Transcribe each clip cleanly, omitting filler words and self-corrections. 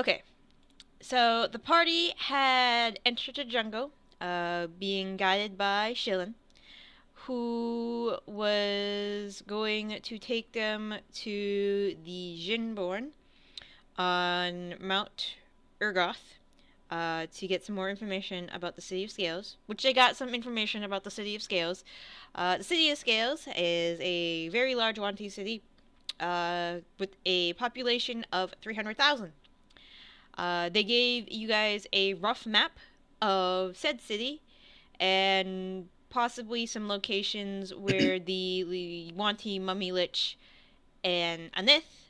Okay, so the party had entered the jungle, being guided by Shilin, who was going to take them to the Jinborn on Mount Urgoth to get some more information about the City of Scales, which they got some information about the City of Scales. The City of Scales is a very large Wanty city with a population of 300,000. They gave you guys a rough map of said city and possibly some locations where the Wanty Mummy Lich and Anith.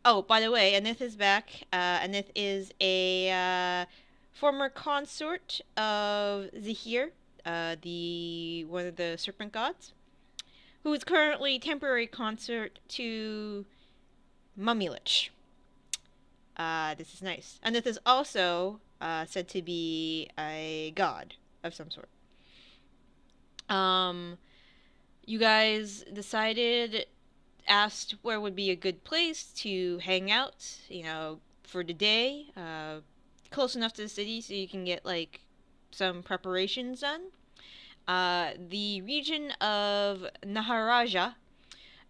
Oh, by the way, Anith is back. Anith is a former consort of Zahir, the one of the serpent gods, who is currently temporary consort to Mummy Lich. This is nice. Anith is also said to be a god of some sort. You guys decided, asked where would be a good place to hang out, for the day, close enough to the city so you can get, like, some preparations done. The region of Naharaja,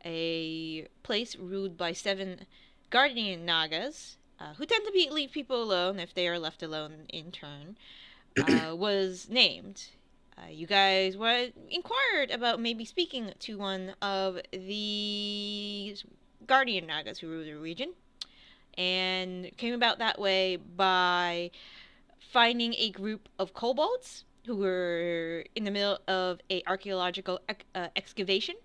a place ruled by 7 guardian Nagas, who tend to leave people alone if they are left alone in turn, was named. You guys inquired about maybe speaking to one of the guardian Nagas who rule the region, and came about that way by finding a group of kobolds who were in the middle of a archaeological excavation,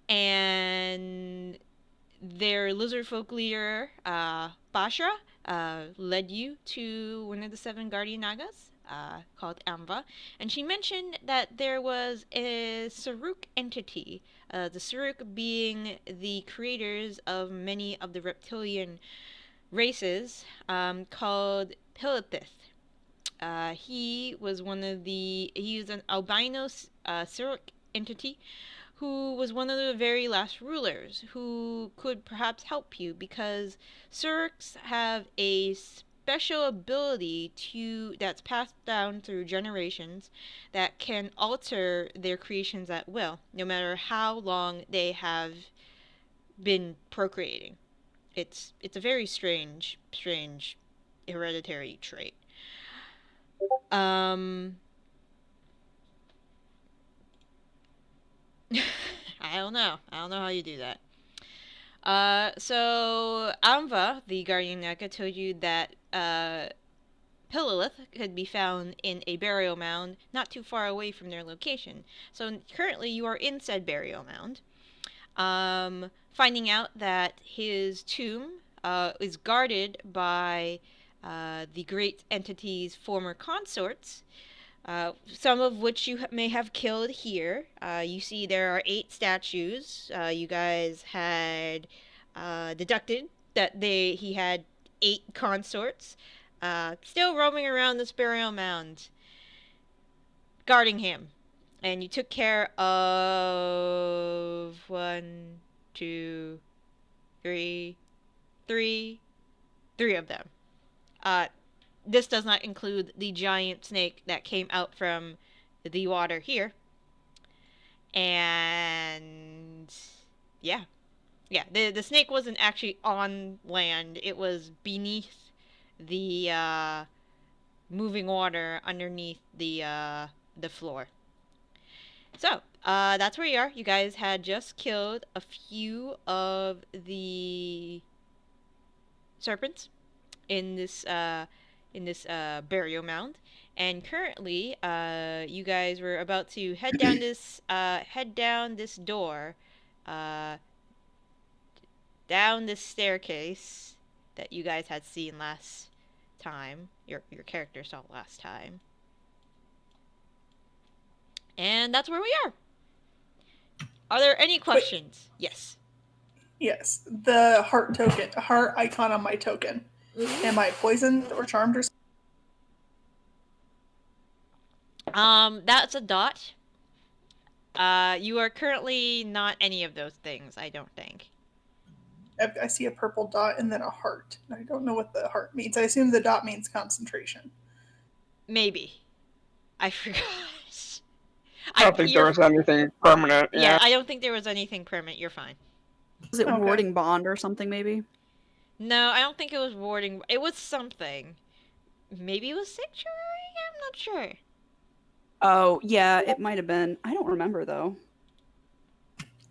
and their lizard folk leader, Bashra, led you to one of the 7 guardian nagas, called Amva, and she mentioned that there was a sarrukh entity, the sarrukh being the creators of many of the reptilian races, called Pilipith. He was an albino sarrukh entity who was one of the very last rulers who could perhaps help you, because sarrukhs have a special ability that's passed down through generations that can alter their creations at will, no matter how long they have been procreating. It's a very strange hereditary trait. Um I don't know. I don't know how you do that. So Amva, the guardian Naka, told you that Pillilith could be found in a burial mound not too far away from their location. So currently you are in said burial mound. Finding out that his tomb is guarded by the great entity's former consorts, some of which you may have killed here. You see there are 8 statues. You guys had deducted that he had 8 consorts, still roaming around this burial mound, guarding him. And you took care of 1, 2, 3, 3 of them. This does not include the giant snake that came out from the water here. And yeah. The snake wasn't actually on land. It was beneath the moving water underneath the floor. So, that's where you are. You guys had just killed a few of the serpents in this burial mound, and currently you guys were about to head down this door, down this staircase that you guys had seen last time, your character saw last time, and that's where we are. Are there any questions? Wait. Yes. Yes, the heart icon on my token. Am I poisoned or charmed or something? That's a dot. You are currently not any of those things, I don't think. I see a purple dot and then a heart. I don't know what the heart means. I assume the dot means concentration. Maybe. I forgot. I don't think there was anything permanent. Yeah, I don't think there was anything permanent. You're fine. Was it warding bond or something, maybe? No, I don't think it was warding. It was something. Maybe it was sanctuary? I'm not sure. Oh, yeah, it might have been. I don't remember, though.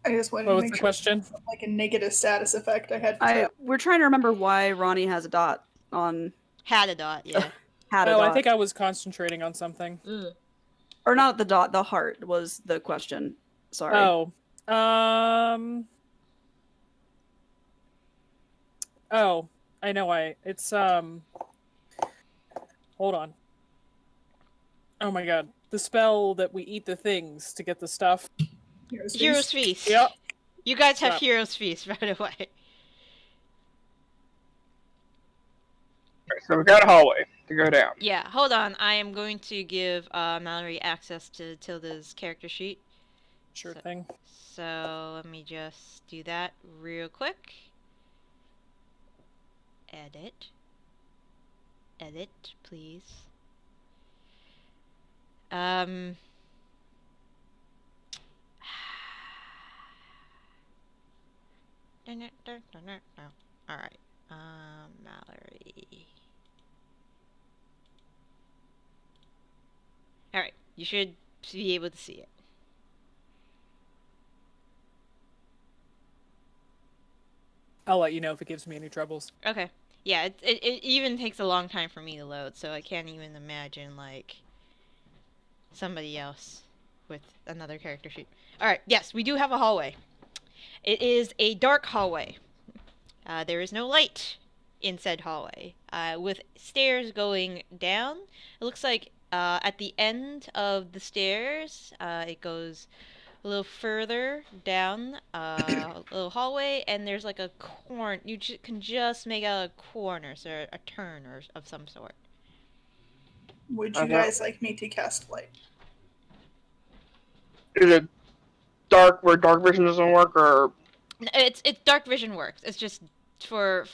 I just wanted What to was make the sure question? it wasn't like a negative status effect I had. We're trying to remember why Ronnie has a dot on... Had a dot, yeah. Had a Oh, dot. I think I was concentrating on something. Or not the dot, the heart was the question. Sorry. Oh. Oh, I know why. It's, Hold on. Oh my god. The spell that we eat the things to get the stuff. Hero's Feast. Yep. You guys have Yep. Hero's Feast right away. So we got a hallway to go down. Yeah, hold on. I am going to give Mallory access to Tilda's character sheet. Sure thing. So let me just do that real quick. Edit. Edit, please. Alright. Mallory. Alright, you should be able to see it. I'll let you know if it gives me any troubles. Okay. Yeah, it even takes a long time for me to load, so I can't even imagine, like, somebody else with another character sheet. Alright, yes, we do have a hallway. It is a dark hallway. There is no light in said hallway. With stairs going down, it looks like at the end of the stairs, it goes a little further down a little hallway, and there's like a corner. You can just make out a corner, so a turn or of some sort. Would you guys like me to cast light? Is it dark where dark vision doesn't work, or It's dark vision works. It's just for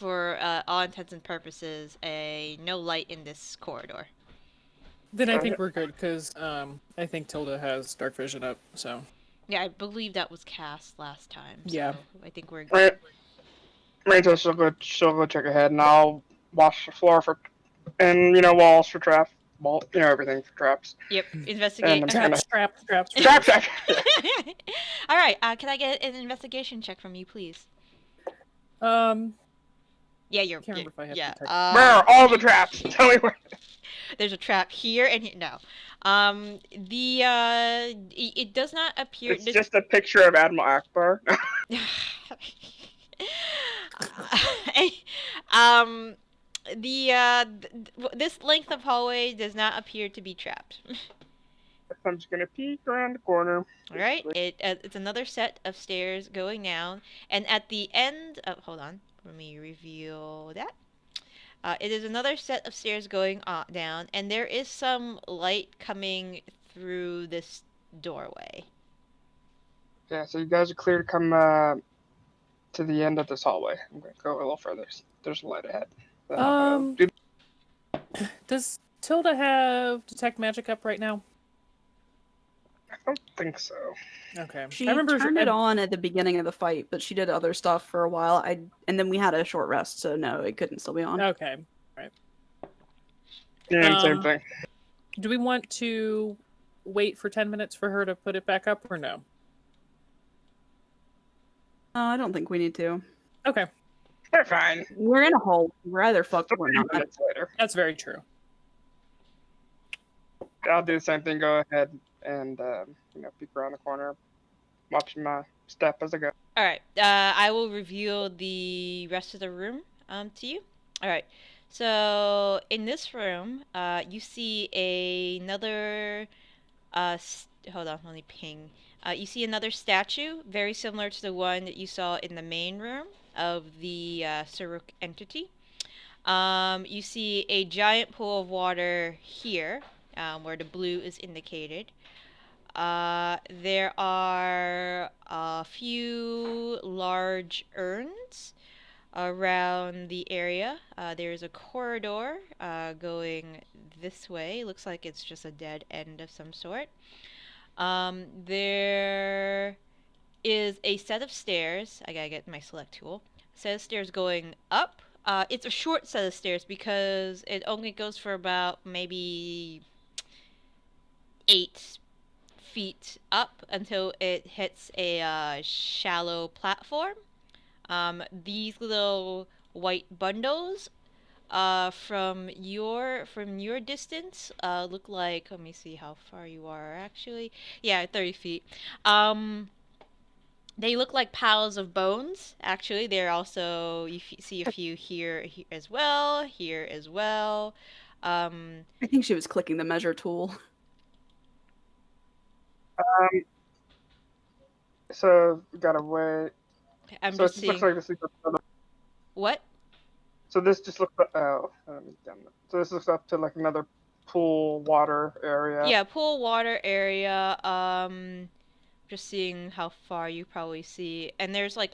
all intents and purposes a no light in this corridor. then I think we're good because I think Tilda has dark vision up. So Yeah, I believe that was cast last time. So Yeah. I think we're good. Rachel, she'll go check ahead, and I'll wash the floor for, and walls for traps. Well, everything for traps. Yep, investigate. Traps. All right. Can I get an investigation check from you, please? Yeah, you're. Can't remember if I have yeah. detect. Where are all the traps? Tell me where. There's a trap here and here. No. It does not appear. It's just a picture of Admiral Akbar. This length of hallway does not appear to be trapped. I'm just gonna peek around the corner. All right. It's another set of stairs going down, and at the end of, hold on, let me reveal that. It is another set of stairs going down, and there is some light coming through this doorway. Yeah, so you guys are clear to come to the end of this hallway. I'm gonna go a little further. There's a light ahead. Does Tilda have detect magic up right now? I don't think so. Okay. She I remember turned it on at the beginning of the fight, but she did other stuff for a while. And then we had a short rest, so no, it couldn't still be on. Okay. Right. Yeah, same thing. Do we want to wait for 10 minutes for her to put it back up, or no? I don't think we need to. Okay. We're fine. We're in a hole. We're either fucked or we're not. Later. That's very true. I'll do the same thing. Go ahead and peek around the corner, watching my step as I go. All right. I will reveal the rest of the room to you. All right. So in this room, you see another. Hold on. Let me ping. You see another statue, very similar to the one that you saw in the main room of the sarrukh entity. You see a giant pool of water here, where the blue is indicated. There are a few large urns around the area. There's a corridor going this way. Looks like it's just a dead end of some sort. There is a set of stairs. I gotta get my select tool. Set of stairs going up. It's a short set of stairs because it only goes for about maybe 8 feet up until it hits a shallow platform. These little white bundles from your distance look like, let me see how far you are actually. Yeah, 30 feet. They look like piles of bones. Actually, they're also see a few here as well, here as well. I think she was clicking the measure tool. So we gotta wait. I'm So it just just looks seeing like this looks up. what? So this just looks like so this looks up to like another pool water area. Yeah, pool water area. Just seeing how far you probably see, and there's like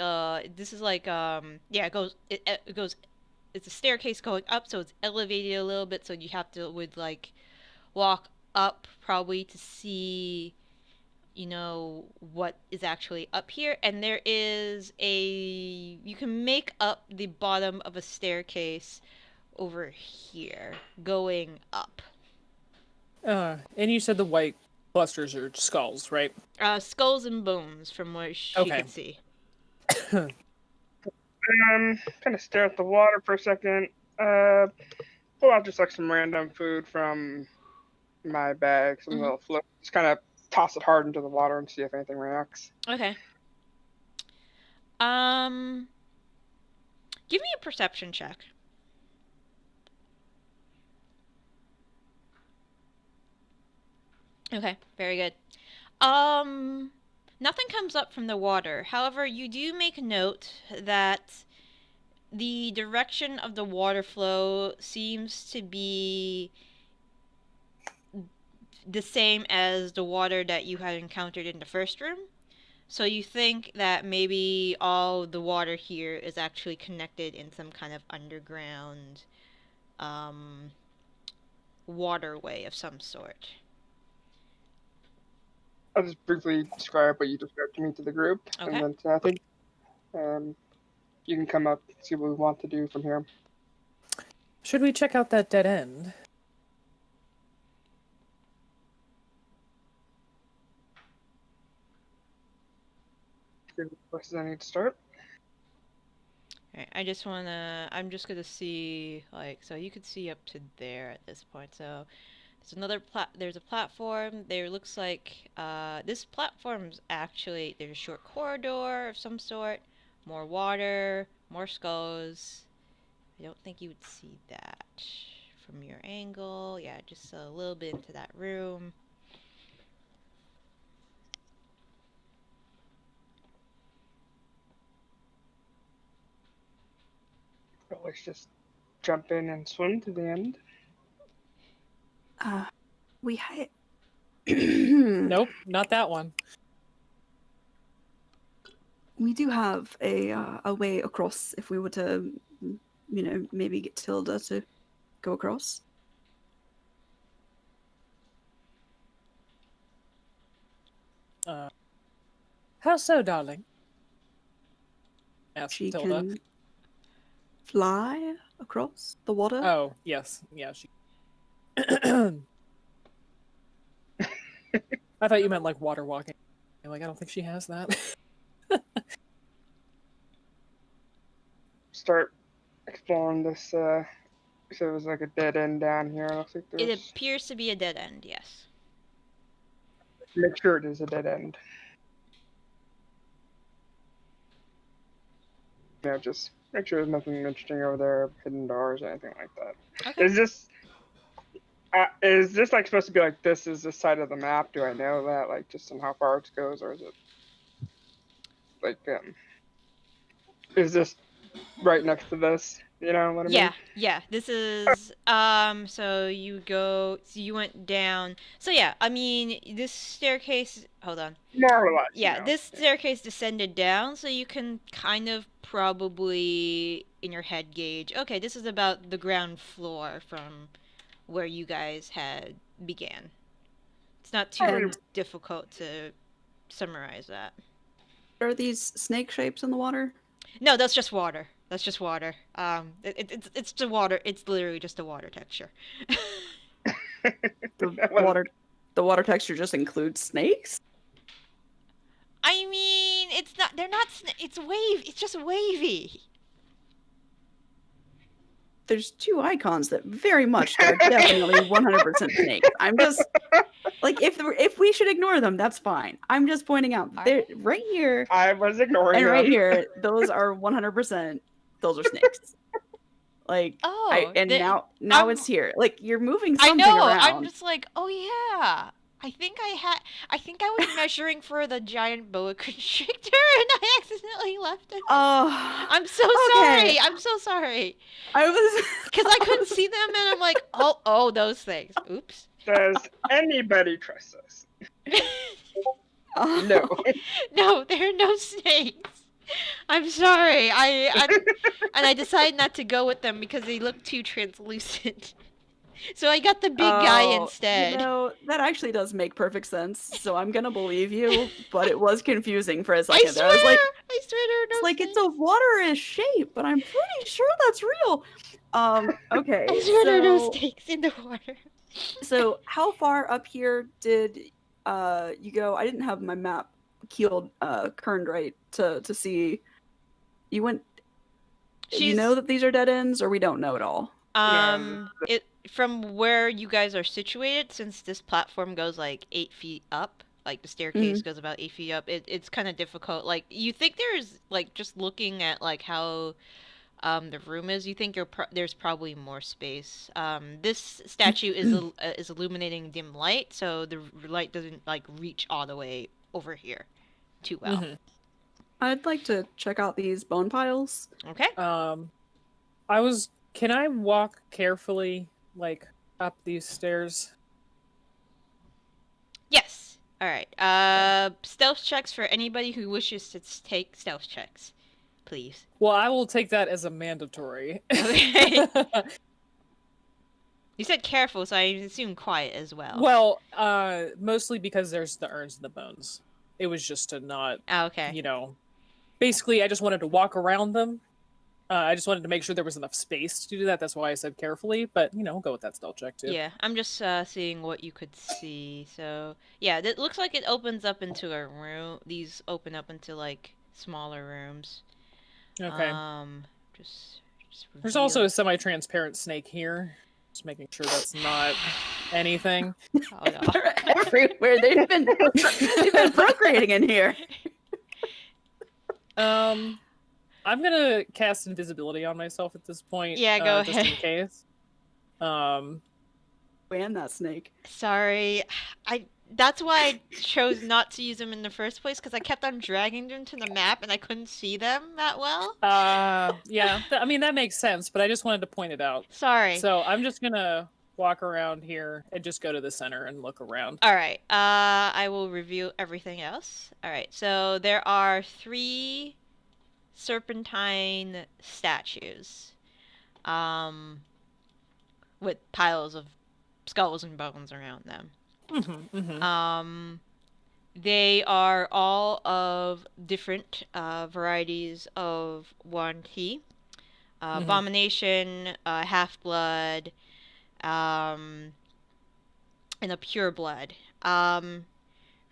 this is like yeah, it goes. It's a staircase going up, so it's elevated a little bit, so you have to like walk up probably to see, what is actually up here. And there is you can make up the bottom of a staircase over here going up. And you said the white clusters are skulls, right? Skulls and bones from what she Okay. could see. Kind of stare at the water for a second. Pull out just like some random food from my bag, some little float. Just kind of toss it hard into the water and see if anything reacts. Okay. Give me a perception check. Okay, very good. Nothing comes up from the water. However, you do make note that the direction of the water flow seems to be the same as the water that you had encountered in the first room. So you think that maybe all the water here is actually connected in some kind of underground waterway of some sort. I'll just briefly describe what you described to me to the group, Okay. and then I think you can come up and see what we want to do from here. Should we check out that dead end? Where does I need to start? Alright, I'm just gonna see, like, so you could see up to there at this point. So there's a platform. There looks like, this platform's actually, there's a short corridor of some sort, more water, more skulls. I don't think you would see that from your angle. Yeah, just a little bit into that room. Always just jump in and swim to the end. We had. Nope, not that one. We do have a way across if we were to, maybe get Tilda to go across. How so, darling? Asked She Tilda. can fly across the water. Oh, yes. Yeah, she... I thought you meant like water walking. Like, I don't think she has that. Start exploring this. So it was like a dead end down here. Looks like It appears to be a dead end, yes. Make sure it is a dead end. Yeah, just make sure there's nothing interesting over there, hidden doors, anything like that. Okay. Is this like supposed to be like this is the side of the map? Do I know that, like, just on how far it goes, or is it like is this right next to this? You know what I mean? Yeah, yeah. This is so you went down. So yeah, I mean this staircase. Hold on. More or less. Yeah, You know. this staircase descended down, so you can kind of probably in your head gauge. Okay, this is about the ground floor from where you guys had began. It's not too And- difficult to summarize that. Are these snake shapes in the water? No, that's just water. That's just water. It's the water. It's literally just a water texture. The water texture just includes snakes? I mean, it's not. They're not. It's wave. It's just wavy. There's two icons that very much are definitely 100% snakes. I'm just like, if we should ignore them, that's fine. I'm just pointing out they're right here I was ignoring and them. right here. Those are 100%. Those are snakes. Like, Oh, now it's here. Like, you're moving I something know. around. I'm just like, oh yeah. I think I was measuring for the giant boa constrictor, and I accidentally left it. Oh, I'm so okay. sorry. I'm so sorry. I was Because I couldn't see them, and I'm like, oh, those things. Oops. Does anybody trust us? Oh. No. No, there are no snakes. I'm sorry. I decided not to go with them because they look too translucent. So I got the big guy instead. You know, that actually does make perfect sense. So I'm gonna believe you, but it was confusing for a second. I swear, was like, I swear there are no it's like snakes. it's a waterish shape, but I'm pretty sure that's real. Okay. I swear there are no so- snakes in the water. So how far up here did you go? I didn't have my map kerned right to see. You went. You know that these are dead ends, or we don't know at all. It from where you guys are situated, since this platform goes like 8 feet up, like the staircase goes about 8 feet up. It's kind of difficult. Like you think there's like just looking at like how the room is, you think there's probably more space. This statue is illuminating dim light, so the light doesn't like reach all the way over here too well. Mhm. I'd like to check out these bone piles. Okay. Can I walk carefully, like, up these stairs? Yes. All right. Stealth checks for anybody who wishes to take stealth checks, please. Well, I will take that as a mandatory. Okay. You said careful, so I assume quiet as well. Well, mostly because there's the urns and the bones. It was just to not, okay. you know, basically I just wanted to walk around them. I just wanted to make sure there was enough space to do that. That's why I said carefully, but, you know, we'll go with that stealth check, too. Yeah, I'm just seeing what you could see. So, yeah, it looks like it opens up into a room. These open up into, like, smaller rooms. Okay. Just There's also a semi-transparent snake here. Just making sure that's not anything. Oh, no. They're everywhere. They've been procreating in here. I'm gonna cast invisibility on myself at this point. Yeah, go just ahead. in case. And that snake. Sorry. That's why I chose not to use them in the first place, because I kept on dragging them to the map and I couldn't see them that well. Yeah. I mean, that makes sense, but I just wanted to point it out. Sorry. So I'm just gonna walk around here and just go to the center and look around. All right. I will review everything else. All right. So there are 3 serpentine statues, with piles of skulls and bones around them. They are all of different varieties of yuan. Abomination, half-blood, and a pure blood. Do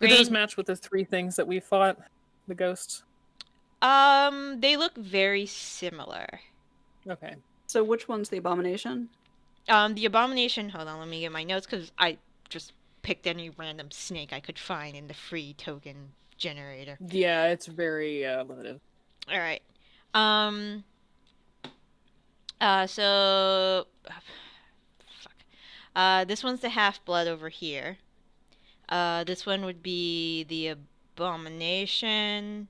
those match with the 3 things that we fought? The ghosts? They look very similar. Okay. So which one's the abomination? The abomination, hold on, let me get my notes, because I just picked any random snake I could find in the free token generator. Yeah, it's very limited. Alright. This one's the half-blood over here. This one would be the abomination.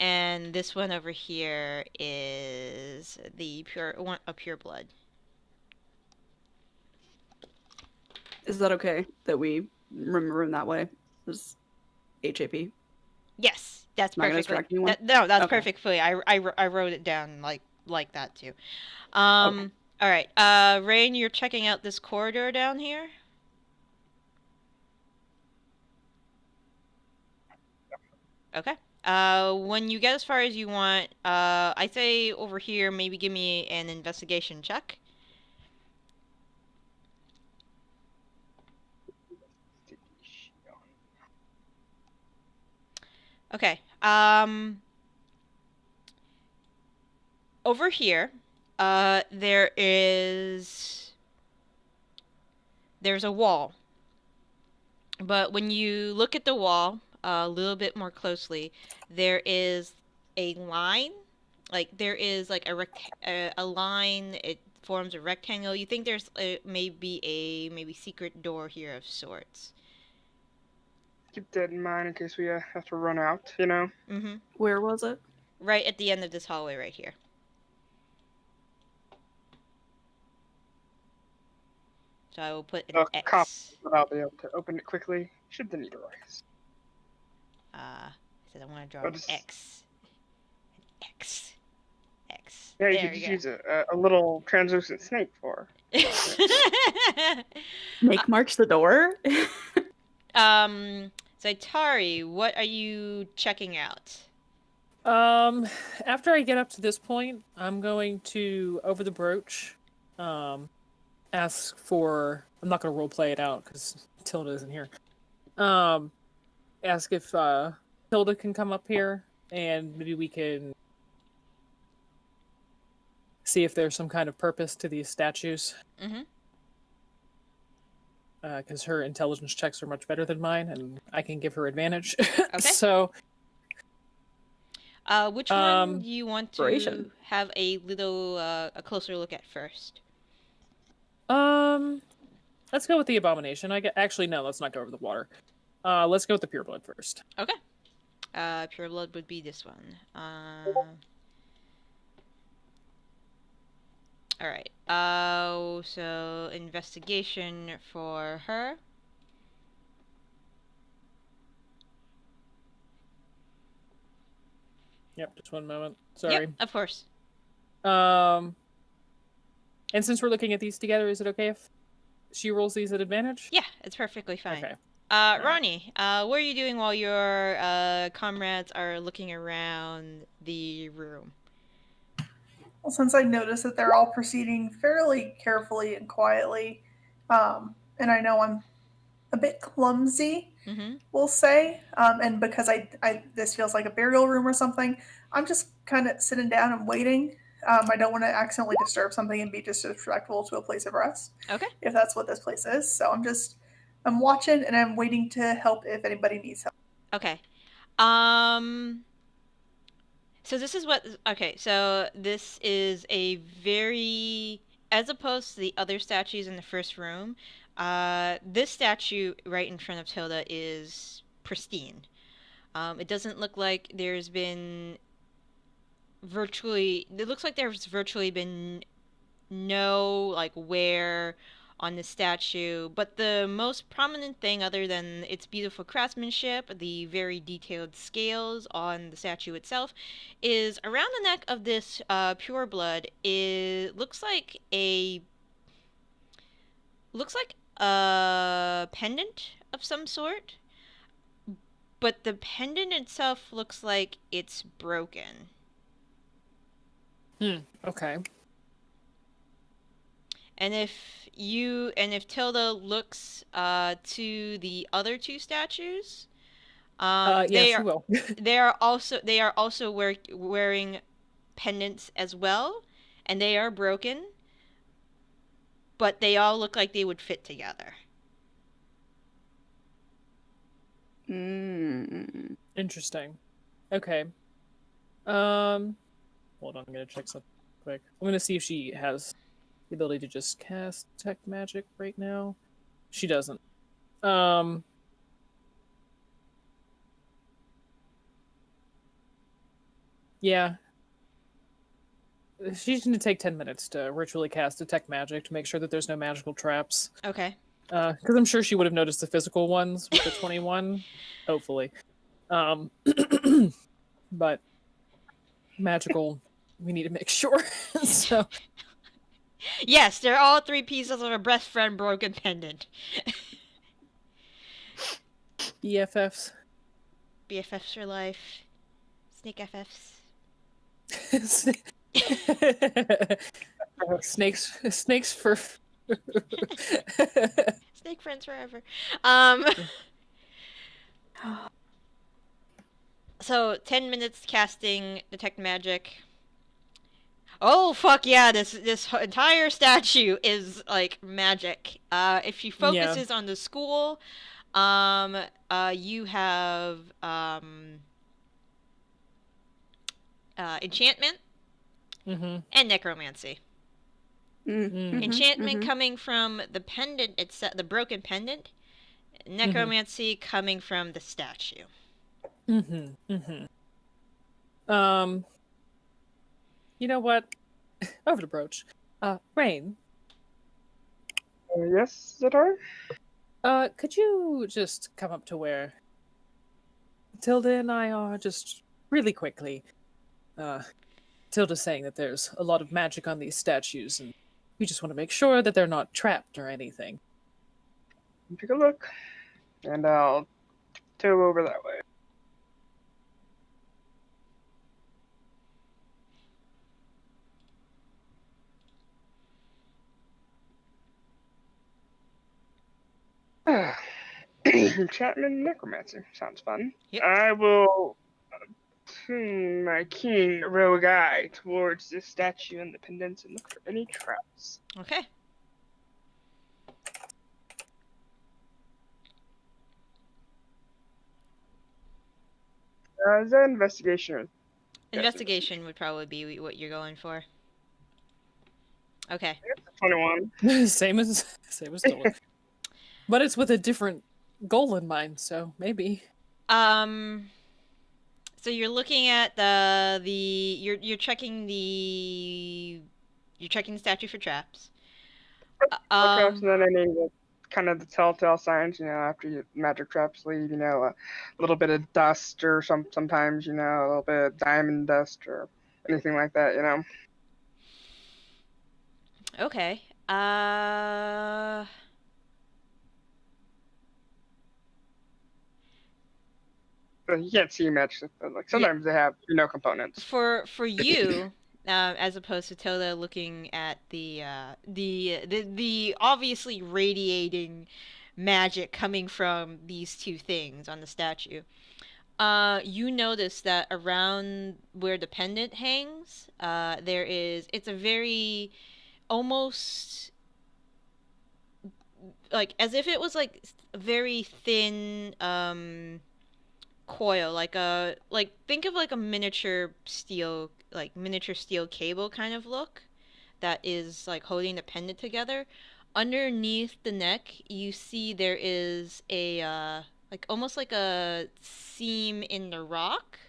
And this one over here is the pure blood. Is that okay that we remember in that way? Is HAP? Yes, that's Not gonna perfectly. distract anyone? No, that's Okay. perfectly. I wrote it down like that too. Okay. All right. Raine, you're checking out this corridor down here. Okay. When you get as far as you want, I say over here, maybe give me an investigation check. Okay. Over here, there's a wall. But when you look at the wall a little bit more closely, there is a line. Like there is like a line. It forms a rectangle. You think there's maybe secret door here of sorts. Keep that in mind in case we have to run out, you know? Mm-hmm. Where was it? Right at the end of this hallway right here. So I will put an X. But I'll be able to open it quickly should the need arise. I said I want to draw an X. An X. X. Yeah, you There could we just go. use a little translucent snake for. Snake marks the door? Zaitari, what are you checking out? After I get up to this point, I'm going to, over the brooch, ask for... I'm not going to roleplay it out, because Tilda isn't here. Ask if, Tilda can come up here, and maybe we can see if there's some kind of purpose to these statues. Mm-hmm. Because her intelligence checks are much better than mine, and I can give her advantage. Okay. So... which one do you want to Inspiration. have a little a closer look at first? Let's go with the abomination. Actually, no, let's not go over the water. Let's go with the pure blood first. Okay. Pure blood would be this one. All right. So investigation for her. Yep, just one moment. Sorry. Yep, of course. And since we're looking at these together, is it okay if she rolls these at advantage? Yeah, it's perfectly fine. Okay. Ronnie, what are you doing while your comrades are looking around the room? Well, since I noticed that they're all proceeding fairly carefully and quietly, and I know I'm a bit clumsy, Mm-hmm. we'll say, and because I this feels like a burial room or something, I'm just kind of sitting down and waiting. I don't want to accidentally disturb something and be disrespectful to a place of rest. Okay. If that's what this place is, so I'm watching and I'm waiting to help if anybody needs help. Okay. So this is what... Okay, so this is a very... As opposed to the other statues in the first room, this statue right in front of Tilda is pristine. It doesn't look like there's been virtually... It looks like there's virtually been no, like, wear on the statue, but the most prominent thing, other than its beautiful craftsmanship, the very detailed scales on the statue itself, is around the neck of this pure blood. It looks like a pendant of some sort, but the pendant itself looks like it's broken. Okay. And if Tilda looks to the other two statues, Yes, she will. they are also wearing pendants as well, and they are broken, but they all look like they would fit together. Interesting. Okay. Hold on, I'm gonna check something quick. I'm gonna see if she has the ability to just cast detect magic right now. She doesn't. Yeah. She's going to take 10 minutes to ritually cast Detect Magic to make sure that there's no magical traps. Okay. Because I'm sure she would have noticed the physical ones with the 21, hopefully. But magical, we need to make sure. So Yes, they're all 3 pieces of a best friend broken pendant. BFFs. BFFs for life. Snake FFs. Snakes for Snake friends forever. So 10 minutes casting Detect Magic. Oh fuck yeah! This entire statue is like magic. If she focuses on the school, you have enchantment and necromancy. Enchantment coming from the pendant itself, the broken pendant. Necromancy coming from the statue. You know what? Over to Brooch. Raine. Yes, Zadar? Could you just come up to where Tilda and I are just really quickly? Tilda's saying that there's a lot of magic on these statues, and we just want to make sure that they're not trapped or anything. Take a look, and I'll tow over that way. Enchantment and necromancy. Sounds fun. Yep. I will turn my keen rogue eye towards this statue and the pendants and look for any traps. Okay. Is that investigation or... Investigation would probably be what you're going for. Okay. 21. Same as Tilda. But it's with a different goal in mind, so maybe. So you're looking at you're checking the statue for traps. Traps, and then I need kind of the telltale signs, after your magic traps leave, a little bit of dust or sometimes, a little bit of diamond dust or anything like that, Okay. You can't see much, but like sometimes they have components. For you, as opposed to Tilda looking at the obviously radiating magic coming from these 2 things on the statue, you notice that around where the pendant hangs, it's a very almost like as if it was like a very thin coil, like think of like a miniature steel cable kind of look that is like holding the pendant together. Underneath the neck, you see there is a like almost like a seam in the rock,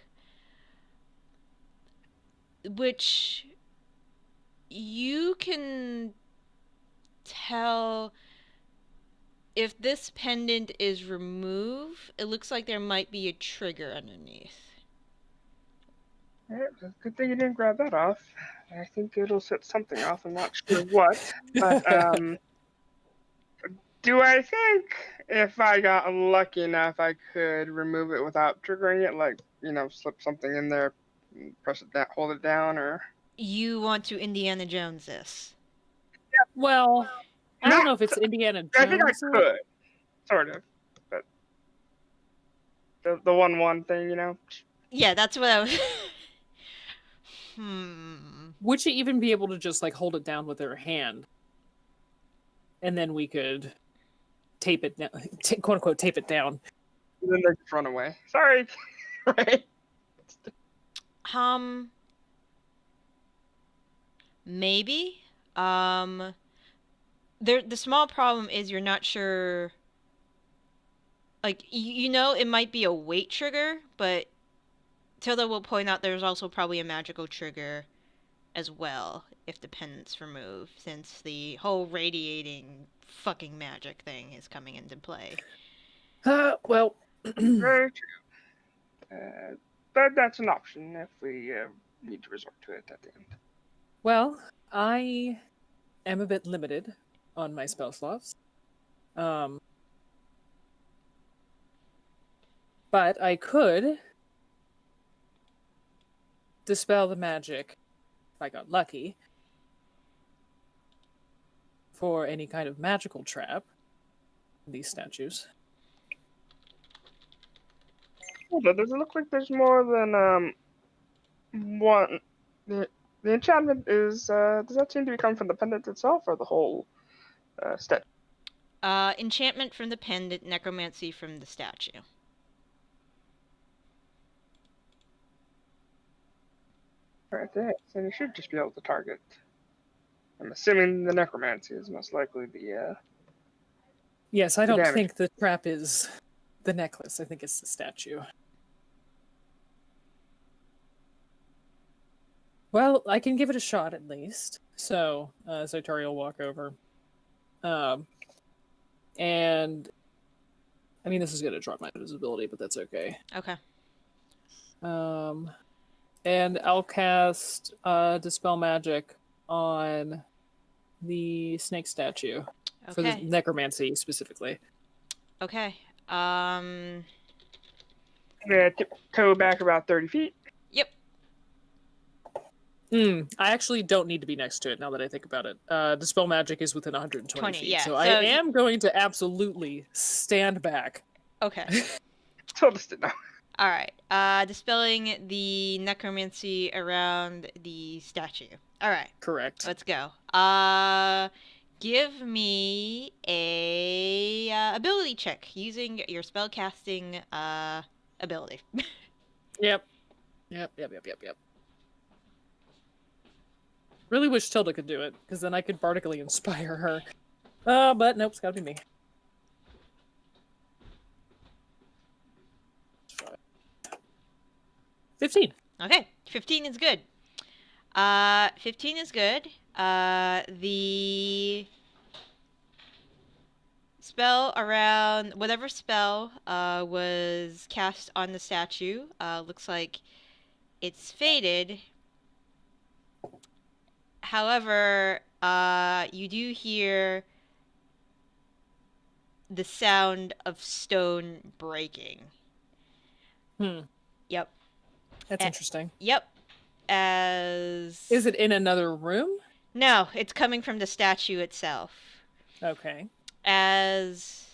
which you can tell if this pendant is removed, it looks like there might be a trigger underneath. Yeah, good thing you didn't grab that off. I think it'll set something off. I'm not sure what, but do I think if I got lucky enough, I could remove it without triggering it, like slip something in there, press it down, hold it down, or? You want to Indiana Jones this? Well, I don't know if it's Indiana Jones. I think I could, sort of, but the 1-1 thing, Yeah, that's what I was. Would she even be able to just like hold it down with her hand, and then we could tape it down, quote unquote, tape it down, and then they just run away? Sorry, right? Maybe. The small problem is you're not sure. Like it might be a weight trigger, but Tilda will point out there's also probably a magical trigger as well if the pendant's removed, since the whole radiating fucking magic thing is coming into play. Well, Very true. But that's an option if we need to resort to it at the end. well, I am a bit limited on my spell slots. But I could dispel the magic if I got lucky for any kind of magical trap in these statues. But does it look like there's more than one? The enchantment is does that seem to be coming from the pendant itself or the whole statue? Enchantment from the pendant, necromancy from the statue. Right there. So you should just be able to target. I'm assuming the necromancy is most likely the Yes, I don't damage. think the trap is the necklace. I think it's the statue. Well, I can give it a shot at least. So, Zotari will walk over. And I mean, this is going to drop my visibility, but that's okay. Okay. And I'll cast Dispel Magic on the snake statue for the Okay. necromancy specifically. Okay. I'm gonna tiptoe back about 30 feet. Yep. I actually don't need to be next to it now that I think about it. Dispel Magic is within 120 20, feet, yeah, so so I am going to absolutely stand back. Okay. Told us to know. All right. Dispelling the necromancy around the statue. All right. Correct. Let's go. Give me a ability check using your spellcasting ability. Yep. Really wish Tilda could do it, because then I could bardically inspire her. But nope, it's gotta be me. 15. Okay, 15 is good. 15 is good. The spell around whatever spell was cast on the statue looks like it's faded. However, you do hear the sound of stone breaking. Yep. That's interesting. Yep. As... Is it in another room? No, it's coming from the statue itself. Okay. As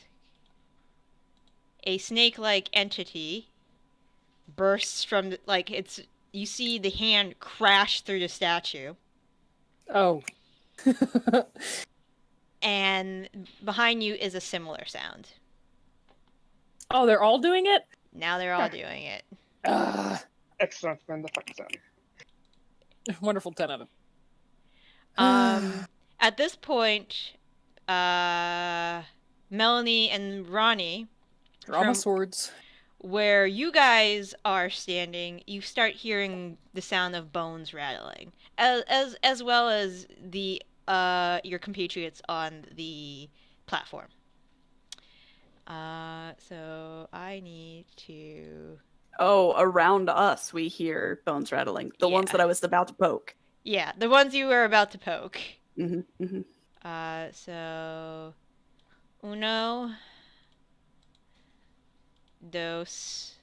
a snake-like entity bursts from the, like, it's, you see the hand crash through the statue. Oh. And behind you is a similar sound. Oh, they're all doing it? Now they're all doing it. Excellent, man. The fuck is that? Wonderful 10 out of. At this point, Melanie and Ronnie, Drama swords. where you guys are standing, you start hearing the sound of bones rattling, as well as the your compatriots on the platform. So I need to. Oh, around us we hear bones rattling. The ones Yeah. that I was about to poke. Yeah, the ones you were about to poke. Mm-hmm. So uno, dos,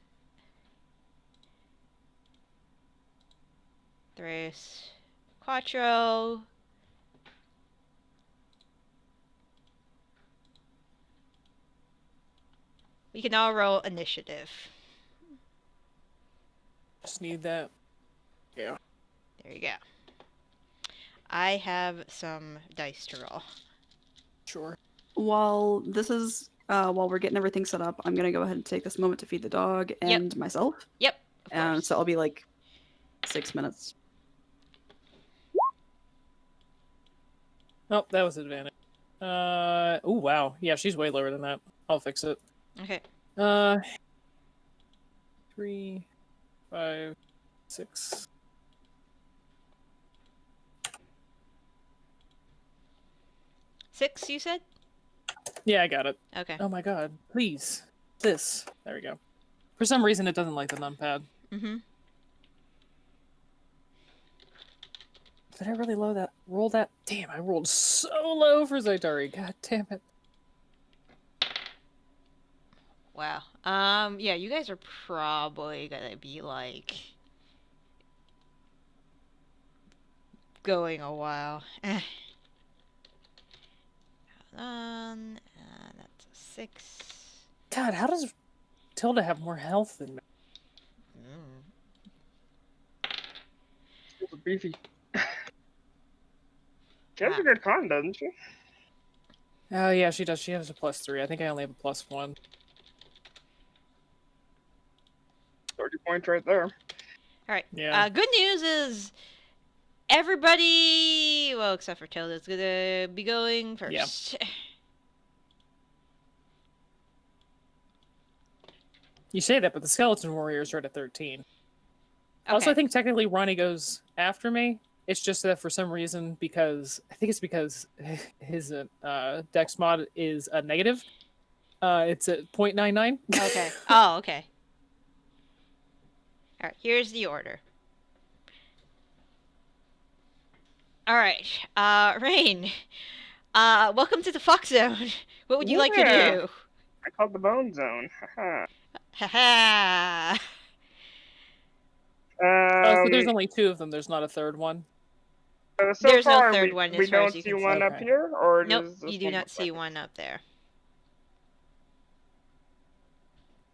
tres, cuatro. We can all roll initiative. Just need that. Yeah. There you go. I have some dice to roll. Sure. While this is while we're getting everything set up, I'm gonna go ahead and take this moment to feed the dog and myself. Yep. Of course. So I'll be like 6 minutes. Oh, that was advantage. Oh wow. Yeah, she's way lower than that. I'll fix it. Okay. 3, 5, 6. Six, you said? Yeah, I got it. Okay. Oh my god, please. This. There we go. For some reason, it doesn't like the numpad. Mm-hmm. Did I really roll that? Damn, I rolled so low for Zaitari. God damn it. Wow. Yeah, you guys are probably gonna be, like, going a while. That's a 6. God, how does Tilda have more health than me? She's beefy. She has a good con, doesn't she? Oh yeah, she does. She has a +3. I think I only have a +1. 30 points right there. Alright. Yeah. Good news is everybody, well, except for Tilda, is gonna be going first. Yeah. You say that, but the skeleton warriors are at a 13. Okay. Also, I think technically Ronnie goes after me. It's just that for some reason, because his dex mod is a negative. It's at 0.99. Okay. Oh, okay. Alright, here's the order. Alright, Raine. Welcome to the Fox Zone. What would you like to do? I called the Bone Zone. Haha. Haha. So there's only 2 of them. There's not a third one. There's far, no third one as we far don't as you see can one see. up here, or Nope, does this you do one not look see like it? one up there.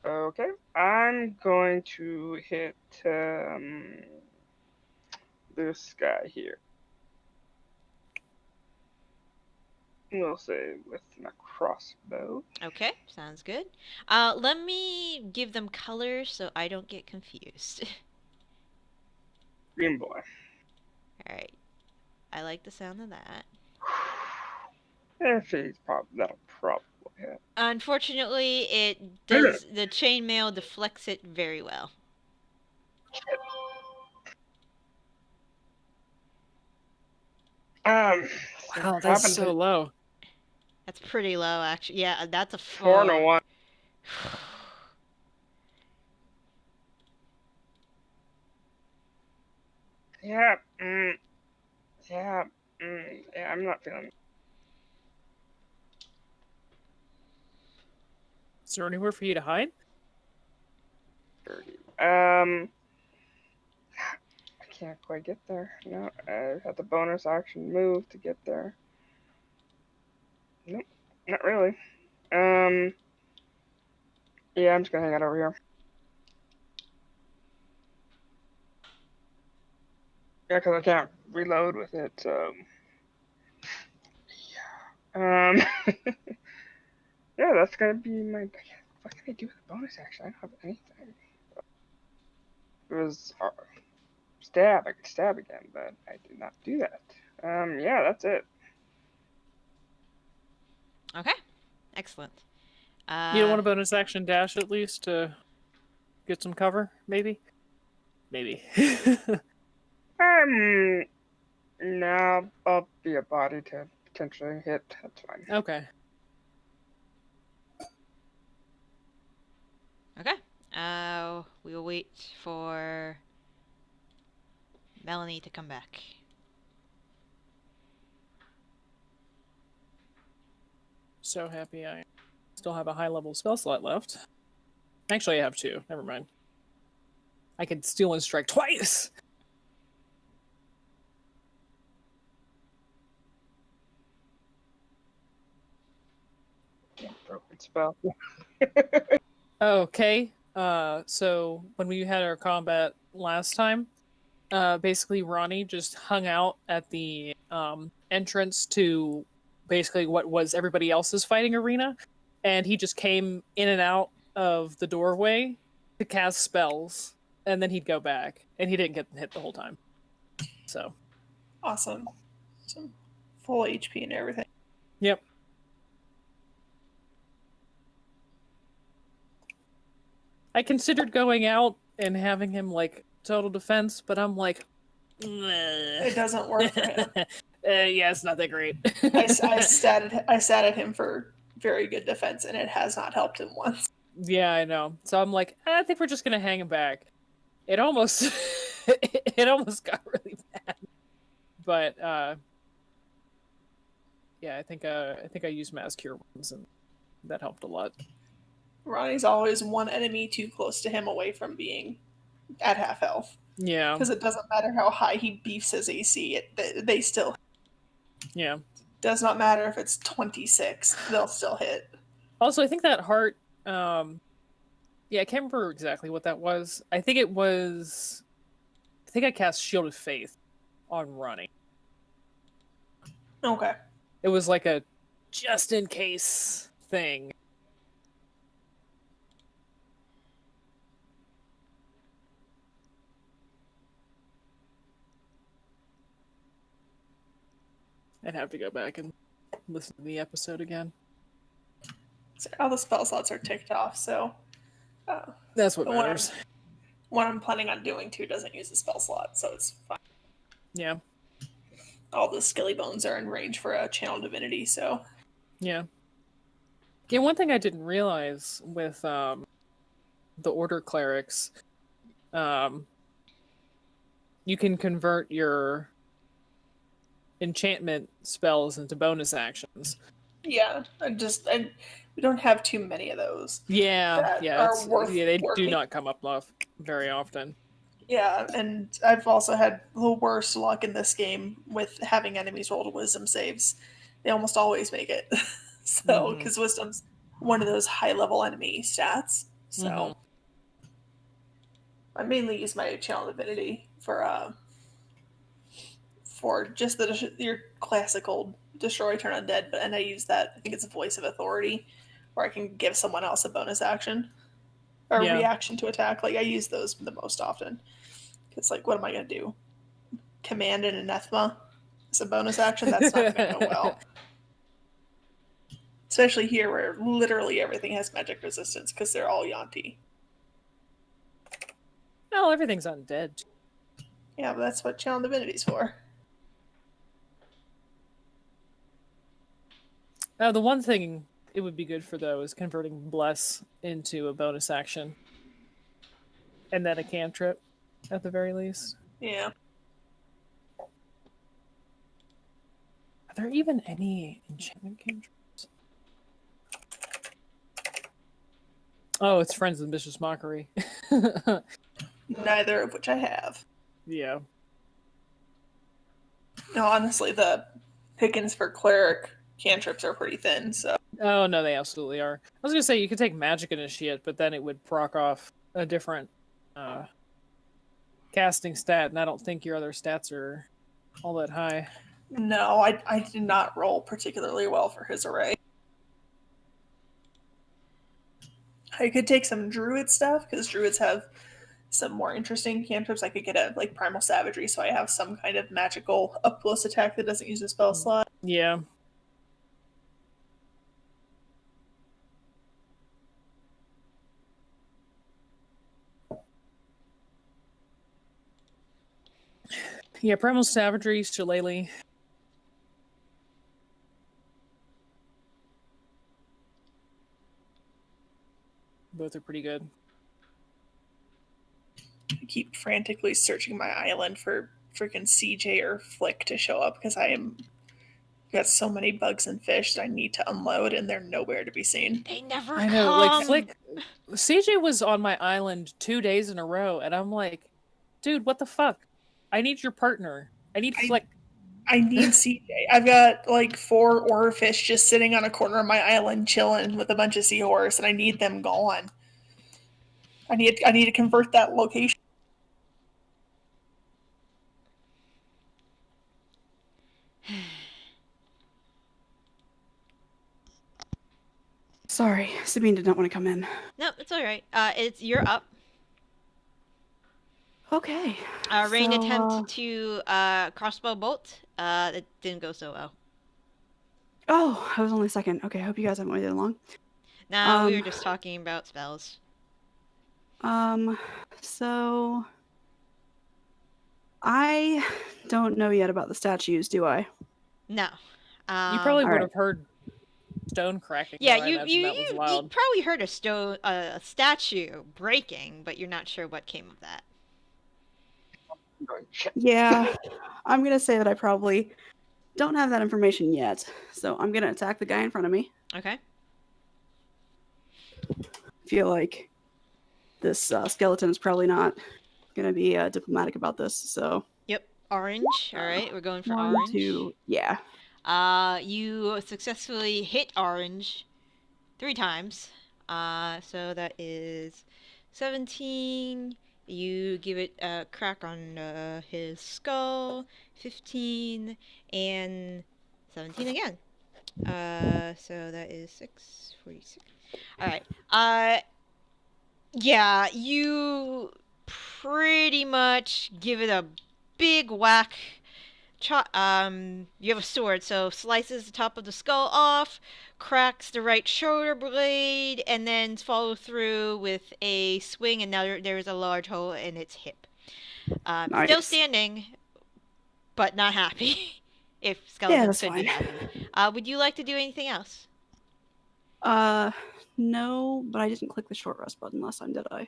Okay, I'm going to hit this guy here. We'll say with my crossbow. Okay, sounds good. Let me give them colors so I don't get confused. Green boy. Alright. I like the sound of that. That'll probably hit. Unfortunately, it does. The chainmail deflects it very well. Wow, that's so low. That's pretty low, actually. Yeah, that's a 4 and a 1. Yeah. Yeah. Yeah, I'm not feeling it. Is there anywhere for you to hide? I can't quite get there. No, I had the bonus action move to get there. Nope, not really. Yeah, I'm just gonna hang out over here. Yeah, because I can't reload with it, so... Yeah. Yeah, that's gonna be my... What can I do with a bonus action? I don't have anything. It was... stab. I could stab again, but I did not do that. Yeah, that's it. Okay, excellent. You don't want a bonus action dash at least to get some cover, maybe? Maybe. No, I'll be a body to potentially hit. That's fine. Okay. Okay. We'll wait for Melanie to come back. So happy I still have a high level spell slot left. Actually, I have 2. Never mind. I could steal and strike twice! Broken spell. Okay. So when we had our combat last time, basically Ronnie just hung out at the entrance to basically what was everybody else's fighting arena, and he just came in and out of the doorway to cast spells, and then he'd go back, and he didn't get hit the whole time. So Awesome. Some full HP and everything. yep. I considered going out and having him like total defense, but I'm like, It doesn't work for him. yeah, it's not that great. I sat at him for very good defense, and it has not helped him once. Yeah, I know. So I'm like, I think we're just gonna hang him back. It almost, it almost got really bad, but yeah, I think I used mass cure ones, and that helped a lot. Ronnie's always one enemy too close to him away from being at half health. Yeah, because it doesn't matter how high he beefs his AC, they still. Yeah. Does not matter if it's 26, they'll still hit. Also, I think that heart. Yeah, I can't remember exactly what that was. I think I cast Shield of Faith on Ronnie. Okay. It was like a just in case thing. I'd have to go back and listen to the episode again. So all the spell slots are ticked off, so That's what matters. What I'm planning on doing too doesn't use a spell slot, so it's fine. Yeah. All the skilly bones are in range for a channel divinity, so Yeah. Yeah, one thing I didn't realize with the order clerics, you can convert your enchantment spells into bonus actions. yeah, we don't have too many of those. Yeah, they working. do not come up very often. Yeah, and I've also had the worst luck in this game with having enemies roll to wisdom saves. They almost always make it. So, because wisdom's one of those high-level enemy stats. So, I mainly use my channel divinity for just your classical destroy turn undead, and I use that. I think it's a voice of authority, where I can give someone else a bonus action or reaction to attack. Like I use those the most often. It's like, what am I going to do? Command an anathema as a bonus action? That's not going to go well. Especially here, where literally everything has magic resistance because they're all Yanti. No, everything's undead. Yeah, but that's what channel divinity's for. The one thing it would be good for, though, is converting Bless into a bonus action. And then a cantrip, at the very least. Yeah. Are there even any enchantment cantrips? Oh, it's Friends of Vicious Mockery. Neither of which I have. Yeah. No, honestly, the pickings for cleric cantrips are pretty thin, so. Oh, no, they absolutely are. I was going to say, you could take Magic Initiate, but then it would proc off a different casting stat, and I don't think your other stats are all that high. No, I did not roll particularly well for his array. I could take some druid stuff, because druids have some more interesting cantrips. I could get a primal savagery, so I have some kind of magical up close attack that doesn't use a spell slot. Yeah. Yeah, primal savagery, shillelagh. Both are pretty good. I keep frantically searching my island for freaking CJ or Flick to show up because got so many bugs and fish that I need to unload, and they're nowhere to be seen. They never I know, come. Flick. CJ was on my island 2 days in a row, and I'm like, dude, what the fuck? I need your partner. I need Flick. I need CJ. I've got 4 oarfish just sitting on a corner of my island chilling with a bunch of seahorse, and I need them gone. I need to convert that location. Sorry, Sabine did not want to come in. No, it's all right. You're up. Okay. Raine attempt to crossbow bolt. It didn't go so well. Oh, I was only second. Okay, I hope you guys haven't waited long. No, we were just talking about spells. So I don't know yet about the statues, do I? No. You probably would Alright. have heard stone cracking. Yeah, though. I you imagine that was loud. probably heard a statue breaking, but you're not sure what came of that. Yeah, I'm gonna say that I probably don't have that information yet. So I'm gonna attack the guy in front of me. Okay. Feel like this skeleton is probably not gonna be diplomatic about this. So Yep. Orange. All right, we're going for 1, orange. 2, yeah. You successfully hit orange 3 times. So that is 17. You give it a crack on his skull. 15 and 17 again. So that is 6, 46. All right. Yeah, you pretty much give it a big whack. You have a sword, so slices the top of the skull off, cracks the right shoulder blade, and then follow through with a swing, and now there's a large hole in its hip. Nice. Still standing, but not happy. If skeletons could be happy. Would you like to do anything else? No, but I didn't click the short rest button last time, did I?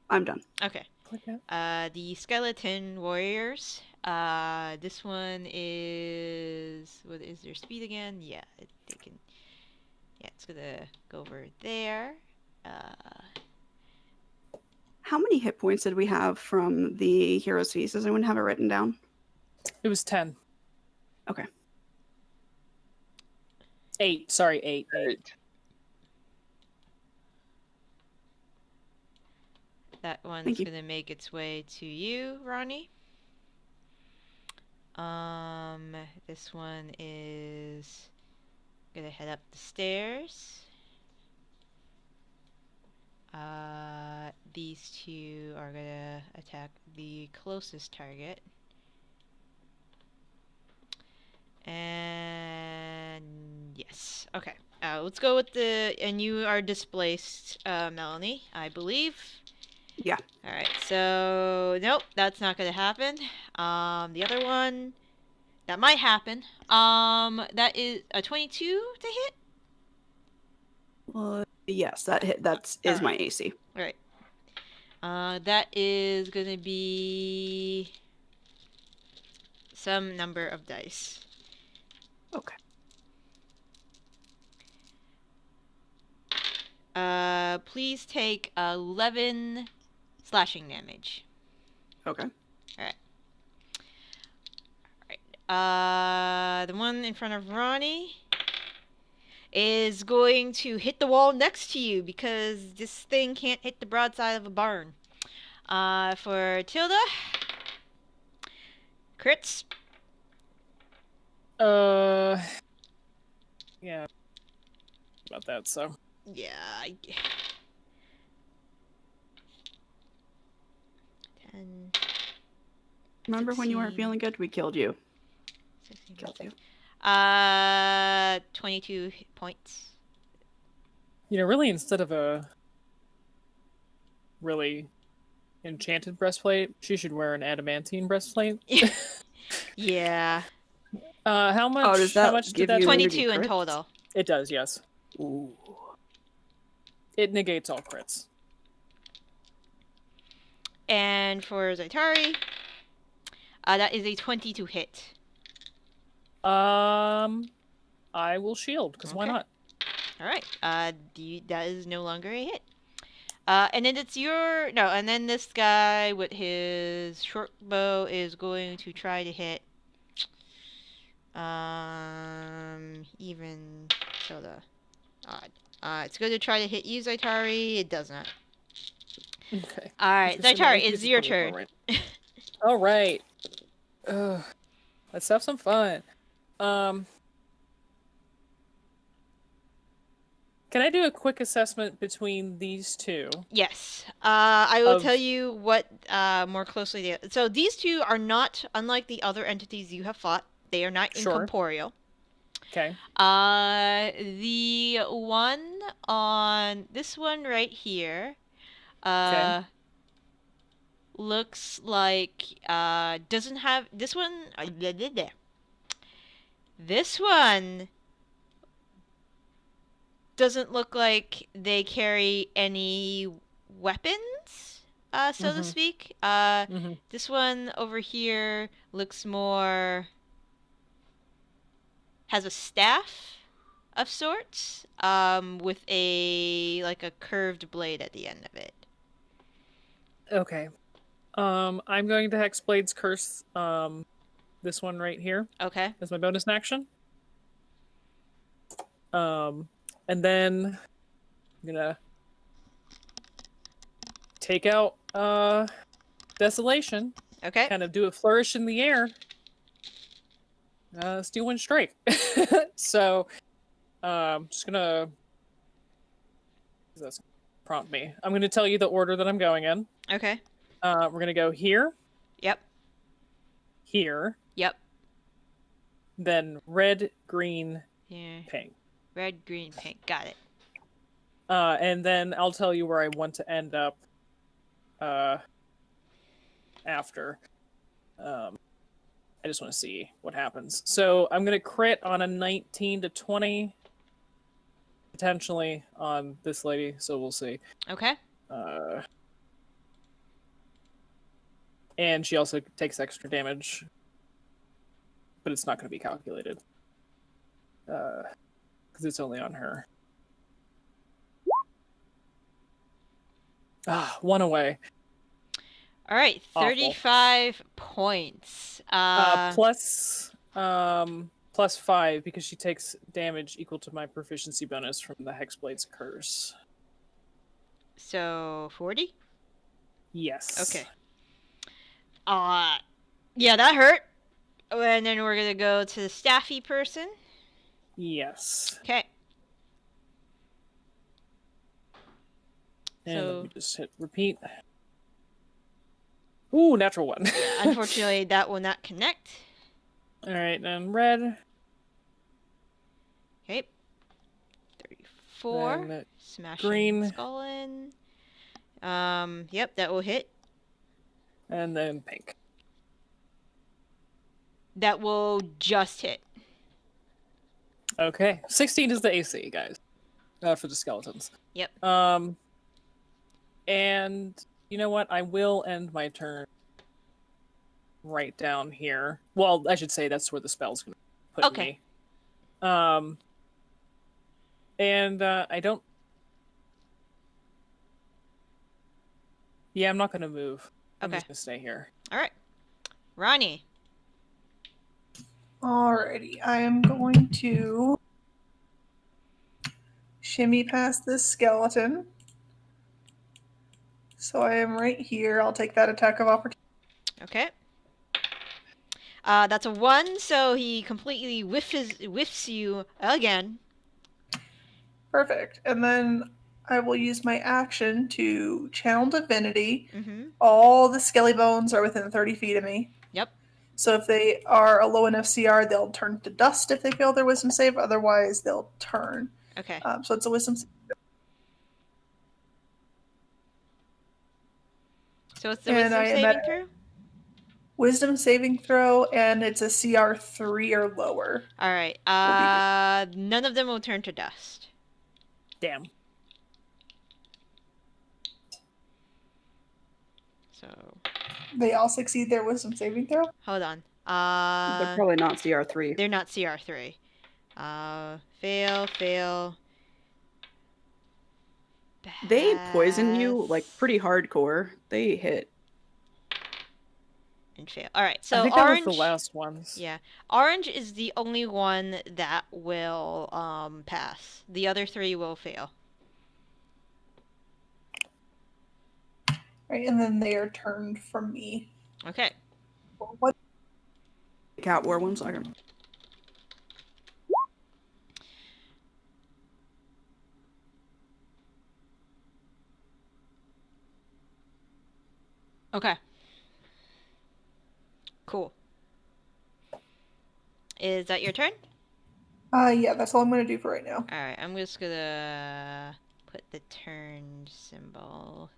I'm done. Okay. Click it. The skeleton warriors. This one is... What is their speed again? Yeah, they can... Yeah, it's gonna go over there. How many hit points did we have from the Hero's Feast? Does anyone have it written down? It was 10. Okay. 8. Sorry, 8. 8. That one's Thank you. gonna make its way to you, Ronnie. This one is gonna head up the stairs. These two are gonna attack the closest target. And yes, okay. Let's go with the, and you are displaced, Melanie, I believe. Yeah. Alright, so, nope, that's not gonna happen. The other one, that might happen. That is a 22 to hit? Yes, that hit. That is my AC. Alright. That is gonna be some number of dice. Okay. Please take 11 slashing damage. Okay. The one in front of Ronnie is going to hit the wall next to you because this thing can't hit the broadside of a barn. For Tilda, crits. Yeah. About that, so. Yeah. 10. Remember when you weren't 16. feeling good? We killed you. 16, Killed you. 22 hit points. You know, really, instead of a really enchanted breastplate, she should wear an adamantine breastplate. Yeah. How much? Oh, does that how much give did that? you 22 in crits? total. It does, yes. Ooh. It negates all crits. And for Zaitari, that is a 22 hit. I will shield, because why Okay. not? Alright, that is no longer a hit. And then it's your... No, and then this guy with his short bow is going to try to hit... even... So the... Odd. It's going to try to hit you, Zaitari. It does not. Okay. Alright, Zaitari, it's your turn. Alright. Let's have some fun. Can I do a quick assessment between these two? Yes. I will Of- tell you what more closely... So these two are not, unlike the other entities you have fought, they are not Sure. incorporeal. Okay. The one on this one right here, Okay. looks like doesn't have this one. This one doesn't look like they carry any weapons, so to speak. This one over here looks more has a staff of sorts, with a curved blade at the end of it. Okay. I'm going to Hexblade's Curse, this one right here. Okay. As my bonus action. And then I'm gonna take out Desolation. Okay. Kind of do a flourish in the air. Steal one strike. So just gonna this prompt me. I'm gonna tell you the order that I'm going in. Okay. We're gonna go here. Yep. Here. Yep. Then red, green, Here. pink. Red, green, pink. Got it. And then I'll tell you where I want to end up after. I just want to see what happens. So I'm going to crit on a 19 to 20, potentially on this lady, so we'll see. Okay. And she also takes extra damage, but it's not going to be calculated. Because it's only on her. One away. All right, 35 points. Plus 5 because she takes damage equal to my proficiency bonus from the Hexblade's Curse. So 40? Yes. Okay. Yeah, that hurt. And then we're gonna go to the staffy person. Yes. Okay. And So- let me just hit repeat. Ooh, natural one. Unfortunately, that will not connect. Alright, then red. Okay. 34. Then Smashing green. skull in. Yep, that will hit. And then pink. That will just hit. Okay. 16 is the AC, guys. For the skeletons. Yep. And you know what? I will end my turn right down here. Well, I should say that's where the spell's going to put Okay. me. And I don't... Yeah, I'm not going to move. I'm Okay. just going to stay here. All right. Ronnie. Alrighty, I am going to shimmy past this skeleton. So I am right here. I'll take that attack of opportunity. Okay. That's a 1, so he completely whiffs you again. Perfect. And then I will use my action to channel divinity. Mm-hmm. All the skelly bones are within 30 feet of me. Yep. So if they are a low enough CR, they'll turn to dust if they fail their wisdom save. Otherwise, they'll turn. Okay. So it's a wisdom save. So it's the And wisdom I am saving at- throw? Wisdom saving throw, and it's a CR 3 or lower. All right. None of them will turn to dust. Damn. So, They all succeed their wisdom saving throw? hold on. They're probably not CR3. They're not CR3. Fail. They poison you Pass, like pretty hardcore. They hit. and fail. All right. So I think orange. that was the last ones. Yeah, orange is the only one that will pass. The other 3 will fail. Right, and then they are turned from me. Okay. What? Cat War 1 second. Okay. Cool. Is that your turn? Yeah, that's all I'm gonna do for right now. Alright, I'm just gonna put the turn symbol.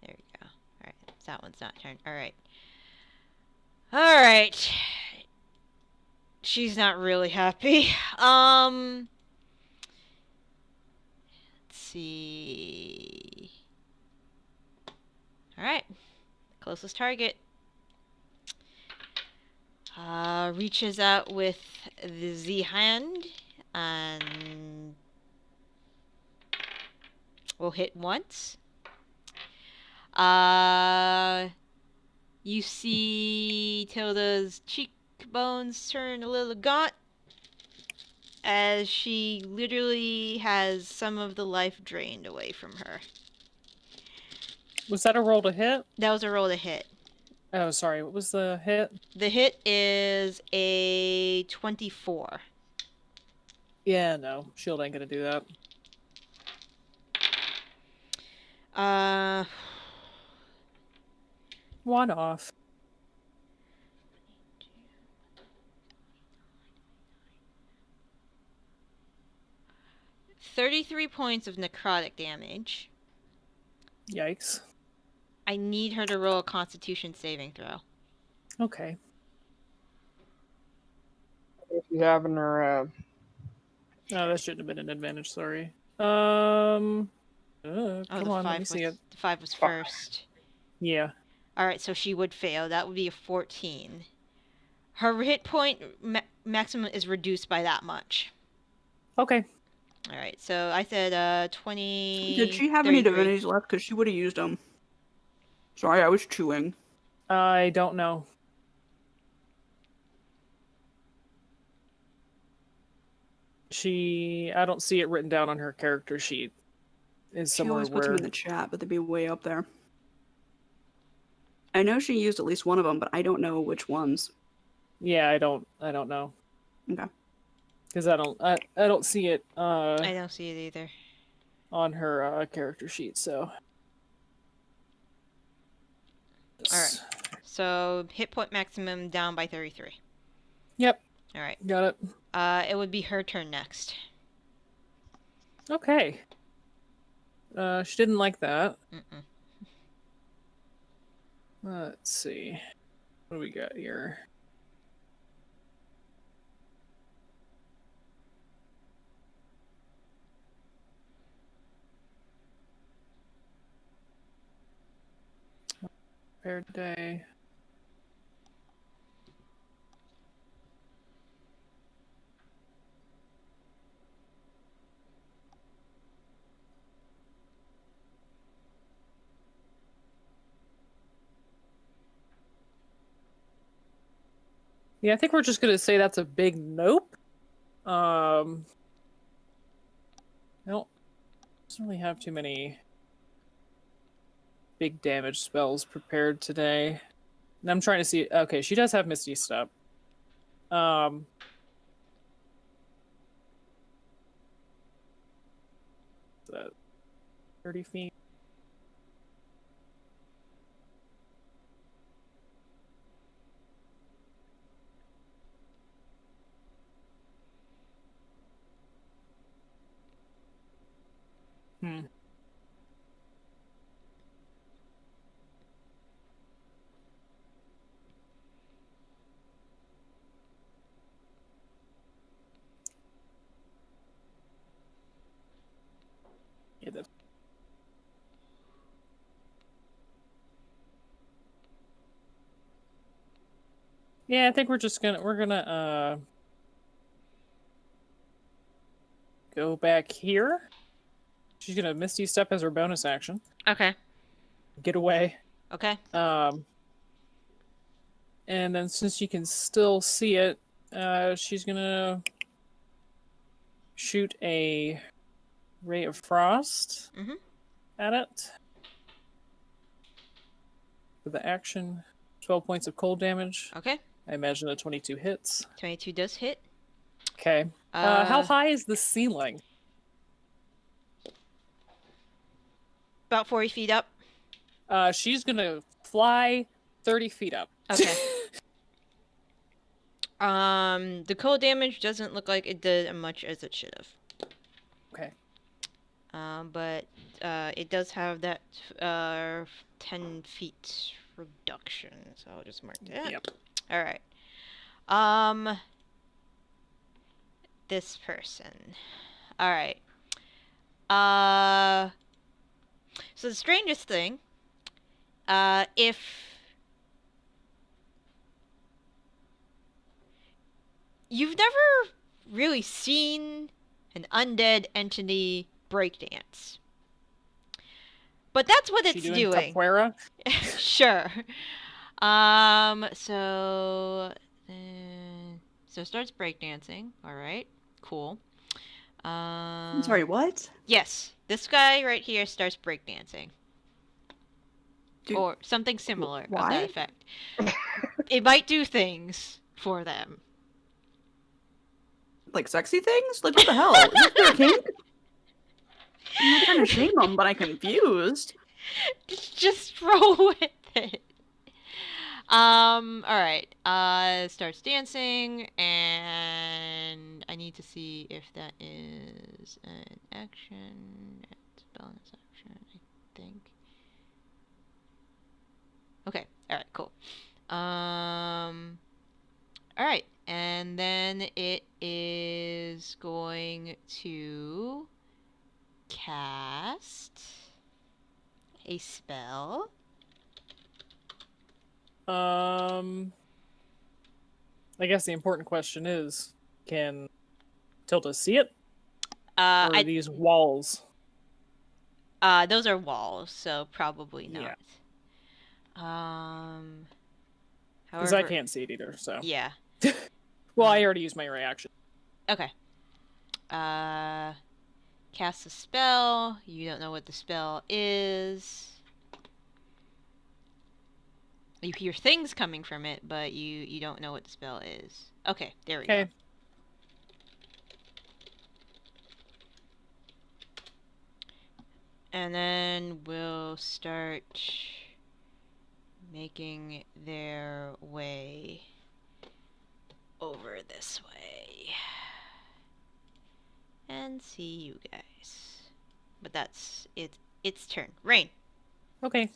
There you go. Alright, that one's not turned. Alright. Alright. She's not really happy. Let's see. Alright. Closest target. Reaches out with the Z hand and will hit once. You see Tilda's cheekbones turn a little gaunt as she literally has some of the life drained away from her. Was that a roll to hit? That was a roll to hit. Oh, sorry. What was the hit? The hit is a 24. Yeah, no. Shield ain't gonna do that. One off. $33 points of necrotic damage. Yikes. I need her to roll a Constitution saving throw. Okay. If you have in her, Oh, that shouldn't have been an advantage, sorry. Come on, let me see it. The 5 was first. Yeah. Alright, so she would fail. That would be a 14. Her hit point maximum is reduced by that much. Okay. Alright, so I said 20... Did she have 33. any divinities left? Because she would have used them. Sorry, I was chewing. I don't know. I don't see it written down on her character sheet. Is She somewhere always puts them where in the chat, but they'd be way up there. I know she used at least one of them, but I don't know which ones. Yeah, I don't know. Okay. Because I don't see it I don't see it either. on her character sheet, so. Alright. So hit point maximum down by 33. Yep. Alright. Got it. It would be her turn next. Okay. She didn't like that. Mm-mm. Let's see. What do we got here? Fair day. Yeah, I think we're just gonna say that's a big nope. I don't really have too many big damage spells prepared today. And I'm trying to see. Okay, she does have Misty Step. That 30 feet. Yeah, that's... Yeah, I think we're gonna go back here. She's gonna Misty Step as her bonus action. Okay. Get away. Okay. And then since you can still see it, she's gonna shoot a ray of frost at it. For the action, 12 points of cold damage. Okay. I imagine a 22 hits. 22 does hit. Okay. How high is the ceiling? About 40 feet up. She's gonna fly 30 feet up. Okay. The cold damage doesn't look like it did as much as it should have. Okay. But it does have that 10 feet reduction, so I'll just mark that. Yep. All right. This person. All right. So the strangest thing, if you've never really seen an undead entity breakdance, but that's what it's doing. Capoeira? Sure. So it starts breakdancing. All right. Cool. I'm sorry, what? Yes, this guy right here starts breakdancing. Dude, or something similar of why? that effect. It might do things for them. Like sexy things? Like what the hell? Is this their kink? I'm not trying to shame them, but I'm confused. Just roll with it. Alright. Starts dancing, and I need to see if that is an action. It's a bonus action, I think. Okay, alright, cool. Alright, and then it is going to cast a spell. I guess the important question is, can Tilda see it? Or are these walls? Those are walls, so probably not. Yeah. Because However, I can't see it either, so. yeah. Well, I already used my reaction. Okay. Cast a spell. You don't know what the spell is. You hear things coming from it, but you don't know what the spell is. Okay, there we go. And then we'll start making their way over this way. And see you guys. But that's it. Its turn. Raine. Okay.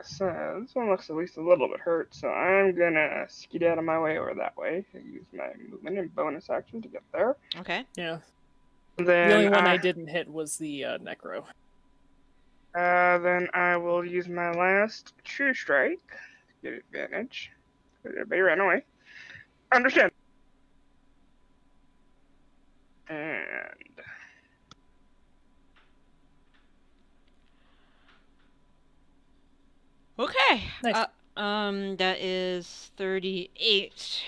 So this one looks at least a little bit hurt, so I'm gonna skeet out of my way over that way. Use my movement and bonus action to get there. Okay. Yeah. Then The only one I didn't hit was the necro. Then I will use my last true strike to get advantage. Everybody ran away. Understand. And Okay. Nice. That is 38.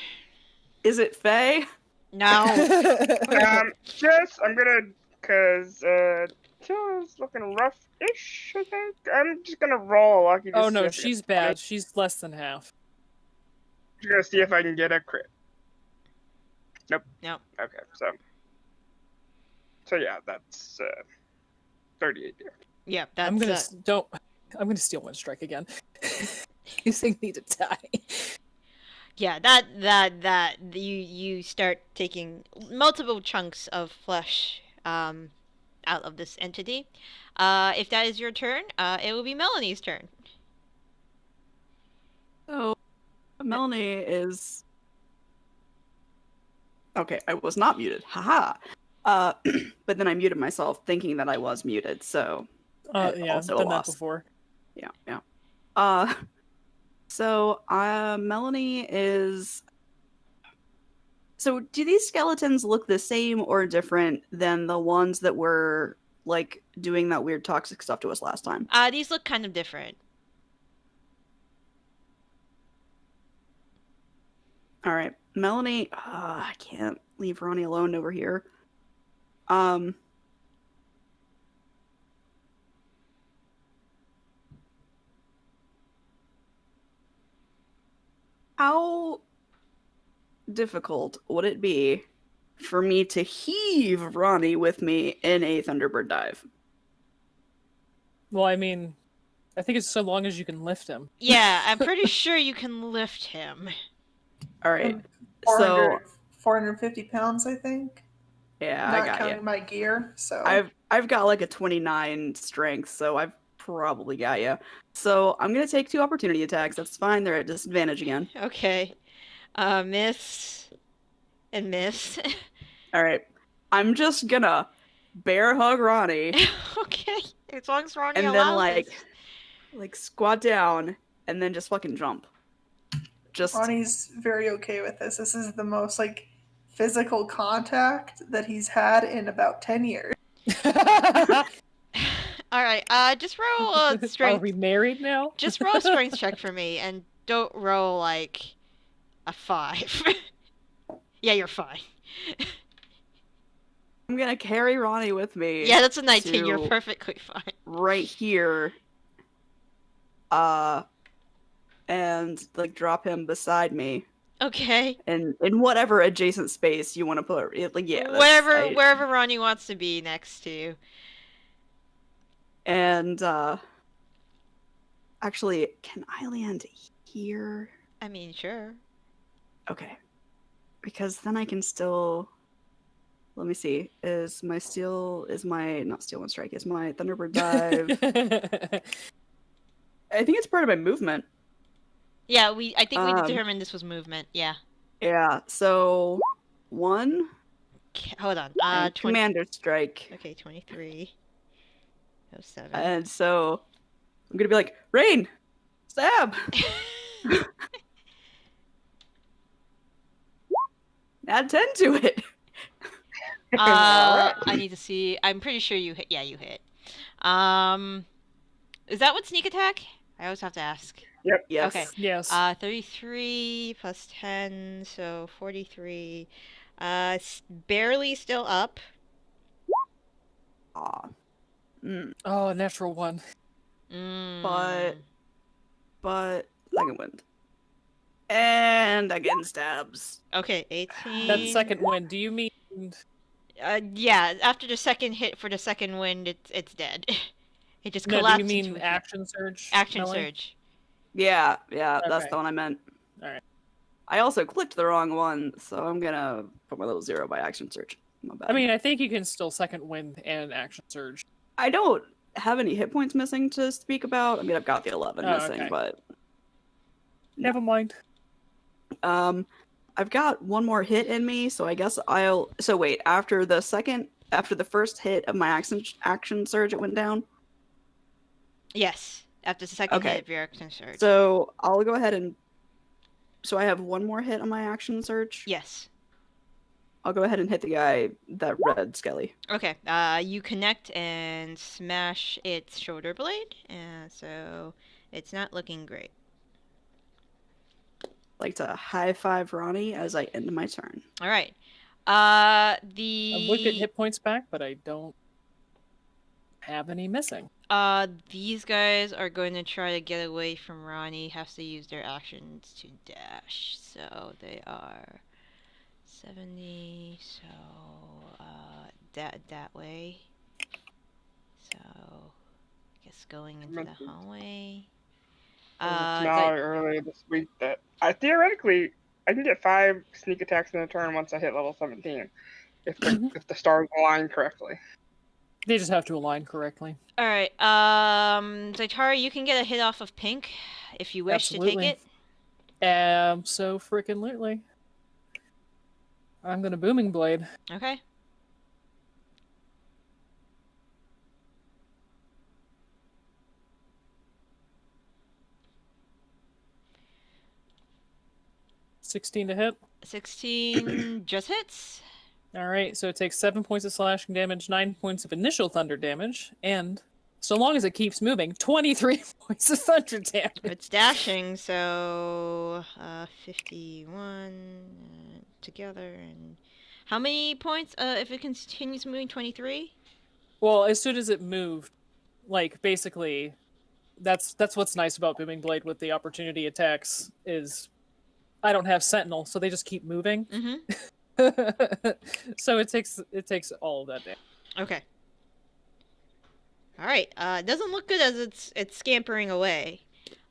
Is it Faye? No. just I'm gonna cause Tila's looking rough-ish. I think I'm just gonna roll a lucky. Oh no, she's bad. She's less than half. I'm gonna see if I can get a crit. Nope. Nope. Okay, so yeah, that's 38 there. Yeah, that's. I'm gonna steal one strike again. Using me to die. Yeah, that you start taking multiple chunks of flesh out of this entity. If that is your turn, it will be Melanie's turn. So, Melanie is. Okay, I was not muted. Haha. But then I muted myself, thinking that I was muted. So. Yeah, also done a that loss. before. Yeah. So Melanie is. So do these skeletons look the same or different than the ones that were like doing that weird toxic stuff to us last time? These look kind of different. All right, Melanie. I can't leave Ronnie alone over here. How difficult would it be for me to heave Ronnie with me in a Thunderbird dive? Well, I mean, I think it's so long as you can lift him. Yeah, I'm pretty sure you can lift him. All right. 400, 450 pounds, I think. Yeah, Not I got counting you. my gear. So I've got like a 29 strength, so I've probably got you. So I'm gonna take 2 opportunity attacks. That's fine. They're at disadvantage again. Okay. Miss. And miss. All right. I'm just gonna bear hug Ronnie. Okay. As long as Ronnie And then allows like squat down and then just fucking jump. Just Ronnie's very okay with this. This is the most like physical contact that he's had in about 10 years. Alright, just roll a Are strength. we married now? Just roll a strength check for me, and don't roll like a 5. Yeah, you're fine. I'm gonna carry Ronnie with me. Yeah, that's a 19. to You're perfectly fine. right here. And like drop him beside me. Okay. And in whatever adjacent space you want to put it, like Wherever Ronnie wants to be next to you. And actually, can I land here? I mean, sure. Okay. Because then I can still, let me see. Is my not steel one strike, is my Thunderbird dive. I think it's part of my movement. Yeah, I think we determined this was movement. Yeah. Yeah, so 1 Hold on. and commander strike. Okay, 23. 07. And so I'm gonna be like, Raine, stab. Add 10 to it. I need to see. I'm pretty sure you hit. Yeah, you hit. Is that what sneak attack? I always have to ask. Yep. Yes. Okay. Yes. 33 plus 10, so 43. Barely still up. Aw. Mm. Oh, natural 1. Mm. But second wind. And again stabs. Okay, 18. That second wind, do you mean... Yeah, after the second hit for the second wind, it's dead. It just No, collapsed. do you into mean a- action surge? Action melee? surge? Yeah, that's Okay. the one I meant. Alright. I also clicked the wrong one, so I'm gonna put my little 0 by action search. My bad. I mean, I think you can still second wind and action surge. I don't have any hit points missing to speak about. I mean, I've got the 11 Oh, missing, okay. but Never mind. I've got one more hit in me, so I guess so wait, after the first hit of my action surge, it went down. Yes, after the second Okay. hit of your action surge. So I'll go ahead and. So I have one more hit on my action surge. Yes. I'll go ahead and hit the guy, that red skelly. Okay. You connect and smash its shoulder blade, and so it's not looking great. Like to high five Ronnie as I end my turn. All right. I would get hit points back, but I don't have any missing. These guys are going to try to get away from Ronnie. Has to use their actions to dash. So they are 70. So that way. So I guess going into the hallway. Earlier this week that I theoretically I can get 5 sneak attacks in a turn once I hit level 17, if the stars align correctly. They just have to align correctly. All right. Zaitara, you can get a hit off of Pink if you wish to take it. So frickin' lootly. I'm gonna booming blade. Okay. $16 to hit. 16 just hits. Alright, so it takes 7 points of slashing damage, 9 points of initial thunder damage, and so long as it keeps moving, 23 points of thunder damage. It's dashing, so 51 together. And how many points? If it continues moving, 23. Well, as soon as it moved, like basically, that's what's nice about booming blade with the opportunity attacks is I don't have sentinel, so they just keep moving. Mm-hmm. So it takes all of that damage. Okay. Alright, doesn't look good as it's scampering away.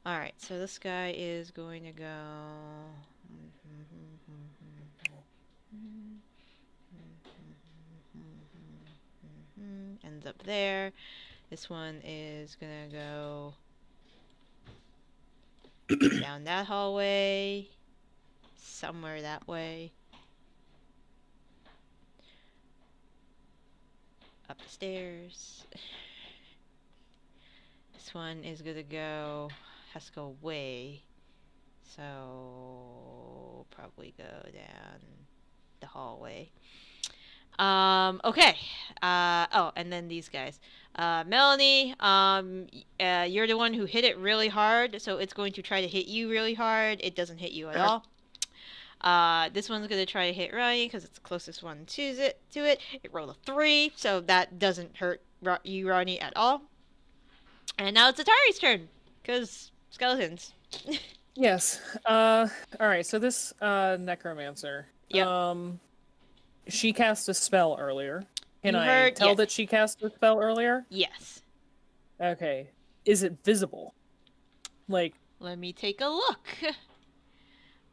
Alright, so this guy is going to go... Ends up there. This one is gonna go down that hallway, somewhere that way, up the stairs. This one is gonna go, has to go away, so probably go down the hallway. Okay. Oh, and then these guys. Melanie, you're the one who hit it really hard, so it's going to try to hit you really hard. It doesn't hit you at all. This one's going to try to hit Ryan because it's the closest one to it. It rolled a 3, so that doesn't hurt you, Ronnie, at all. And now it's Atari's turn, because skeletons. Yes. Alright, so this necromancer. Yep. She cast a spell earlier. Can I tell yes. that she cast a spell earlier? Yes. Okay. Is it visible? Like, let me take a look.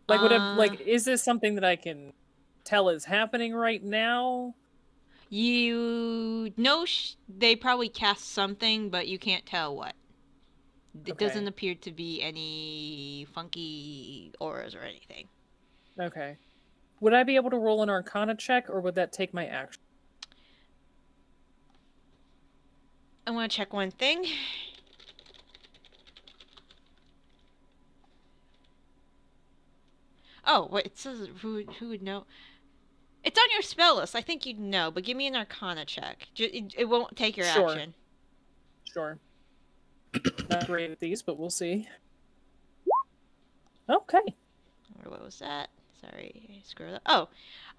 Like, is this something that I can tell is happening right now? You know they probably cast something, but you can't tell what. It doesn't appear to be any funky auras or anything. Okay. Would I be able to roll an Arcana check, or would that take my action? I want to check one thing. Oh, wait, it says who would know? It's on your spell list. I think you'd know, but give me an Arcana check. It won't take your action. Sure. Not great at these, but we'll see. Okay. Or what was that? Sorry, I screwed up. Oh,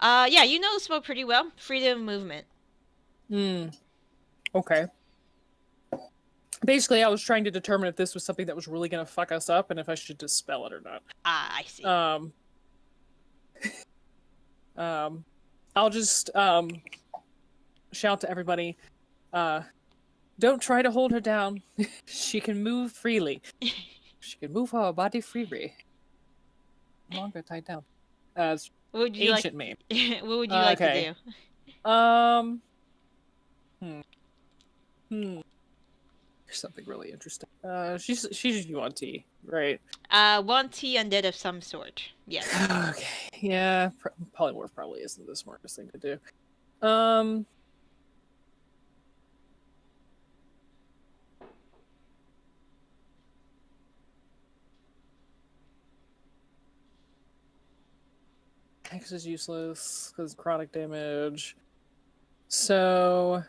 yeah, you know the spell pretty well. Freedom of movement. Okay. Basically, I was trying to determine if this was something that was really going to fuck us up and if I should dispel it or not. Ah, I see. I'll just shout to everybody, don't try to hold her down. She can move freely. She can move her body freely. No longer tied down. What would you ancient meme. What would you like to do? Something really interesting. She's yuan, right? Yuan undead of some sort. Yes. Okay. Yeah, polymorph probably isn't the smartest thing to do. X is useless because chronic damage. So,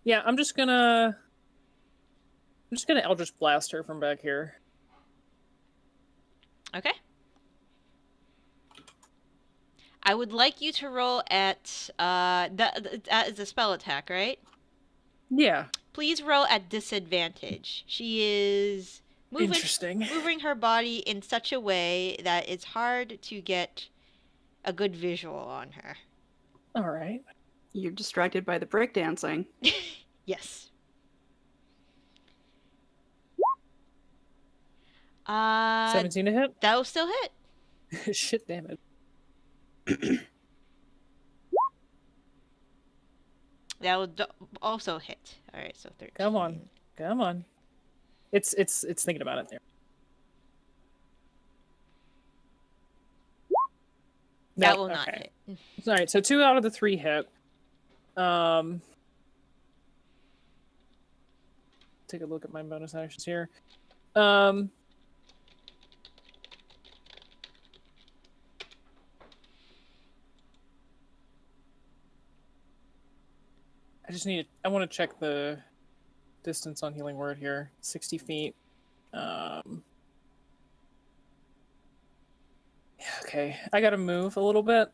yeah, I'm just gonna Eldritch Blast her from back here. Okay. I would like you to roll at that is a spell attack, right? Yeah. Please roll at disadvantage. She is moving her body in such a way that it's hard to get a good visual on her. All right. You're distracted by the breakdancing. Yes. 17 to hit? That'll still hit. Shit, damn it. That will also hit. All right, so 13. Come on. It's thinking about it there. That will not hit. All right, so 2 out of the 3 hit. Take a look at my bonus actions here. I want to check the distance on Healing Word here. 60 feet. Okay, I gotta move a little bit.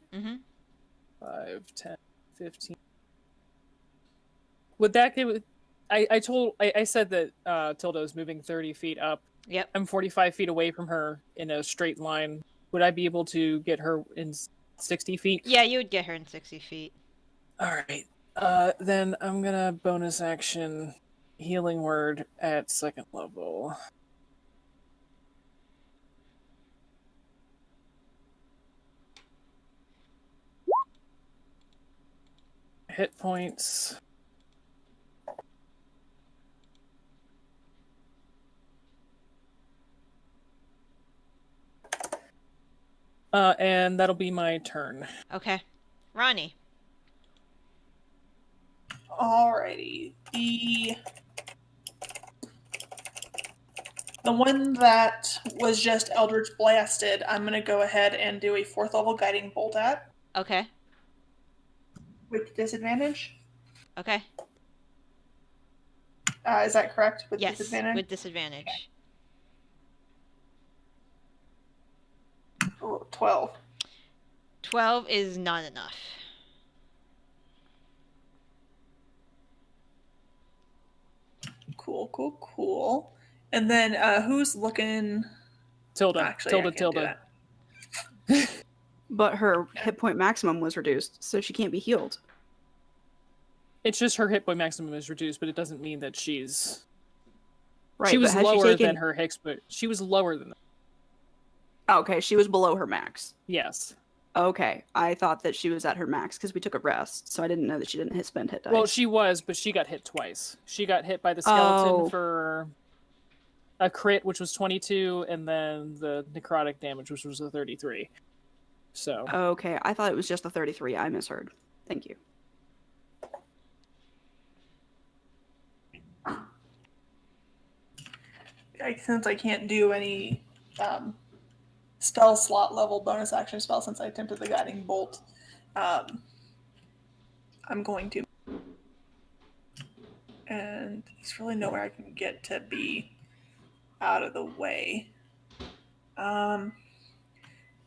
5, 10, 15. Would that give... I said that Tilda is moving 30 feet up. Yep. I'm 45 feet away from her in a straight line. Would I be able to get her in 60 feet? Yeah, you would get her in 60 feet. Alright. Then I'm gonna bonus action healing word at 2nd level. Hit points. And that'll be my turn. Okay. Ronnie. Alrighty. The one that was just Eldritch Blasted, I'm going to go ahead and do a 4th level Guiding Bolt at. Okay. With disadvantage. Okay. Is that correct? With Yes, disadvantage? with disadvantage. Oh, 12. 12 is not enough. Cool. And then who's looking? Tilda. Actually, Tilda. But her hit point maximum was reduced, so she can't be healed. It's just her hit point maximum is reduced, but it doesn't mean that she's... Right, she was but lower taken... than her Hicks, but she was lower than that. Okay, she was below her max. Yes. Okay, I thought that she was at her max because we took a rest, so I didn't know that she didn't spend hit dice. Well, she was, but she got hit twice. She got hit by the skeleton for a crit, which was 22, and then the necrotic damage, which was a 33. So. Okay, I thought it was just the 33. I misheard. Thank you. Since I can't do any spell slot level bonus action spell since I attempted the Guiding Bolt, I'm going to. And there's really nowhere I can get to be out of the way.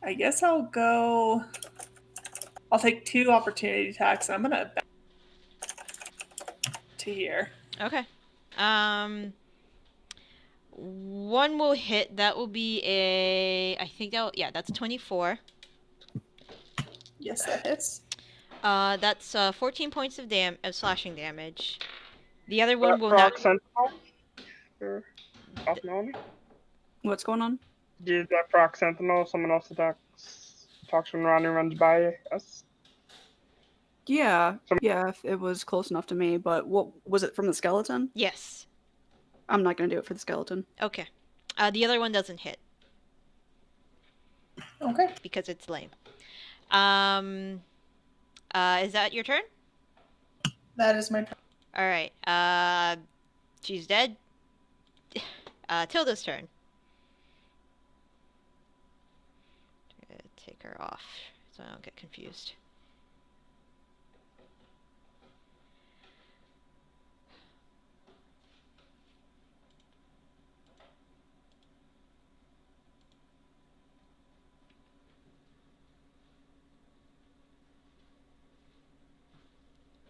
I guess I'll go. I'll take 2 opportunity attacks, and I'm gonna back to here. Okay. One will hit. That will be a. I think that. Yeah, that's 24. Yes, that hits. That's 14 points of slashing damage. The other one will not. What's going on? Use that proc sentinel. Someone else talks when Ronnie runs by us. Yeah, if it was close enough to me, but what was it from the skeleton? Yes. I'm not gonna do it for the skeleton. Okay. The other one doesn't hit. Okay. Because it's lame. Is that your turn? That is my turn. All right. She's dead. Tilda's turn. Take her off so I don't get confused.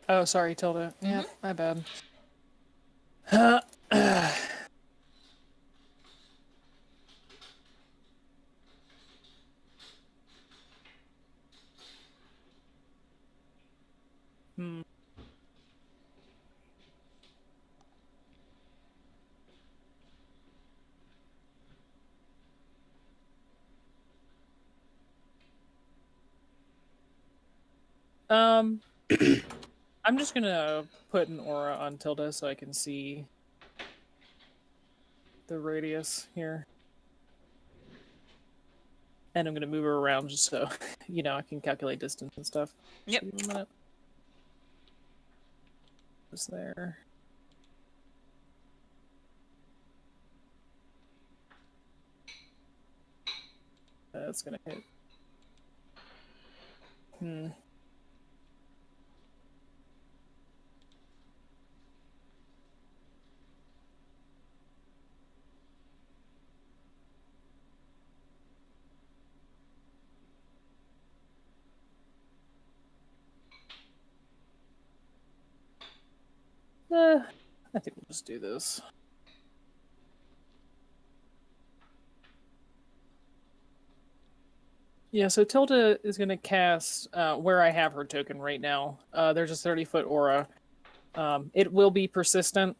Oh, sorry, Tilda. Yeah, my bad. I'm just gonna put an aura on Tilda so I can see the radius here. And I'm gonna move her around just so, I can calculate distance and stuff. Yep. Just a minute. Just there. That's gonna hit. I think we'll just do this. Yeah, so Tilda is going to cast where I have her token right now. There's a 30-foot aura. It will be persistent.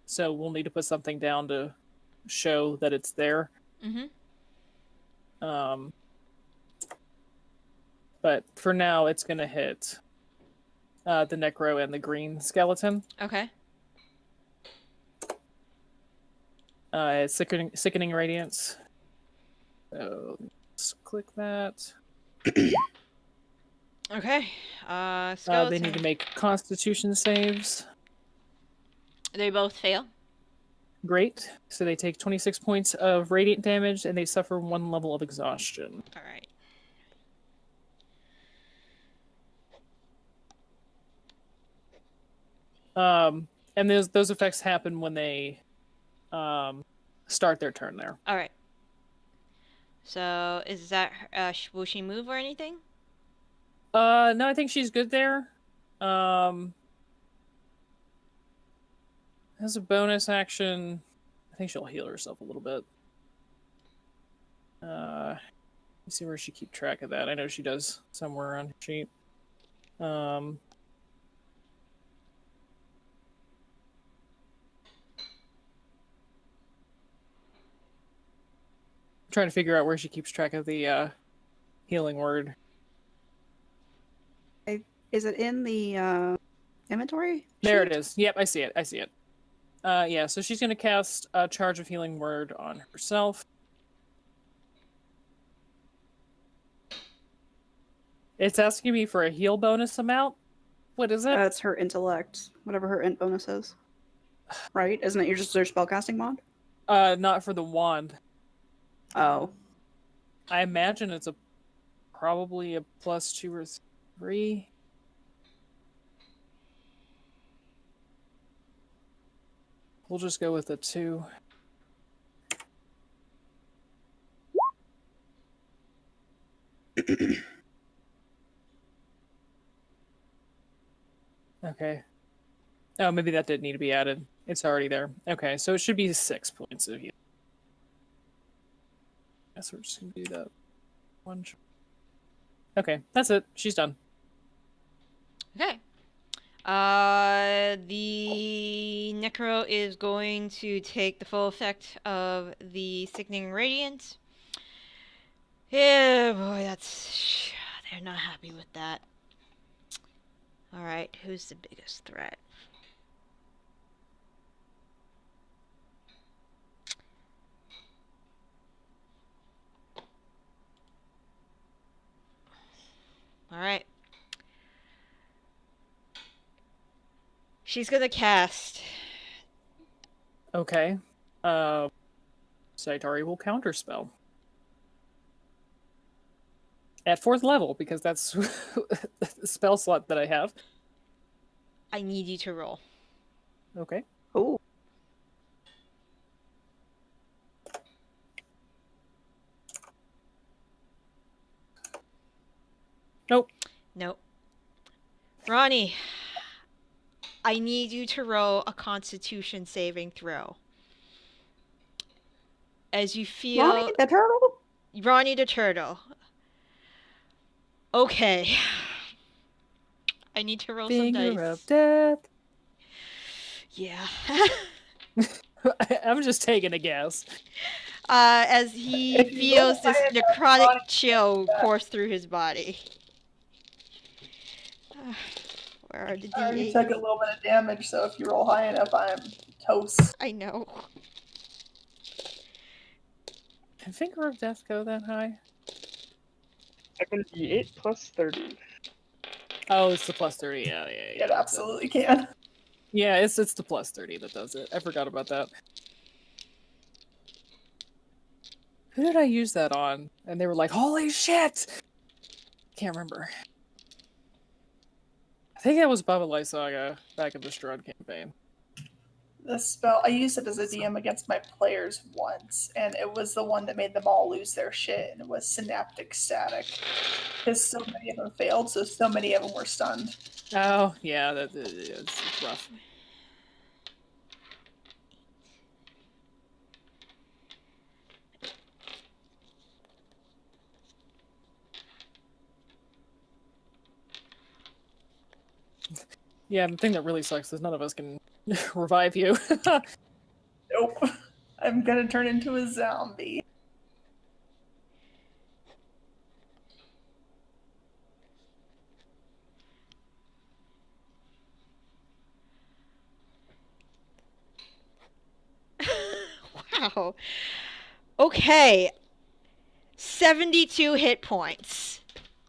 so we'll need to put something down to show that it's there. But for now, it's going to hit the necro and the green skeleton. Okay. It's sickening radiance. So let's click that. Okay. Skeleton. They need to make Constitution saves. They both fail. Great. So they take 26 points of radiant damage, and they suffer 1 level of exhaustion. All right. And those effects happen when they start their turn there. All right. So is that will she move or anything? No, I think she's good there. As a bonus action, I think she'll heal herself a little bit. Let's see where she keep track of that. I know she does somewhere on her sheet. Trying to figure out where she keeps track of the healing word. Is it in the inventory? There it is. Yep, I see it. Yeah, so she's going to cast a charge of healing word on herself. It's asking me for a heal bonus amount. What is it? That's her intellect, whatever her int bonus is. Right? Isn't it just their spellcasting mod? Not for the wand. Oh. I imagine it's probably a +2 or 3. We'll just go with a 2. Okay. Oh, maybe that didn't need to be added. It's already there. Okay, so it should be 6 points of healing. Guess we're just gonna do that one. Okay, that's it. She's done. Okay. The Necro is going to take the full effect of the Sickening Radiance. Yeah, boy, that's... They're not happy with that. Alright, who's the biggest threat? Alright. She's gonna cast. Okay. Saitari will counterspell. At 4th level, because that's the spell slot that I have. I need you to roll. Okay. Oh. Nope. Nope. Ronnie, I need you to roll a Constitution saving throw. As you feel... Ronnie the turtle? Ronnie the turtle. Okay. I need to roll some dice. Finger of death. Yeah. I'm just taking a guess. As he feels this necrotic chill course through his body. Where are the I already D8s? took a little bit of damage, so if you roll high enough, I'm toast. I know. Can Finger of Death go that high? 78 plus 30. Oh, it's the +30. Yeah. It absolutely can. Yeah, it's the +30 that does it. I forgot about that. Who did I use that on? And they were like, "Holy shit!" Can't remember. I think that was Baba Light Saga back in the Strahd campaign. The spell, I used it as a DM against my players once, and it was the one that made them all lose their shit, and it was Synaptic Static. Because so many of them failed, so many of them were stunned. Oh, yeah, it's rough. Yeah, the thing that really sucks is none of us can revive you. Nope. I'm gonna turn into a zombie. Wow. Okay. 72 hit points.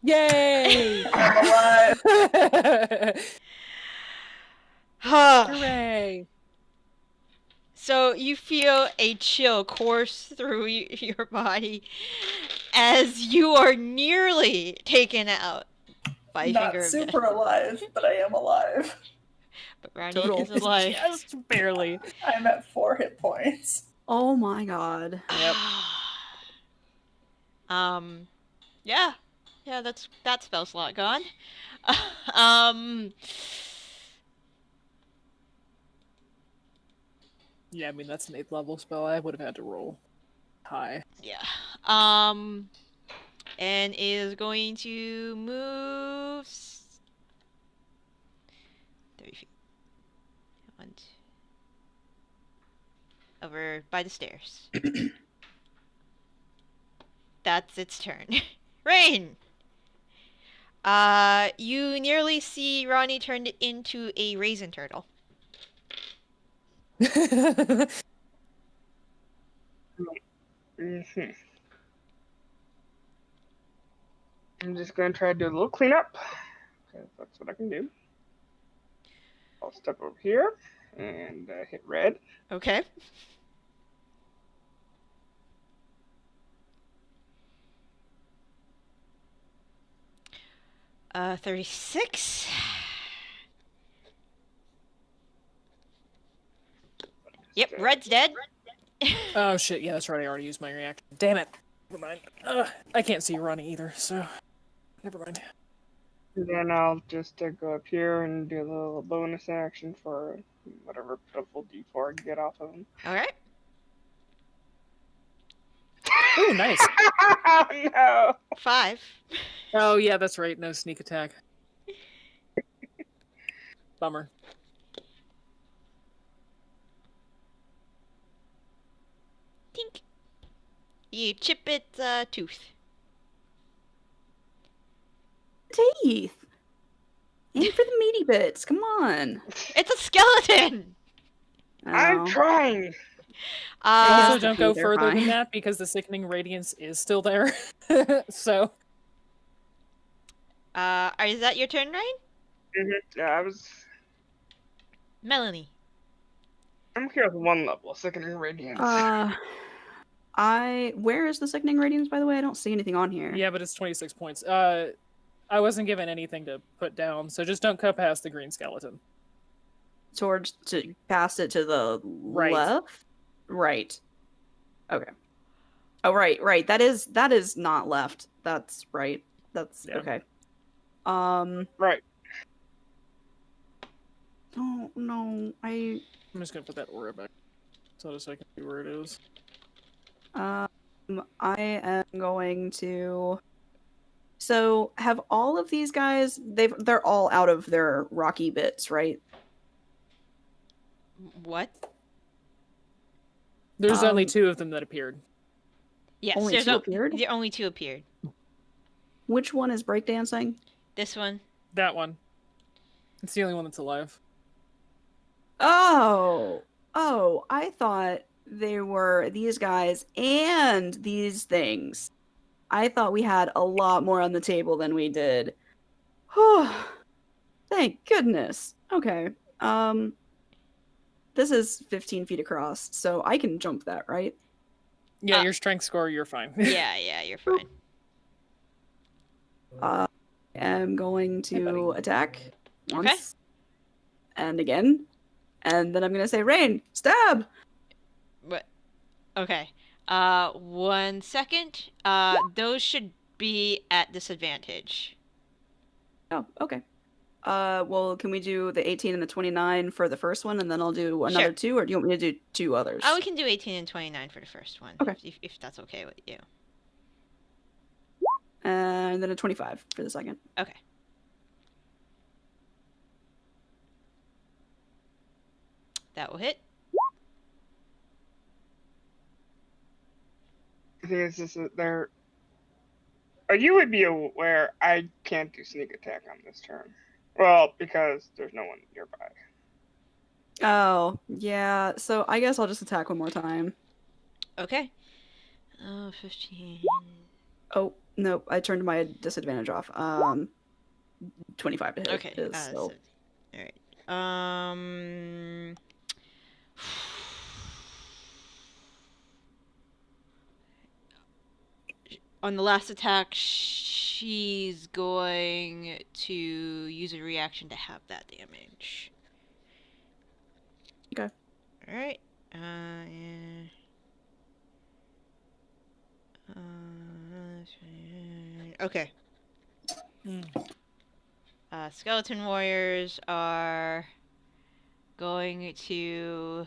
Yay! I'm alive. Hooray! So you feel a chill course through your body as you are nearly taken out by a Not finger of death. super alive, but I am alive. But Brownie Total. is alive. Just barely. I'm at 4 hit points. Oh my god. Yep. Yeah. Yeah, that spell slot gone. Yeah, I mean, that's an 8th level spell. I would have had to roll high. Yeah. And is going to move 30 feet. Over by the stairs. That's its turn. Raine! You nearly see Ronnie turned into a raisin turtle. Mm-hmm. I'm just gonna try to do a little cleanup, because that's what I can do. I'll step over here and hit red. Okay. Uh, 36. Yep, red's dead. Oh shit, yeah, that's right, I already used my reaction. Damn it. Never mind. I can't see Ronnie either, so... Never mind. And then I'll just go up here and do a little bonus action for whatever pitiful D4 I can get off of him. Alright. Ooh, nice. No! 5. Oh yeah, that's right, no sneak attack. Bummer. Tink. You chip its tooth. Teeth. Aim for the meaty bits. Come on. It's a skeleton! I'm Oh. trying! Also, Uh, don't go They're further than fine. that because the sickening radiance is still there. So, is that your turn, Ryan? Yeah, Melanie. I'm here with 1 level, sickening radiance. Where is the sickening radiance, by the way? I don't see anything on here. yeah, but it's 26 points. I wasn't given anything to put down, so just don't cut past the green skeleton. Past it to the Right. left? Right. Okay. Oh, right. That is not left. That's right. That's Yeah. okay. Right. Oh, no. I'm just gonna put that aura back so I can see where it is. I am going to... So, have all of these guys... They're all out of their rocky bits, right? What? There's only Um, 2 of them that appeared. Yes, Only there's 2 appeared? The only 2 appeared. Which one is breakdancing? This one. That one. It's the only one that's alive. Oh, I thought they were these guys and these things. I thought we had a lot more on the table than we did. Thank goodness. Okay. This is 15 feet across, so I can jump that, right? Yeah, your strength score, you're fine. Yeah, you're fine. I am going Hey, buddy. to attack once. Okay. And again. And then I'm going to say, Raine, stab! What? Okay. 1 second. Those should be at disadvantage. Oh, okay. Well, can we do the 18 and the 29 for the first one, and then I'll do another Sure. 2, or do you want me to do 2 others? Oh, we can do 18 and 29 for the first one. Okay. If that's okay with you. And then a 25 for the second. Okay. That will hit. The thing is, you would be aware I can't do sneak attack on this turn. Well, because there's no one nearby. Oh, yeah. So I guess I'll just attack one more time. Okay. 15. Oh, no. I turned my disadvantage off. 25 to hit. Okay. Is, so. Alright. On the last attack, she's going to use a reaction to have that damage. Okay. Alright. Yeah. Okay. Skeleton warriors are going to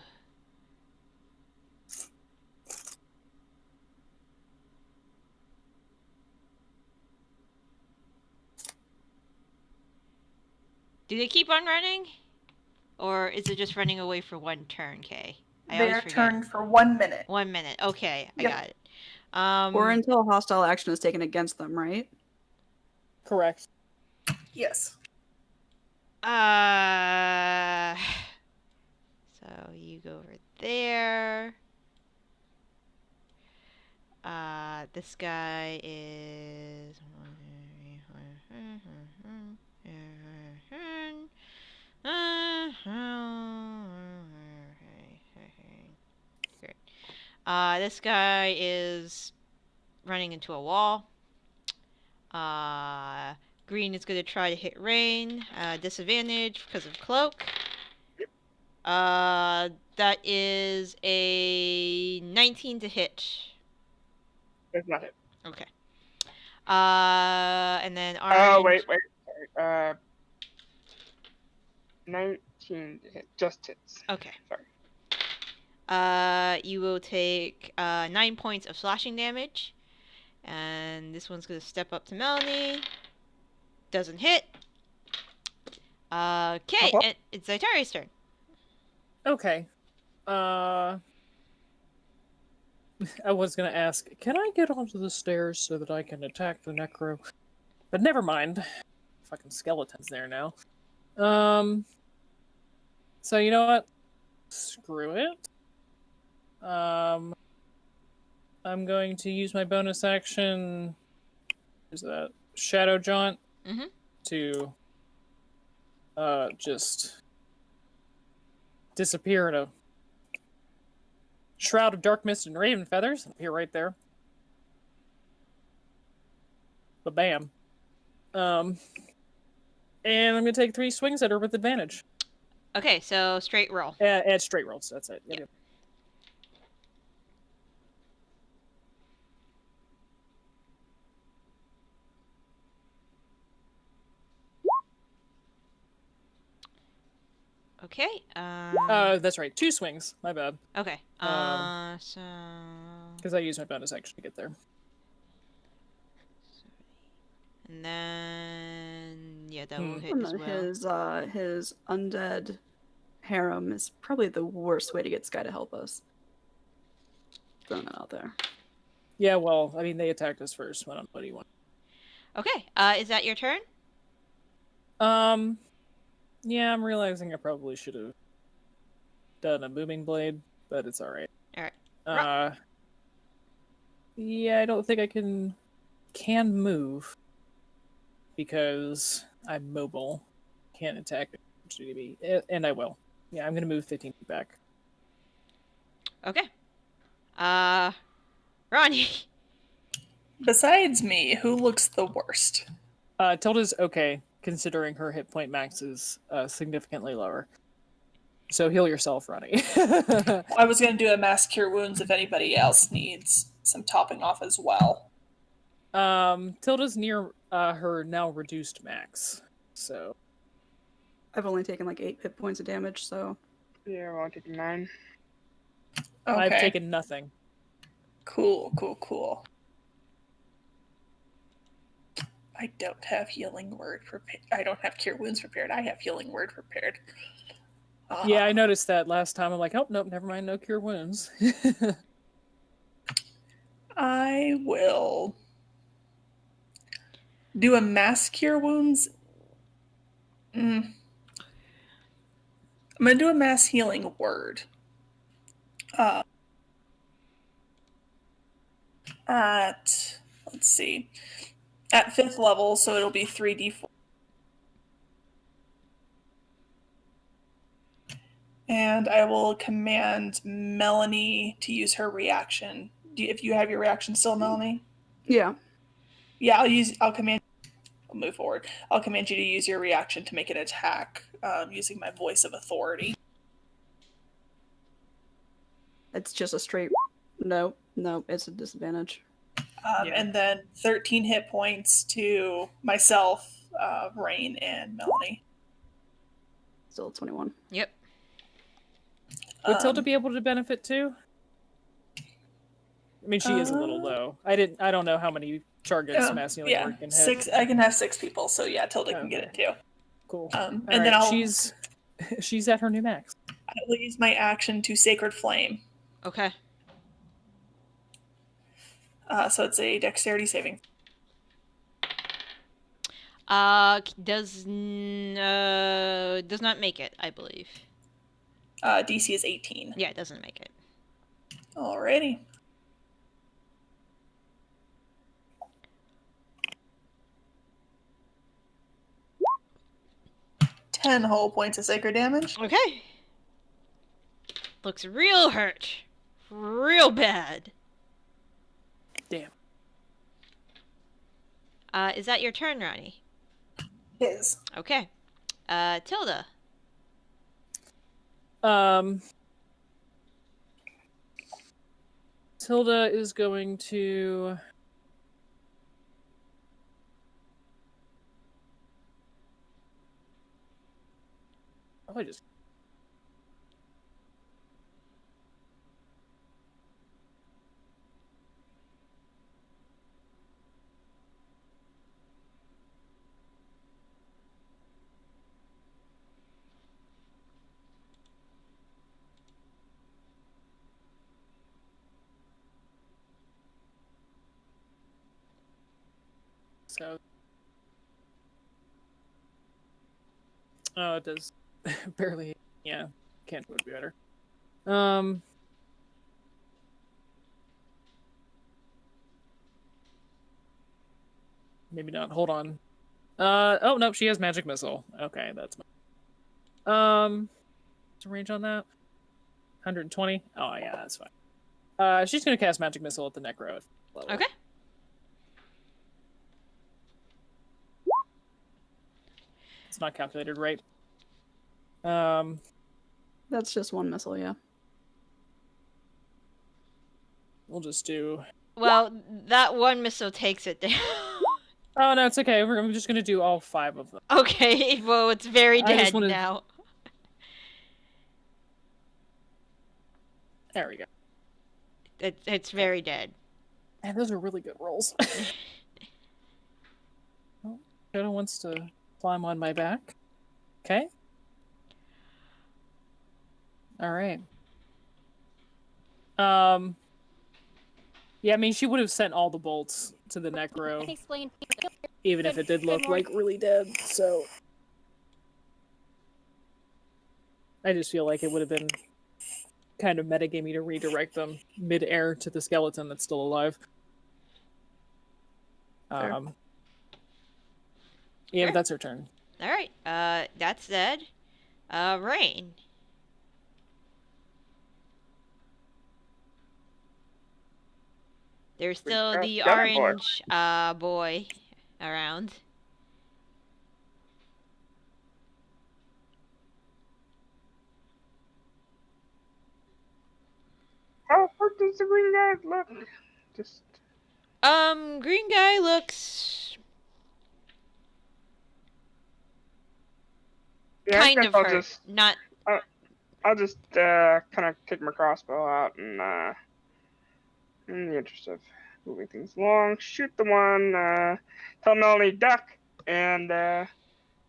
do they keep on running? Or is it just running away for one turn, Kay? Their turn for 1 minute. 1 minute. Okay, Yep. I got it. Or until a hostile action is taken against them, right? Correct. Yes. So you go over there. This guy is Great. This guy is running into a wall. Green is going to try to hit Raine. Disadvantage because of cloak. That is a 19 to hit. That's not it. Okay. And then orange. Oh, wait. Sorry. 19 to hit. Just hits. Okay. Sorry. You will take 9 points of slashing damage. And this one's going to step up to Melanie. Doesn't hit. Okay, and it's Zaitari's turn. Okay. I was gonna ask, can I get onto the stairs so that I can attack the necro? But never mind. Fucking skeleton's there now. So you know what? Screw it. I'm going to use my bonus action. Is that Shadow Jaunt? Mm-hmm. To just disappear in a shroud of dark mist and raven feathers. Appear right there. Ba-bam. And I'm gonna take 3 swings at her with advantage. Okay, so straight roll. Add straight rolls. That's it. Yep. Okay. That's right. 2 swings. My bad. Okay. So. Because I used my bonus action to get there. And then that will hit as well. His undead harem is probably the worst way to get this guy to help us. Throwing that out there. Yeah, well, I mean, they attacked us first. What do you want? Okay. Is that your turn? Yeah, I'm realizing I probably should have done a booming blade, but it's alright. Alright. Yeah, I don't think I can move because I'm mobile. Can't attack GDB, and I will. Yeah, I'm gonna move 15 feet back. Okay. Ronnie. Besides me, who looks the worst? Tilda's okay, considering her hit point max is significantly lower. So heal yourself, Ronnie. I was going to do a mass cure wounds if anybody else needs some topping off as well. Tilda's near her now reduced max, so I've only taken like 8 hit points of damage, so Yeah, well, I'm taking 9. Okay. I've taken nothing. Cool. I don't have healing word prepared. I don't have cure wounds prepared. I have healing word prepared. Yeah, I noticed that last time. I'm like, oh, nope, never mind, no cure wounds. I will do a mass cure wounds. I'm going to do a mass healing word. Let's see, at 5th level, so it'll be 3d4. And I will command Melanie to use her reaction. If you have your reaction still, Melanie? Yeah. Yeah, I'll move forward. I'll command you to use your reaction to make an attack using my voice of authority. It's just a straight... No, it's a disadvantage. And then 13 hit points to myself, Raine, and Melanie. Still 21. Yep. Would Tilda be able to benefit too? I mean, she is a little low. I don't know how many targets mass healing word can hit. 6. I can have 6 people, so yeah, Tilda can get it too. Cool. And right. then she's at her new max. I will use my action to Sacred Flame. Okay. So it's a dexterity saving. Does not make it, I believe. DC is 18. Yeah, it doesn't make it. Alrighty. Ten whole points of sacred damage. Okay. Looks real hurt. Real bad. Damn. Is that your turn, Ronnie? His. Okay. Tilda. Tilda is going to... Oh, I just... So... Oh, it does barely... Yeah, can't would be better. Maybe not. Hold on. Oh, no, she has magic missile. Okay, that's... What's the range on that? 120? Oh, yeah, that's fine. She's gonna cast magic missile at the necro level. Okay. It's not calculated right. That's just one missile, yeah. We'll just do... Well, that one missile takes it down. Oh, no, it's okay. I'm just gonna do all 5 of them. Okay, well, it's very dead now. There we go. It's very dead. Man, those are really good rolls. Oh, Shadow wants to climb on my back. Okay. Alright. Yeah, I mean, she would have sent all the bolts to the necro. Even if it did look, like, really dead, so... I just feel like it would have been kind of metagamey to redirect them mid-air to the skeleton that's still alive. Yeah, but that's her turn. Alright, that's dead. Raine. There's still the orange boy around. How hurt does the green guy look? Just... Green guy looks... Yeah, kind of hurt. Not... I'll just kind of take my crossbow out and, in the interest of moving things along, shoot the one, tell Melanie duck, and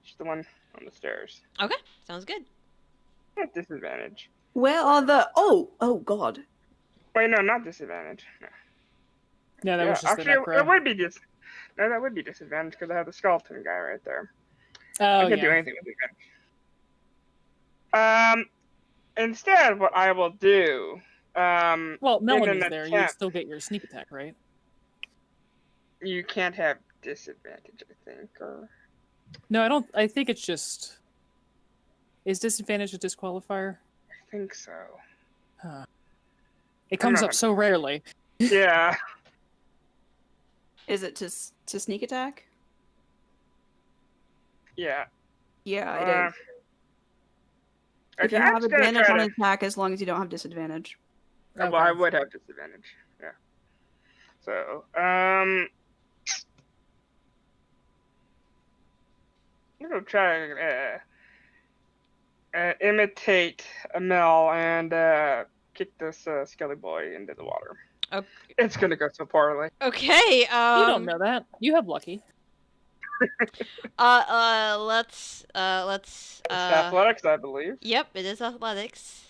shoot the one on the stairs. Okay, sounds good. At disadvantage. Well, oh god. Wait, no, not disadvantage. No. Yeah, that was just actually, the necro. it would be No, that would be disadvantage because I have the skeleton guy right there. Oh, I can't do anything with advantage. Instead, what I will do. Well, Melanie's in there. attempt, You still get your sneak attack, right? You can't have disadvantage, I think, or. No, I don't. I think it's just. Is disadvantage a disqualifier? I think so. Huh. It comes up so rarely. Yeah. Is it to sneak attack? Yeah. Yeah, it is. If you I'm have just gonna advantage try on to- attack, as long as you don't have disadvantage. Well, I would have disadvantage. Yeah. So, I'm gonna try imitate a Mel and kick this Skelly boy into the water. Okay. It's gonna go so poorly. Okay. You don't know that. You have lucky. Let's. It's athletics, I believe. Yep, it is athletics.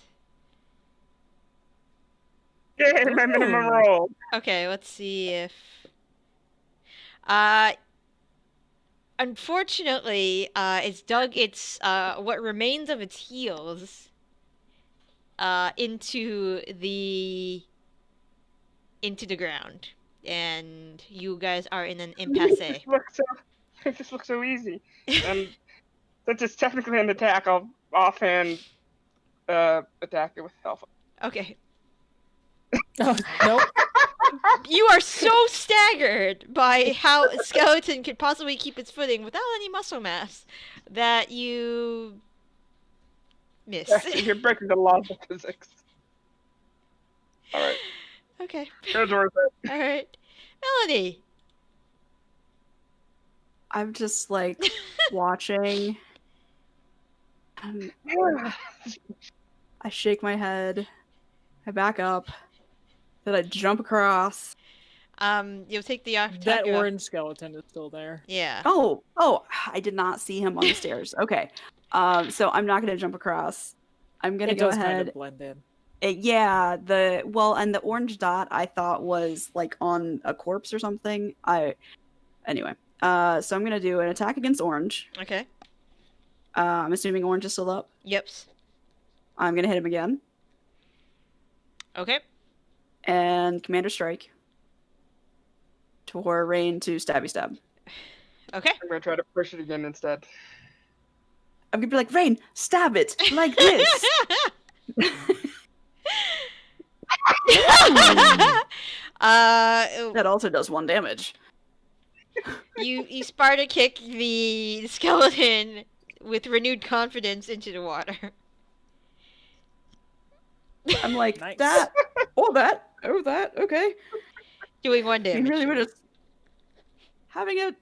Yay, my minimum roll. Okay, let's see if. Unfortunately, it's dug its what remains of its heels into the ground, and you guys are in an impasse. This looks so easy. And since it's technically an attack, I'll offhand attack it with health. Okay. Oh, nope. You are so staggered by how a skeleton could possibly keep its footing without any muscle mass that you miss. You're breaking the laws of physics. Alright. Okay. It was worth it. Alright. Melanie. I'm just like watching. I shake my head. I back up. Then I jump across. You'll take the That orange skeleton is still there. Yeah. Oh, I did not see him on the stairs. Okay. So I'm not gonna jump across. I'm gonna go does ahead. kind of blend in. And the orange dot I thought was like on a corpse or something. Anyway. So I'm gonna do an attack against orange. Okay. I'm assuming orange is still up. Yep. I'm gonna hit him again. Okay. And Commander Strike. For Raine to stabby stab. Okay. I'm gonna try to push it again instead. I'm gonna be like, Raine, stab it like this. That also does 1 damage. you Sparta kick the skeleton with renewed confidence into the water. I'm like, Nice. that, okay. Doing 1 I damage. mean, really, we're just having it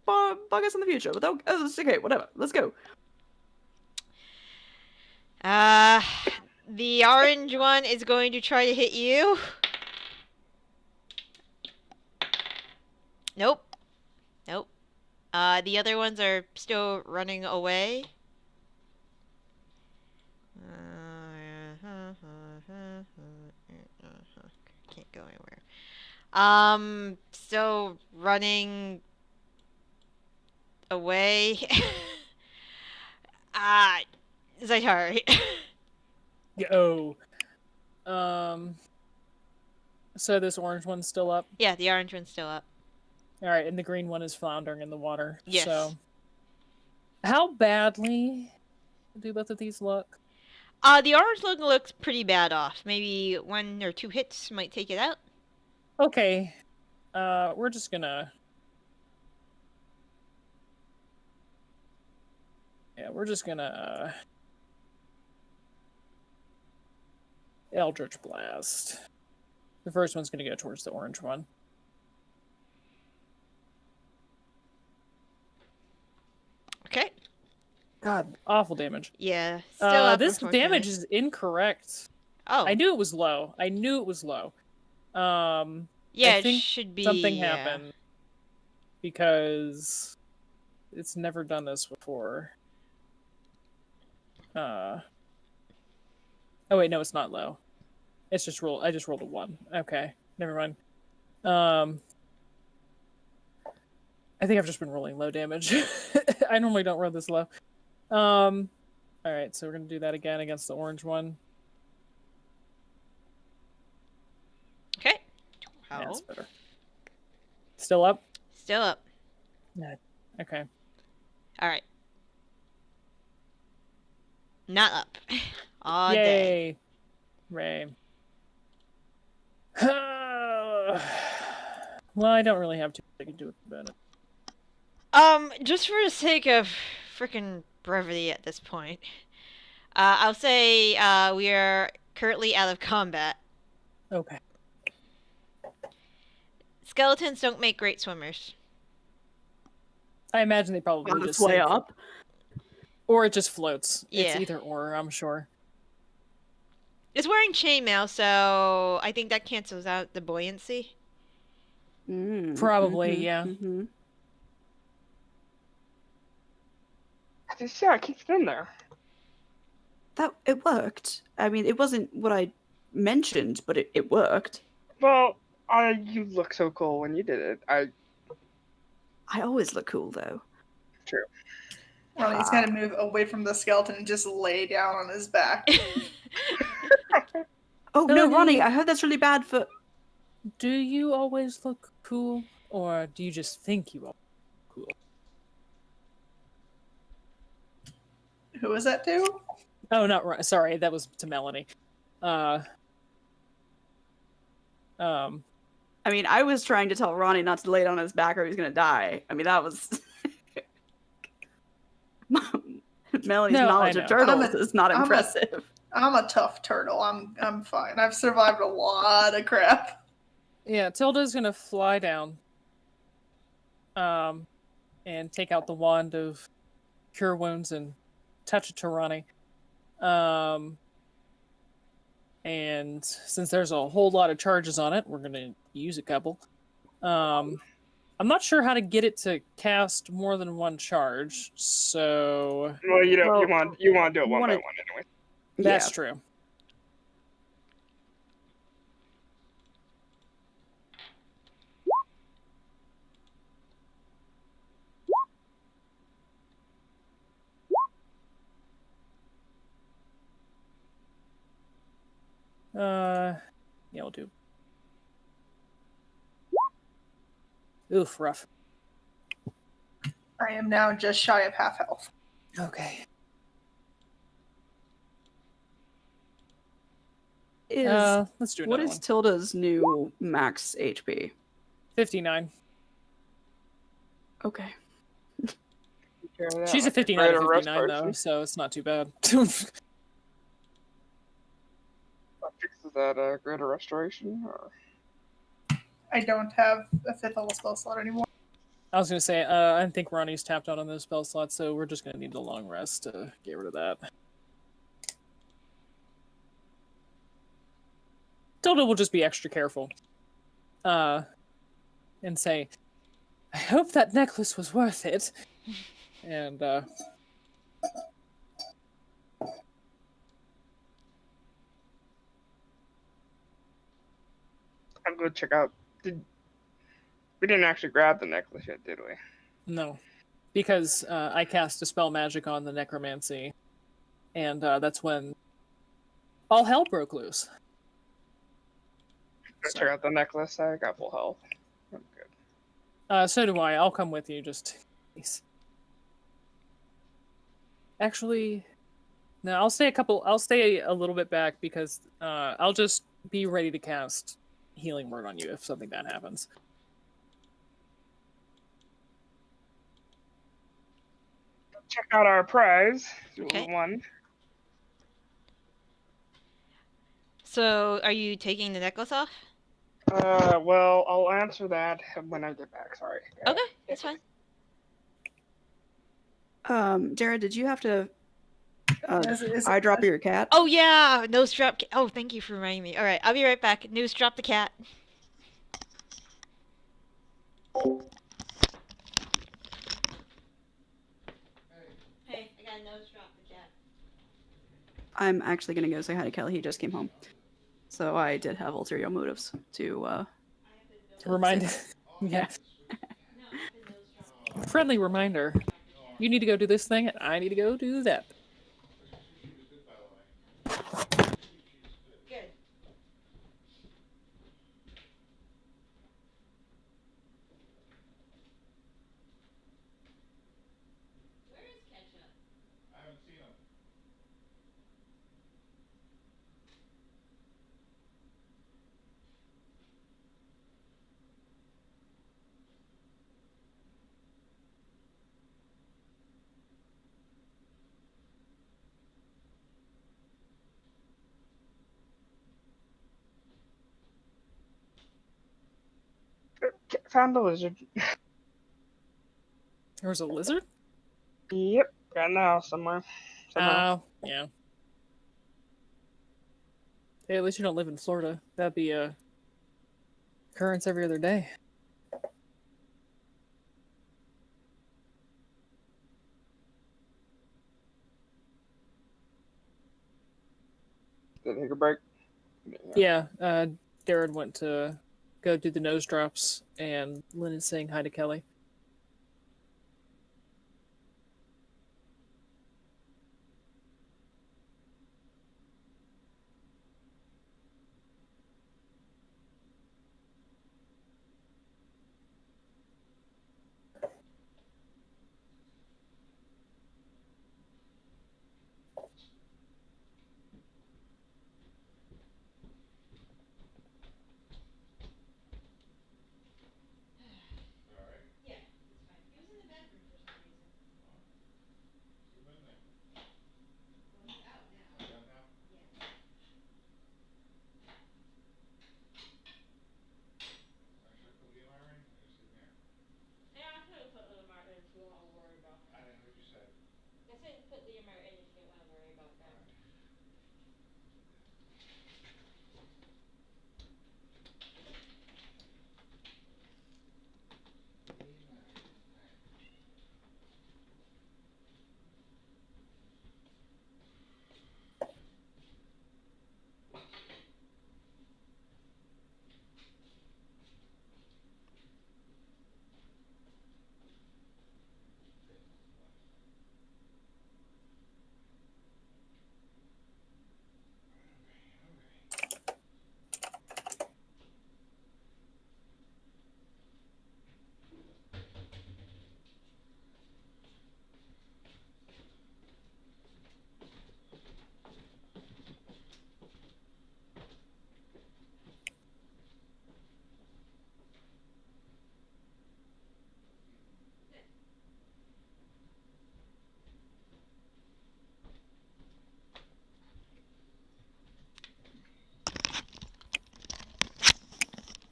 bug us in the future, but it's okay, whatever. Let's go. The orange one is going to try to hit you. Nope. The other ones are still running away. Can't go anywhere. Still running away. Zaitar. Yo. So this orange one's still up. Yeah, the orange one's still up. All right, and the green one is floundering in the water. Yes. So, how badly do both of these look? The orange one looks pretty bad off. Maybe 1 or 2 hits might take it out. Okay. We're just gonna. Yeah, we're just gonna. Eldritch Blast. The first one's gonna go towards the orange one. Okay. God, awful damage. Yeah. Still up, This unfortunately. damage is incorrect. Oh. I knew it was low. Yeah, I it think should be. something yeah. happened because it's never done this before. Oh wait, no, it's not low. It's just I just rolled a 1. Okay, never mind. I think I've just been rolling low damage. I normally don't roll this low. Alright, so we're gonna do that again against the orange one. Okay. Yeah, that's better. Still up? Still up. Yeah. Okay. Alright. Not up. All Yay! day. Ray. Well, I don't really have too much I can do about it. Just for the sake of freaking brevity at this point, I'll say we are currently out of combat. Okay. Skeletons don't make great swimmers. I imagine they probably On just its way sink. up. Or it just floats. Yeah. It's either or, I'm sure. It's wearing chainmail, so I think that cancels out the buoyancy. Probably, yeah. Mm-hmm. Yeah, it keeps it in there. It worked. I mean, it wasn't what I mentioned, but it worked. Well, you look so cool when you did it. I always look cool, though. True. Ronnie's gonna move away from the skeleton and just lay down on his back. Oh, no, Ronnie, I heard that's really bad for... Do you always look cool? Or do you just think you are cool? Who was that to? Oh, not right. Sorry, that was to Melanie. I mean, I was trying to tell Ronnie not to lay down on his back or he's gonna die. I mean, that was... Melanie's knowledge of turtles is not impressive. I'm a tough turtle. I'm fine. I've survived a lot of crap. Yeah, Tilda's gonna fly down. And take out the wand of cure wounds and touch it to Ronnie. And since there's a whole lot of charges on it, we're gonna use a couple. I'm not sure how to get it to cast more than one charge, so Well, you want to do it one by one anyway. That's true. Yeah, we'll do. Oof, rough. I am now just shy of half health. Okay. Let's do another What is one. Tilda's new max HP? 59. Okay. She's a 59 Greater to 59 though, restoration. so it's not too bad. What fixes that greater restoration? Or... I don't have a 5th level spell slot anymore. I was gonna say, I think Ronnie's tapped out on those spell slots, so we're just gonna need a long rest to get rid of that. Tilda will just be extra careful. And say, I hope that necklace was worth it. And, I'm going to check out. We didn't actually grab the necklace yet, did we? no. Because, I cast Dispel Magic on the Necromancy. And, that's when all hell broke loose. Let's check out the necklace. I got full health. I'm good. So do I. I'll come with you, just in case. Actually, no, I'll stay a little bit back because I'll just be ready to cast Healing Word on you if something bad happens. Check out our prize. Okay. One. So, are you taking the necklace off? Well, I'll answer that when I get back. Sorry. Okay, that's fine. Jared, did you have to Is- eyedrop your cat? Oh yeah, nose drop. Oh, thank you for reminding me. All right, I'll be right back. Nose drop the cat. Hey, I got a nose drop the cat. I'm actually gonna go say hi to Kelly. He just came home, so I did have ulterior motives to Remind. Yeah. Friendly reminder. You need to go do this thing, and I need to go do that. Good. Where is ketchup? I haven't seen him. Found the lizard. There was a lizard? Yep, got in the house somewhere. Somehow. Oh, yeah. Hey, at least you don't live in Florida. That'd be a occurrence every other day. Did it take a break? Yeah, Darren went to go do the nose drops, and Lynn is saying hi to Kelly. Yeah, it's fine. He was in the bedroom for some reason. Leave him in there. Well, he's out now. Is that now? Yeah. Actually, put Liam Irene and just leave him here. Yeah, I could have put Liam in if you don't want to worry about I that. didn't hear what you said. I said put Liam in if you didn't want to worry about that.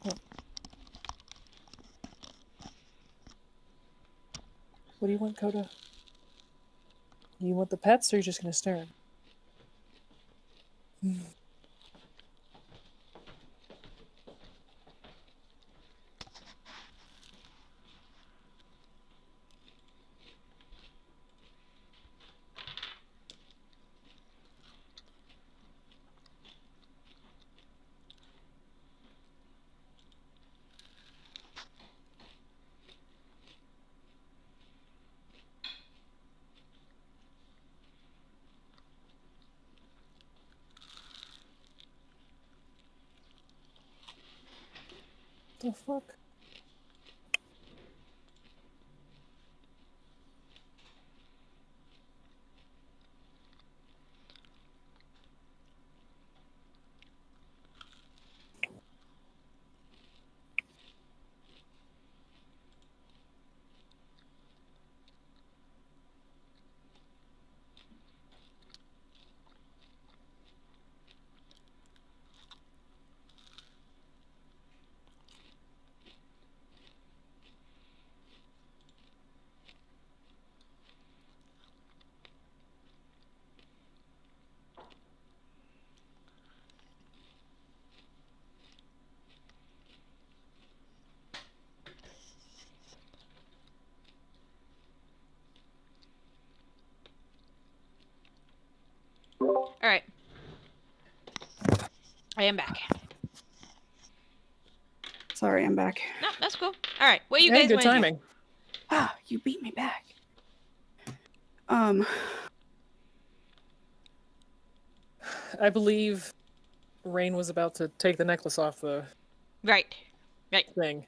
Alright. What do you want, Coda? You want the pets, or are you just gonna stare? The fuck? I am back. Sorry, I'm back. No, that's cool. All right, what you Hey, guys good want to do? timing. Ah, you beat me back. I believe Raine was about to take the necklace off the Right. thing.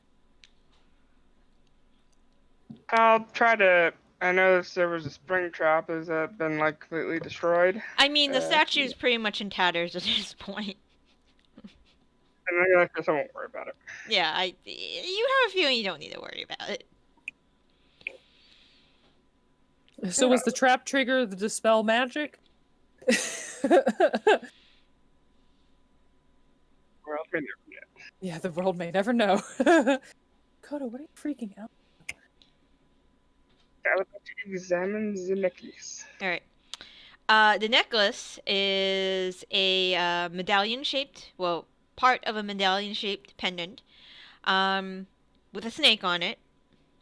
I'll try to. I noticed there was a spring trap. Has that been like completely destroyed? I mean, the statue's pretty much in tatters at this point. And I guess I won't worry about it. Yeah, you have a feeling you don't need to worry about it. So was the trap trigger the dispel magic? Well, maybe never yet. Yeah, the world may never know. Kodo, what are you freaking out? I would like to examine the necklace. All right. The necklace is a medallion-shaped, well, part of a medallion-shaped pendant, with a snake on it,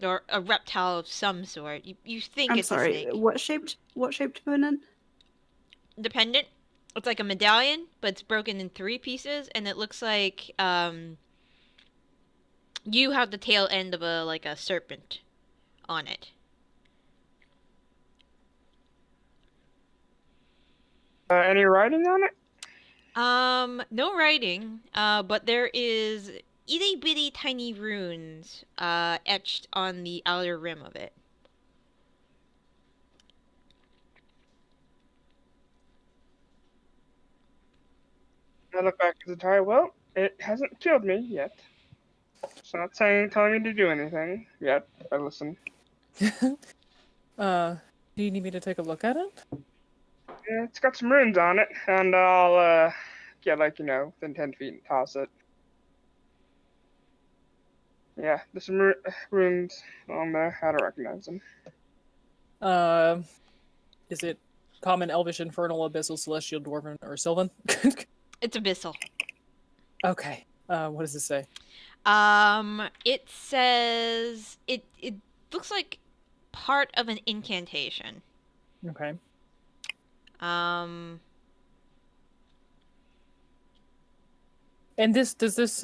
or a reptile of some sort. You think I'm it's sorry. a snake? What shaped pendant? The pendant, it's like a medallion, but it's broken in 3 pieces, and it looks like you have the tail end of a serpent on it. Any writing on it? No writing, but there is itty bitty tiny runes etched on the outer rim of it. I look back at the tie. Well, it hasn't killed me yet. It's not telling me to do anything yet. I listen. Do you need me to take a look at it? Yeah, it's got some runes on it, and I'll get within 10 feet and toss it. Yeah, there's some runes on there. I don't recognize them. Is it common, elvish, infernal, abyssal, celestial, dwarven, or sylvan? It's abyssal. Okay. What does it say? It says it looks like part of an incantation. Okay. Um, And does this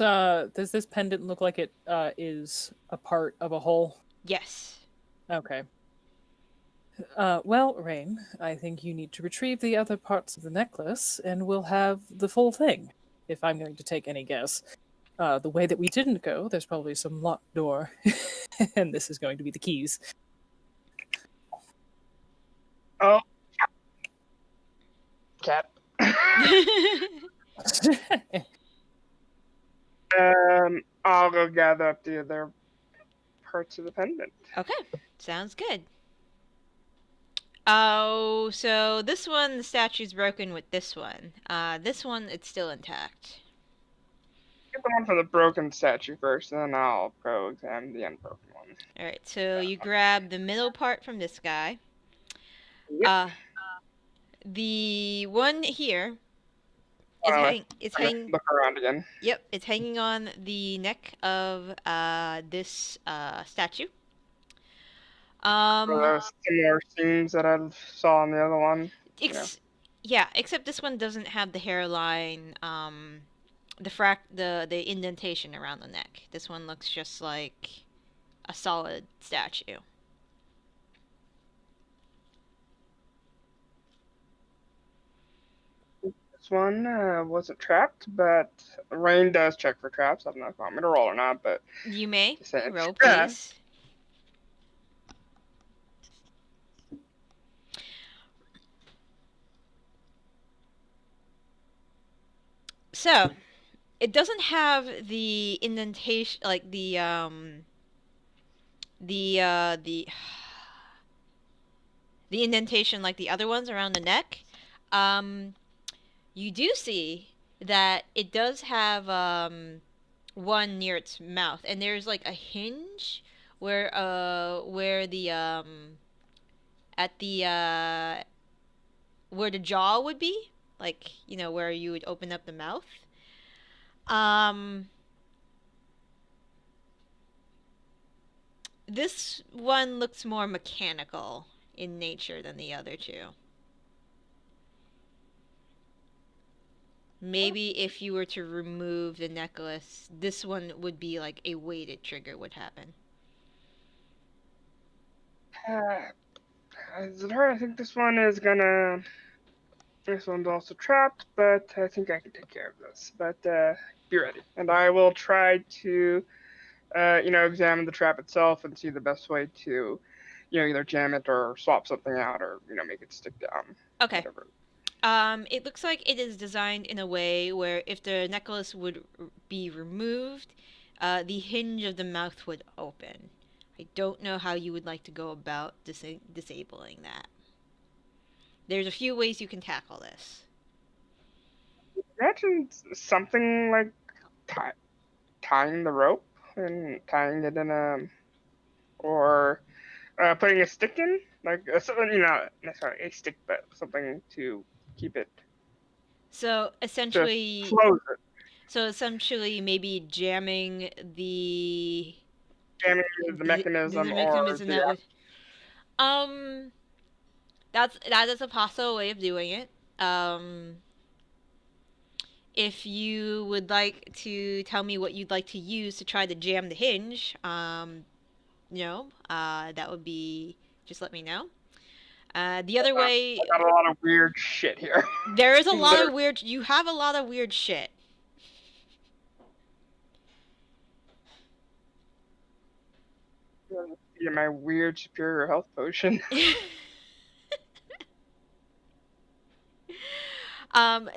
pendant look like it is a part of a whole? yes. Okay. Well, Raine, I think you need to retrieve the other parts of the necklace, and we'll have the full thing. If I'm going to take any guess, the way that we didn't go, there's probably some locked door, and this is going to be the keys. Oh, cat. I'll go gather up the other parts of the pendant. Okay, sounds good. Oh, so this one, the statue's broken with this one. This one, it's still intact. Get the one for the broken statue first, and then I'll go examine the unbroken one. Alright, so you grab the middle part from this guy. Yep. The one here is hanging. Look around again. Yep, it's hanging on the neck of this statue. Those similar scenes that I saw on the other one. Yeah, except this one doesn't have the hairline, the indentation around the neck. This one looks just like a solid statue. This one wasn't trapped, but Raine does check for traps. I don't know if I want me to roll or not, but You may just saying. roll, please. So, it doesn't have the indentation, like the indentation like the other ones around the neck. You do see that it does have one near its mouth, and there's like a hinge where the at the where the jaw would be, like, you know, where you would open up the mouth. This one looks more mechanical in nature than the other two. Maybe if you were to remove the necklace, this one would be like a weighted trigger would happen. Is it hard? I think this one is gonna. This one's also trapped, but I think I can take care of this. But be ready, and I will try to, examine the trap itself and see the best way to, either jam it or swap something out or make it stick down. Okay. Whatever. It looks like it is designed in a way where if the necklace would be removed, the hinge of the mouth would open. I don't know how you would like to go about disabling that. There's a few ways you can tackle this. Imagine something like tying the rope and tying it in or putting a stick in, like something, not necessarily a stick, but something to keep it. So essentially, just close it. So essentially, maybe jamming the mechanism, mechanism that would. That is a possible way of doing it. If you would like to tell me what you'd like to use to try to jam the hinge, that would be, just let me know. The other way, I got a lot of weird shit here. There is a lot of weird. You have a lot of weird shit. Get my weird superior health potion.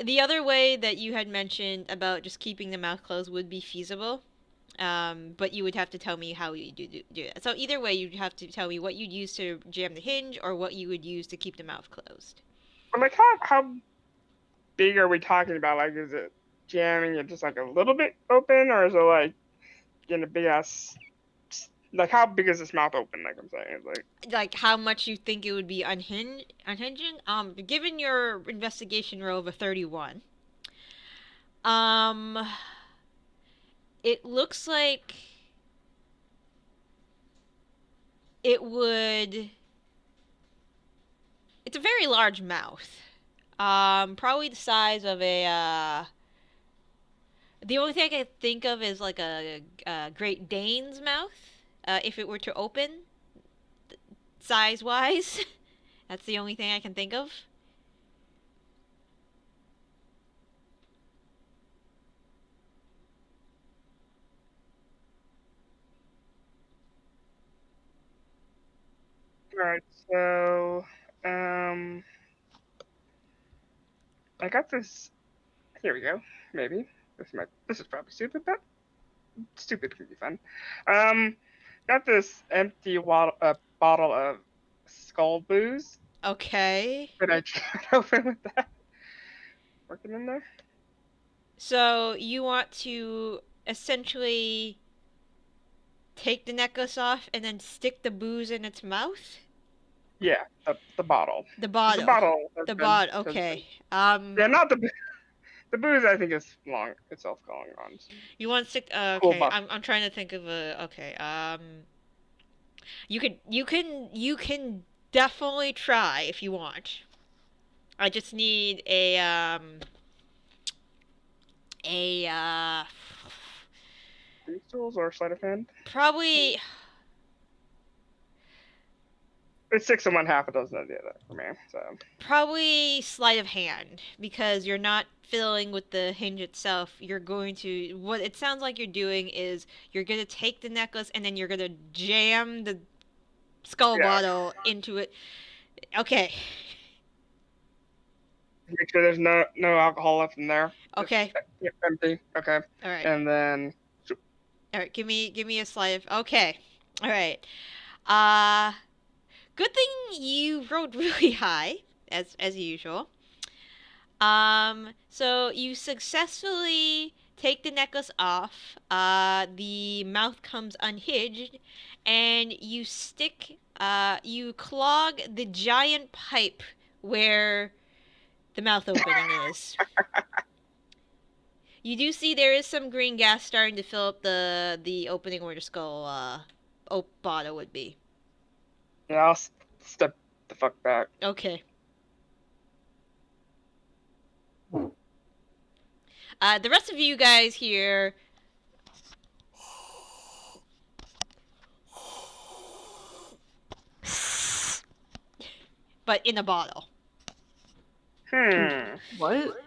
The other way that you had mentioned about just keeping the mouth closed would be feasible, but you would have to tell me how you do that. So either way, you'd have to tell me what you'd use to jam the hinge or what you would use to keep the mouth closed. Like, how big are we talking about? Like, is it jamming it just like a little bit open, or is it like getting a big ass? Like, how big is this mouth open? Like I'm saying, like how much you think it would be unhinging? Given your investigation roll of a 31, it looks like it would. It's a very large mouth. Probably the size of a. The only thing I can think of is like a Great Dane's mouth. If it were to open, size-wise. That's the only thing I can think of. Alright, so, I got this, here we go, maybe. This is probably stupid, but stupid can be fun. Got this empty bottle of skull booze. Okay. Could I jam it open with that? Working in there? So you want to essentially take the necklace off and then stick the booze in its mouth? Yeah, the bottle. The bottle. The bottle. The bottle. Okay. Yeah, not the booze. I think is long itself going on. You want to stick? Okay. Cool. I'm trying to think of a. Okay. You can definitely try if you want. I just need These tools or sleight of hand? probably. It's 6 and 1/2 a dozen of the other for me. So Probably sleight of hand, because you're not fiddling with the hinge itself. You're going to, what it sounds like you're doing is you're going to take the necklace and then you're going to jam the skull bottle into it. Okay. Make sure there's no alcohol left in there. Okay. Just, empty. Okay. All right. And then. All right. Give me a sleight of. Okay. All right. Good thing you rolled really high, as usual. So you successfully take the necklace off. The mouth comes unhinged, and you you clog the giant pipe where the mouth opening is. You do see there is some green gas starting to fill up the opening where the skull bottle would be. Yeah, I'll step the fuck back. Okay. The rest of you guys here. But in a bottle. What?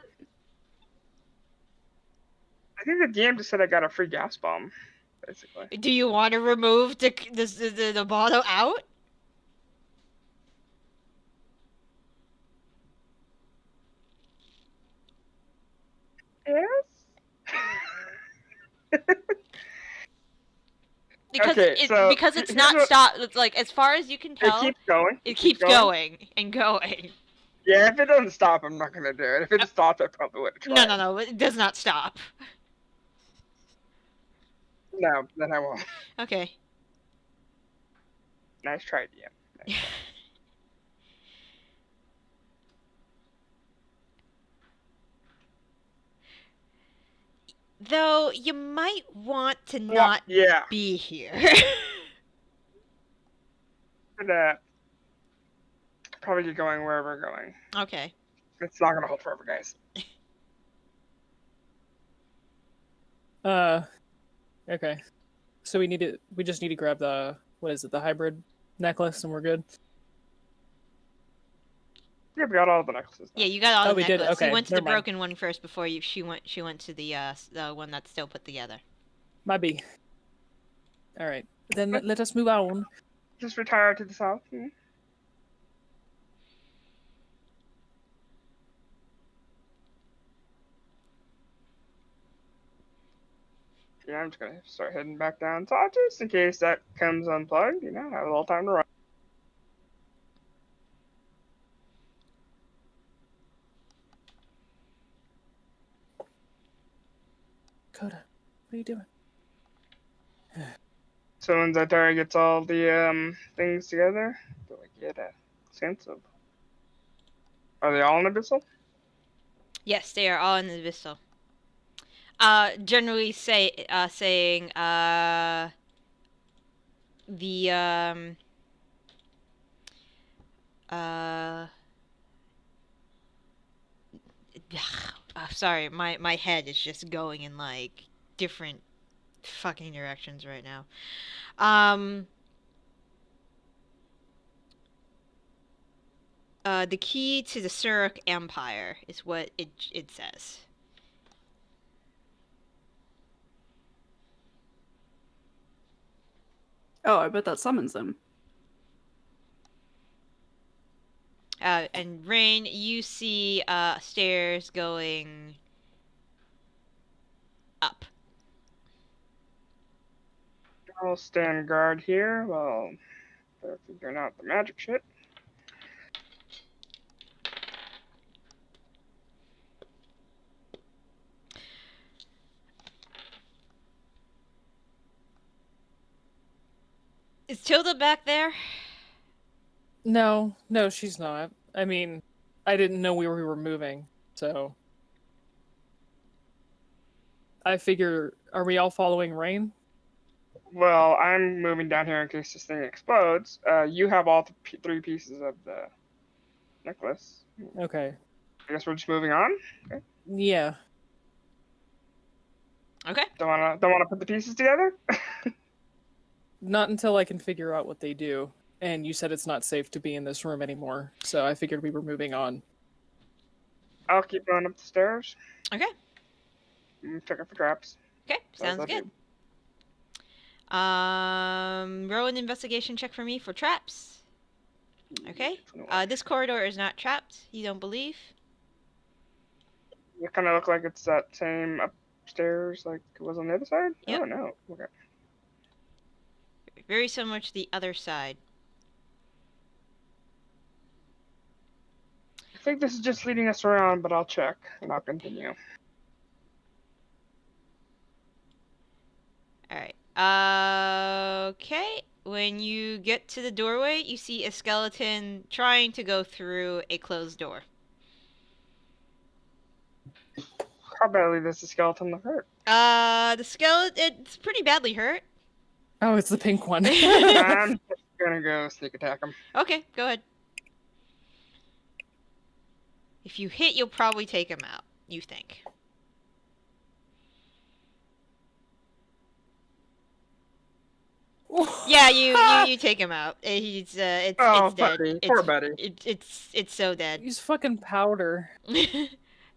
I think the DM just said I got a free gas bomb, basically. Do you want to remove the bottle out? Yes. Because Okay, because it's not stopped. Like as far as you can tell, it keeps going. It keeps going and going. Yeah, if it doesn't stop, I'm not gonna do it. If it stops, I probably would try. No, it does not stop. No, then I won't. Okay. Nice try, DM. Nice try. Though you might want to not be here. For that, probably get going wherever we're going. Okay. It's not gonna hold forever, guys. Okay. So we just need to grab the, what is it, the hybrid necklace, and we're good. Yeah, we got all the necklaces. Yeah, you got all the we did? necklaces. Okay, You went to the never mind. broken one first before she went to the one that's still put together. Might be. Alright. Then let us move on. Just retire to the south. Yeah, I'm just gonna start heading back down south just in case that comes unplugged. You know, have a little time to run. Coda, what are you doing? So once Zatara gets all the things together, do I get a sense of? Are they all in Abyssal? Yes, they are all in the Abyssal. Generally saying the sorry, my head is just going in like different fucking directions right now. The key to the Sarrukh Empire is what it says. Oh, I bet that summons them. And Raine, you see stairs going up. I'll stand guard here while they're figuring out the magic shit. Is Tilda back there? No, she's not. I mean, I didn't know we were moving, so... I figure, are we all following Raine? Well, I'm moving down here in case this thing explodes. You have all three pieces of the necklace. Okay. I guess we're just moving on. Okay. Yeah. Okay. Don't wanna put the pieces together. Not until I can figure out what they do. And you said it's not safe to be in this room anymore, so I figured we were moving on. I'll keep going up the stairs. Okay. Check out for traps. Okay. Sounds good. Roll an investigation check for me for traps. Okay. This corridor is not trapped. You don't believe? It kind of look like it's that same upstairs like it was on the other side? Yep. Oh, no. Okay. Very similar to the other side. I think this is just leading us around, but I'll check and I'll continue. Alright. Okay. When you get to the doorway, you see a skeleton trying to go through a closed door. How badly does the skeleton look hurt? The skeleton, it's pretty badly hurt. Oh, it's the pink one. I'm just gonna go sneak attack him. Okay, go ahead. If you hit, you'll probably take him out, you think. Yeah, you take him out. He's it's dead. Buddy. Poor buddy. It's so dead. He's fucking powder.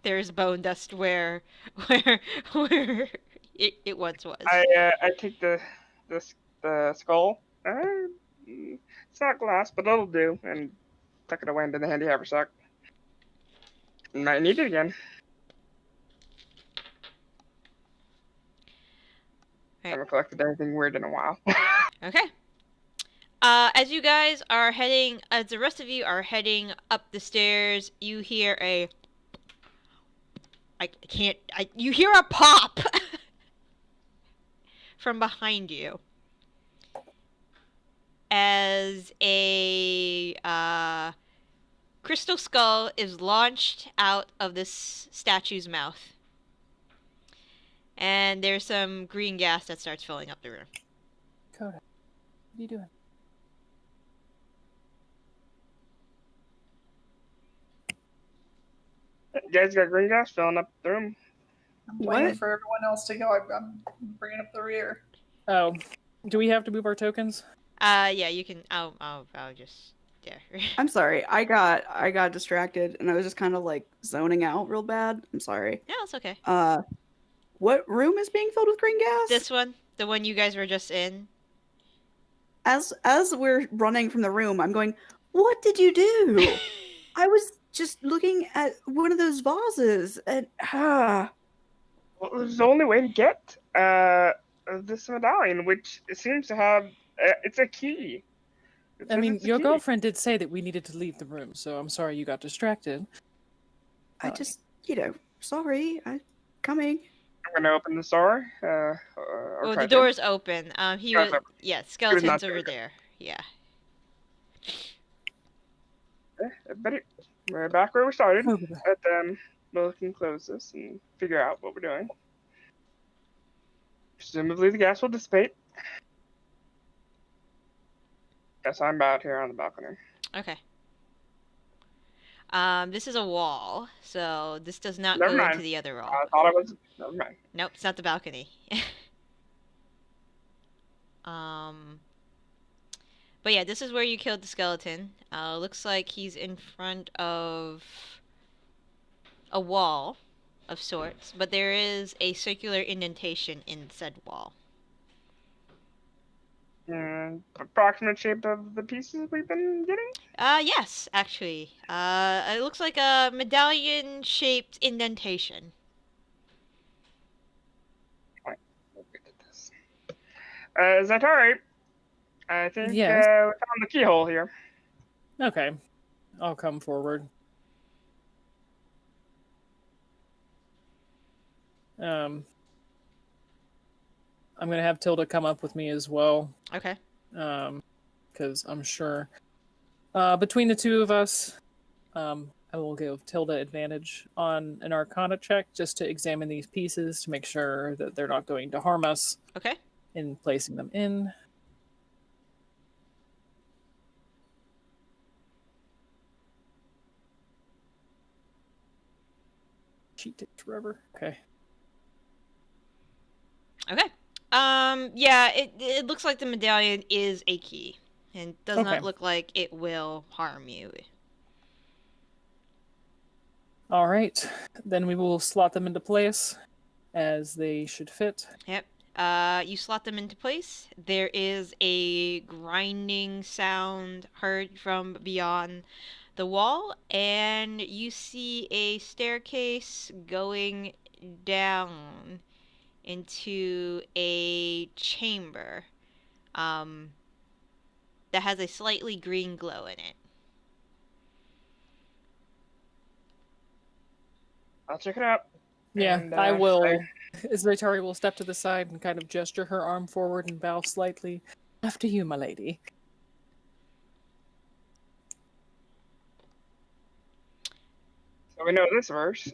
There's bone dust where where it once was. I take the skull. It's not glass, but it'll do, and tuck it away into the handy haversack. Might need it again. Right. Haven't collected anything weird in a while. Okay. As you guys are heading, as the rest of you are heading up the stairs, you hear a. You hear a pop from behind you as a crystal skull is launched out of this statue's mouth. And there's some green gas that starts filling up the room. Coda, what are you doing? You guys got green gas filling up the room. I'm waiting for everyone else to go. I'm bringing up the rear. Oh, do we have to move our tokens? Yeah, you can. I'll just. Yeah. I'm sorry. I got distracted and I was just kind of like zoning out real bad. I'm sorry. No, it's okay. What room is being filled with green gas? This one, the one you guys were just in. As we're running from the room, I'm going, "What did you do?" I was just looking at one of those vases and Well, it was the only way to get this medallion, which seems to have it's a key. I mean, your girlfriend did say that we needed to leave the room, so I'm sorry you got distracted. I just, sorry. I'm coming. I'm gonna open the door. Well, the door's open. Skeleton's over there. Yeah. But we're back where we started. We'll can close this and figure out what we're doing. Presumably the gas will dissipate. Guess I'm out here on the balcony. Okay. This is a wall, so this does not Never go mind. into the other wall. I thought it was. Never mind. Nope, it's not the balcony. But yeah, this is where you killed the skeleton. Looks like he's in front of a wall of sorts, but there is a circular indentation in said wall. Approximate shape of the pieces we've been getting? Yes, actually. It looks like a medallion-shaped indentation. Right. We'll get to this. Is that alright? I think Yes. we found the keyhole here. Okay, I'll come forward. I'm gonna have Tilda come up with me as well. Okay. Because I'm sure between the two of us, I will give Tilda advantage on an Arcana check just to examine these pieces to make sure that they're not going to harm us Okay. in placing them in. Cheat takes forever. Okay. Okay. Yeah, it looks like the medallion is a key, and does not look like it will harm you. All right, then we will slot them into place as they should fit. Yep. You slot them into place. There is a grinding sound heard from beyond the wall, and you see a staircase going down into a chamber that has a slightly green glow in it. I'll check it out. Yeah, And, I will. Zaytari will step to the side and kind of gesture her arm forward and bow slightly. After you, my lady. So we know this verse.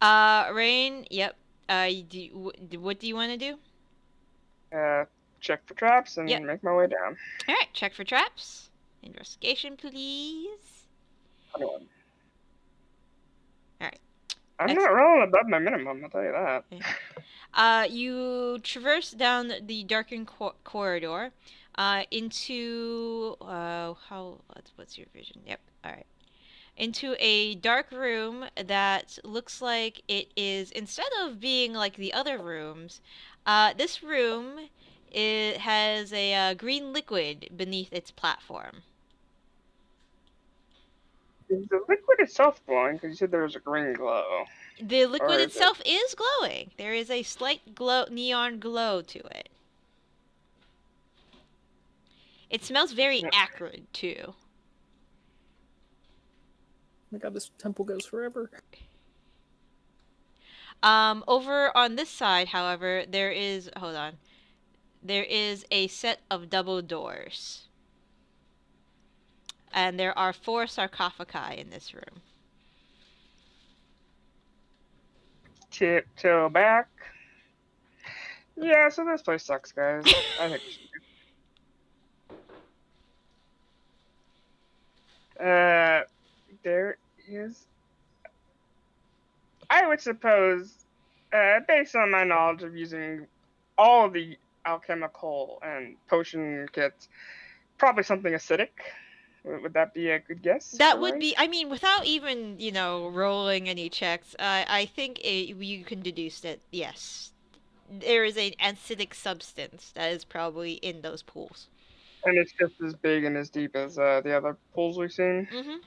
Raine, yep. What do you want to do? Check for traps and Yep. make my way down. Alright, check for traps. Investigation, please. 21. Alright. I'm not rolling above my minimum, I'll tell you that. You traverse down the darkened corridor into what's your vision? Yep. All right. Into a dark room that looks like it is, instead of being like the other rooms, this room has a green liquid beneath its platform. Is the liquid itself glowing? Because you said there was a green glow. The liquid Or is itself is glowing. There is a slight neon glow to it. It smells very acrid too. Oh my god, this temple goes forever. Over on this side, however, there is, hold on. There is a set of double doors. And there are 4 sarcophagi in this room. Tiptoe back. Yeah, so this place sucks, guys. I think we should there is... I would suppose, based on my knowledge of using all of the alchemical and potion kits, probably something acidic. Would that be a good guess? That would be, I mean, without even, rolling any checks, I think you can deduce that, yes, there is an acidic substance that is probably in those pools. And it's just as big and as deep as the other pools we've seen? Mm-hmm.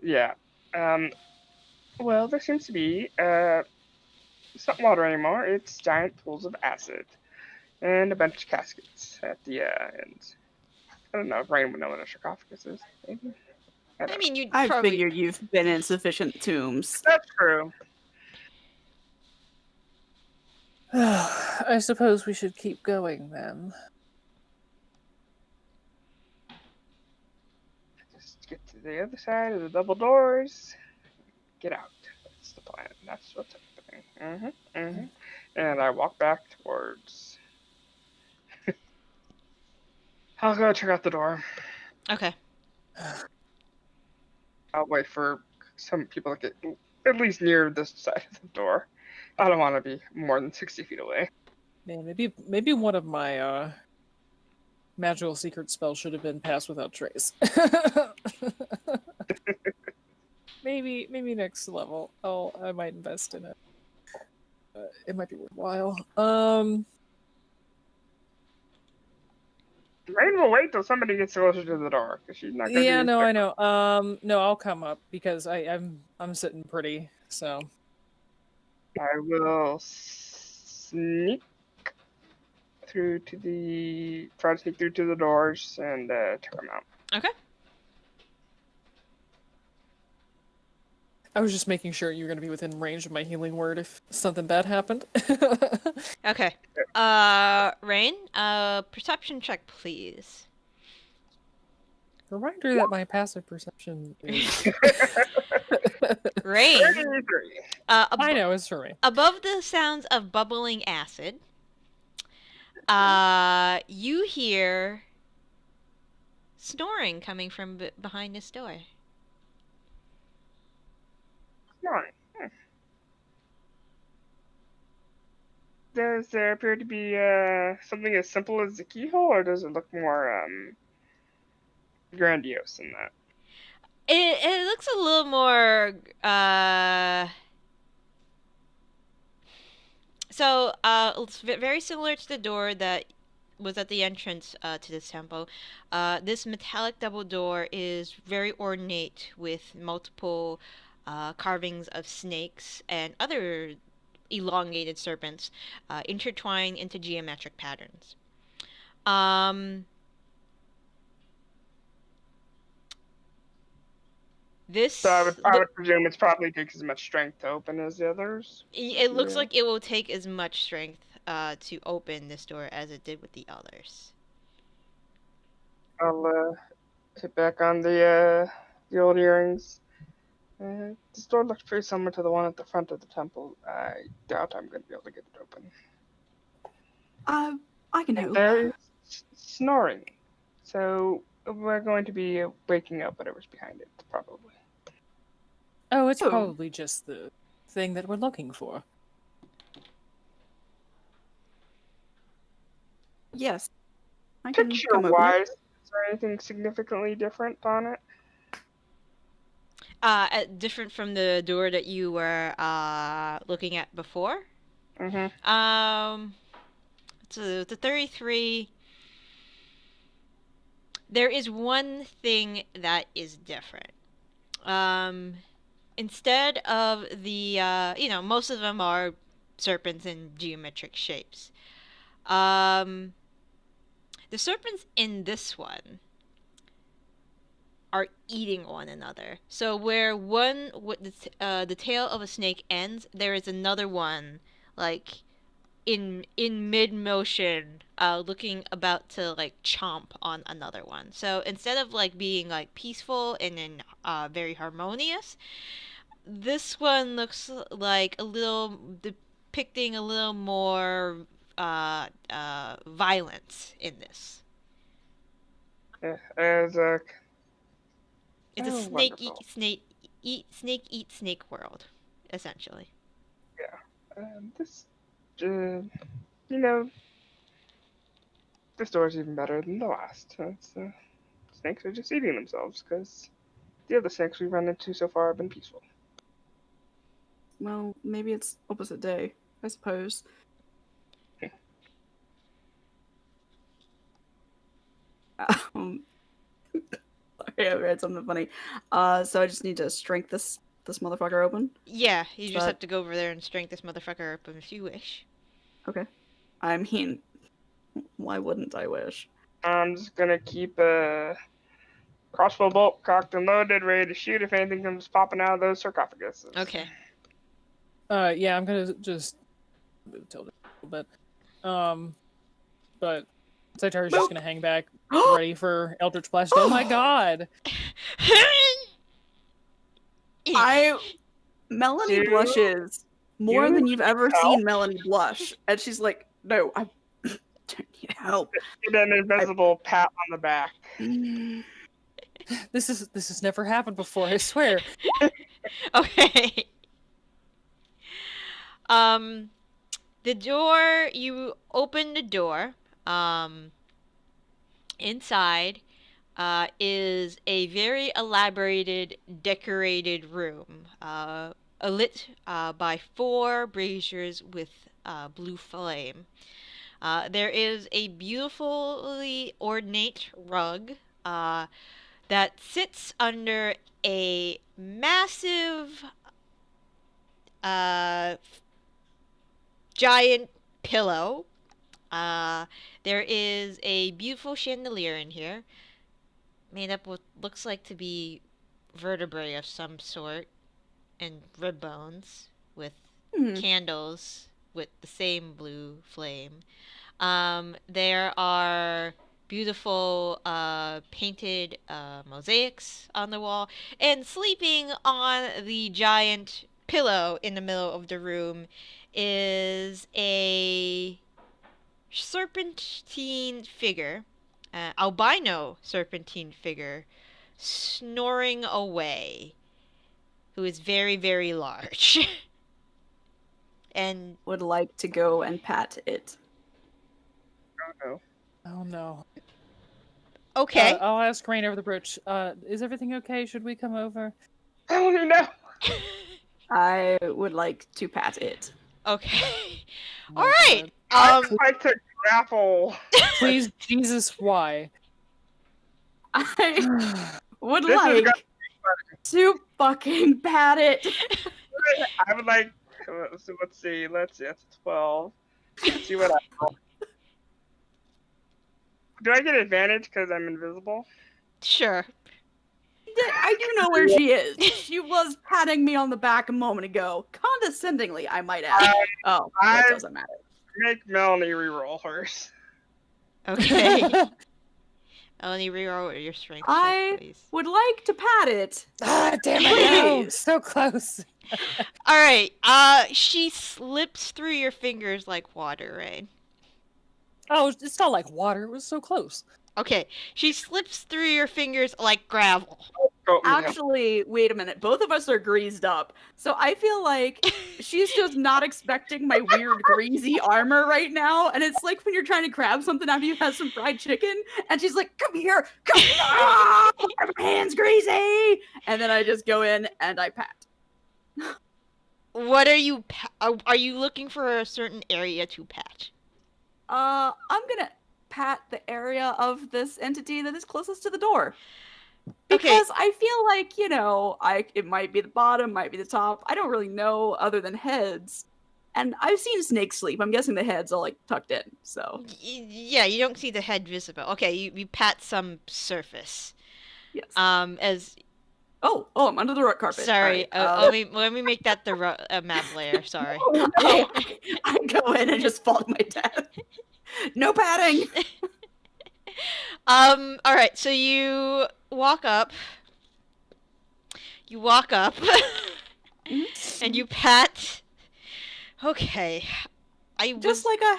Yeah. Well, there seems to be, it's not water anymore, it's giant pools of acid. And a bunch of caskets at the end. I don't know if Raine would know what a sarcophagus is, maybe? I mean, I probably... figured you've been in sufficient tombs. That's true. I suppose we should keep going then. Just get to the other side of the double doors. Get out. That's the plan. That's what's happening. And I walk back towards... I'll go check out the door. Okay. I'll wait for some people to get at least near this side of the door. I don't want to be more than 60 feet away. Man, maybe one of my magical secret spells should have been passed without trace. maybe next level. I might invest in it. It might be worthwhile. Raine will wait till somebody gets closer to the door, because she's not. Yeah, no, I know. No, I'll come up because I'm sitting pretty. So I will sneak through to the doors and check them out. Okay. I was just making sure you were going to be within range of my healing word if something bad happened. Okay. Raine, perception check, please. Reminder that my passive perception is... Raine, I know, it's for me. above the sounds of bubbling acid, you hear snoring coming from behind this door. Snoring. Does there appear to be something as simple as the keyhole, or does it look more grandiose than that? It looks a little more so it's very similar to the door that was at the entrance to this temple. This metallic double door is very ornate with multiple carvings of snakes and other elongated serpents intertwined into geometric patterns. So I would presume it probably takes as much strength to open as the others. It looks like it will take as much strength to open this door as it did with the others. I'll hit back on the old earrings. This door looks pretty similar to the one at the front of the temple. I doubt I'm going to be able to get it open. I can help. There's snoring. So we're going to be waking up whatever's behind it, probably. Oh, it's probably just the thing that we're looking for. Yes. I can Picture come over. wise, is there anything significantly different on it? Different from the door that you were looking at before. Mm-hmm. So the 33. There is one thing that is different. Instead of the, most of them are serpents in geometric shapes. The serpents in this one are eating one another. So where one with the tail of a snake ends, there is another one, like in mid motion, looking about to like chomp on another one. So instead of like being like peaceful and then very harmonious, this one looks like a little depicting a little more violence in this. Yeah, as a It's a Oh, wonderful. snake eat snake world, essentially. This, you know, this door's even better than the last. Snakes are just eating themselves because the other snakes we've run into so far have been peaceful. Well, maybe it's opposite day, I suppose. Sorry, I read something funny. So I just need to strength this motherfucker open. Yeah, you just have to go over there and strength this motherfucker up if you wish. Okay. I mean, why wouldn't I wish? I'm just gonna keep a crossbow bolt cocked and loaded, ready to shoot if anything comes popping out of those sarcophaguses. Okay. Yeah, I'm gonna just move Tilda a little bit. But Saitari's just gonna hang back, ready for Eldritch Blast. Oh my god! Melanie blushes more than you've ever seen Melanie blush, and she's like, "No, I don't need help." Get an invisible pat on the back. This has never happened before. I swear. Okay. The door, you open the door. Inside is a very elaborated, decorated room, lit by 4 braziers with blue flame. There is a beautifully ornate rug that sits under a massive giant pillow. There is a beautiful chandelier in here, made up what looks like to be vertebrae of some sort, and rib bones with candles with the same blue flame. There are beautiful painted mosaics on the wall, and sleeping on the giant pillow in the middle of the room is a serpentine figure, albino serpentine figure, snoring away, who is very, very large. And would like to go and pat it. Oh no. Oh no. okay. I'll ask Raine over the bridge. Is everything okay? Should we come over? Oh no. I would like to pat it. Okay. Oh All my right. I'd like to grapple. Please, Jesus, why? I would This is like gonna to fucking pat it. I would like. So let's see. That's 12. Let's see what I roll. Do I get advantage because I'm invisible? Sure. I do know where she is. She was patting me on the back a moment ago. Condescendingly, I might add. Oh, that doesn't matter. Make Melanie reroll hers. Okay. Melanie, reroll your strength check, please. Would like to pat it. Ah, damn it! No, Please. so close. All right. She slips through your fingers like water, Raine. Oh, it's not like water. It was so close. Okay. She slips through your fingers like gravel. Oh, yeah. Actually, wait a minute. Both of us are greased up. So I feel like she's just not expecting my weird greasy armor right now. And it's like when you're trying to grab something after you've had some fried chicken. And she's like, come here. Come here. Ah, my hand's greasy. And then I just go in and I pat. What are you are you looking for a certain area to pat? I'm gonna pat the area of this entity that is closest to the door. Because I feel like, you know, it might be the bottom, might be the top. I don't really know other than heads. And I've seen snakes sleep. I'm guessing the heads are like tucked in. So Yeah, you don't see the head visible. Okay, you pat some surface. yes. As Oh, I'm under the rug carpet. sorry, Right, let me make that the map layer. Sorry. Oh, no. I go in and just fall to my death. No padding. All right. So you walk up. And you pat. Okay. Just like a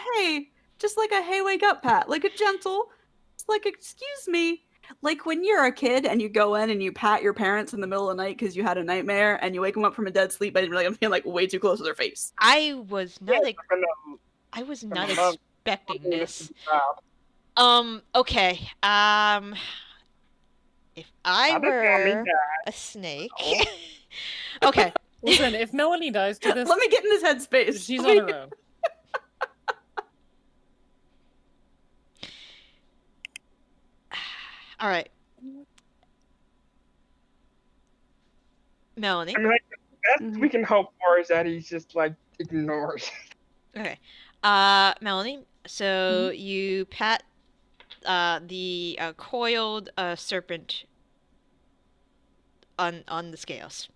hey, wake up pat, like a gentle, just like excuse me. Like when you're a kid and you go in and you pat your parents in the middle of the night because you had a nightmare and you wake them up from a dead sleep, but I'm feeling like way too close to their face. I was not Yeah, expecting this. Wow. Okay. If I were a snake. Okay. Listen, if Melanie dies to this, Let me get in this headspace. she's on her own. All right. Melanie. I mean, like, the best we can hope for is that he's just like ignores. Okay. Melanie. So you pat the coiled serpent on the scales.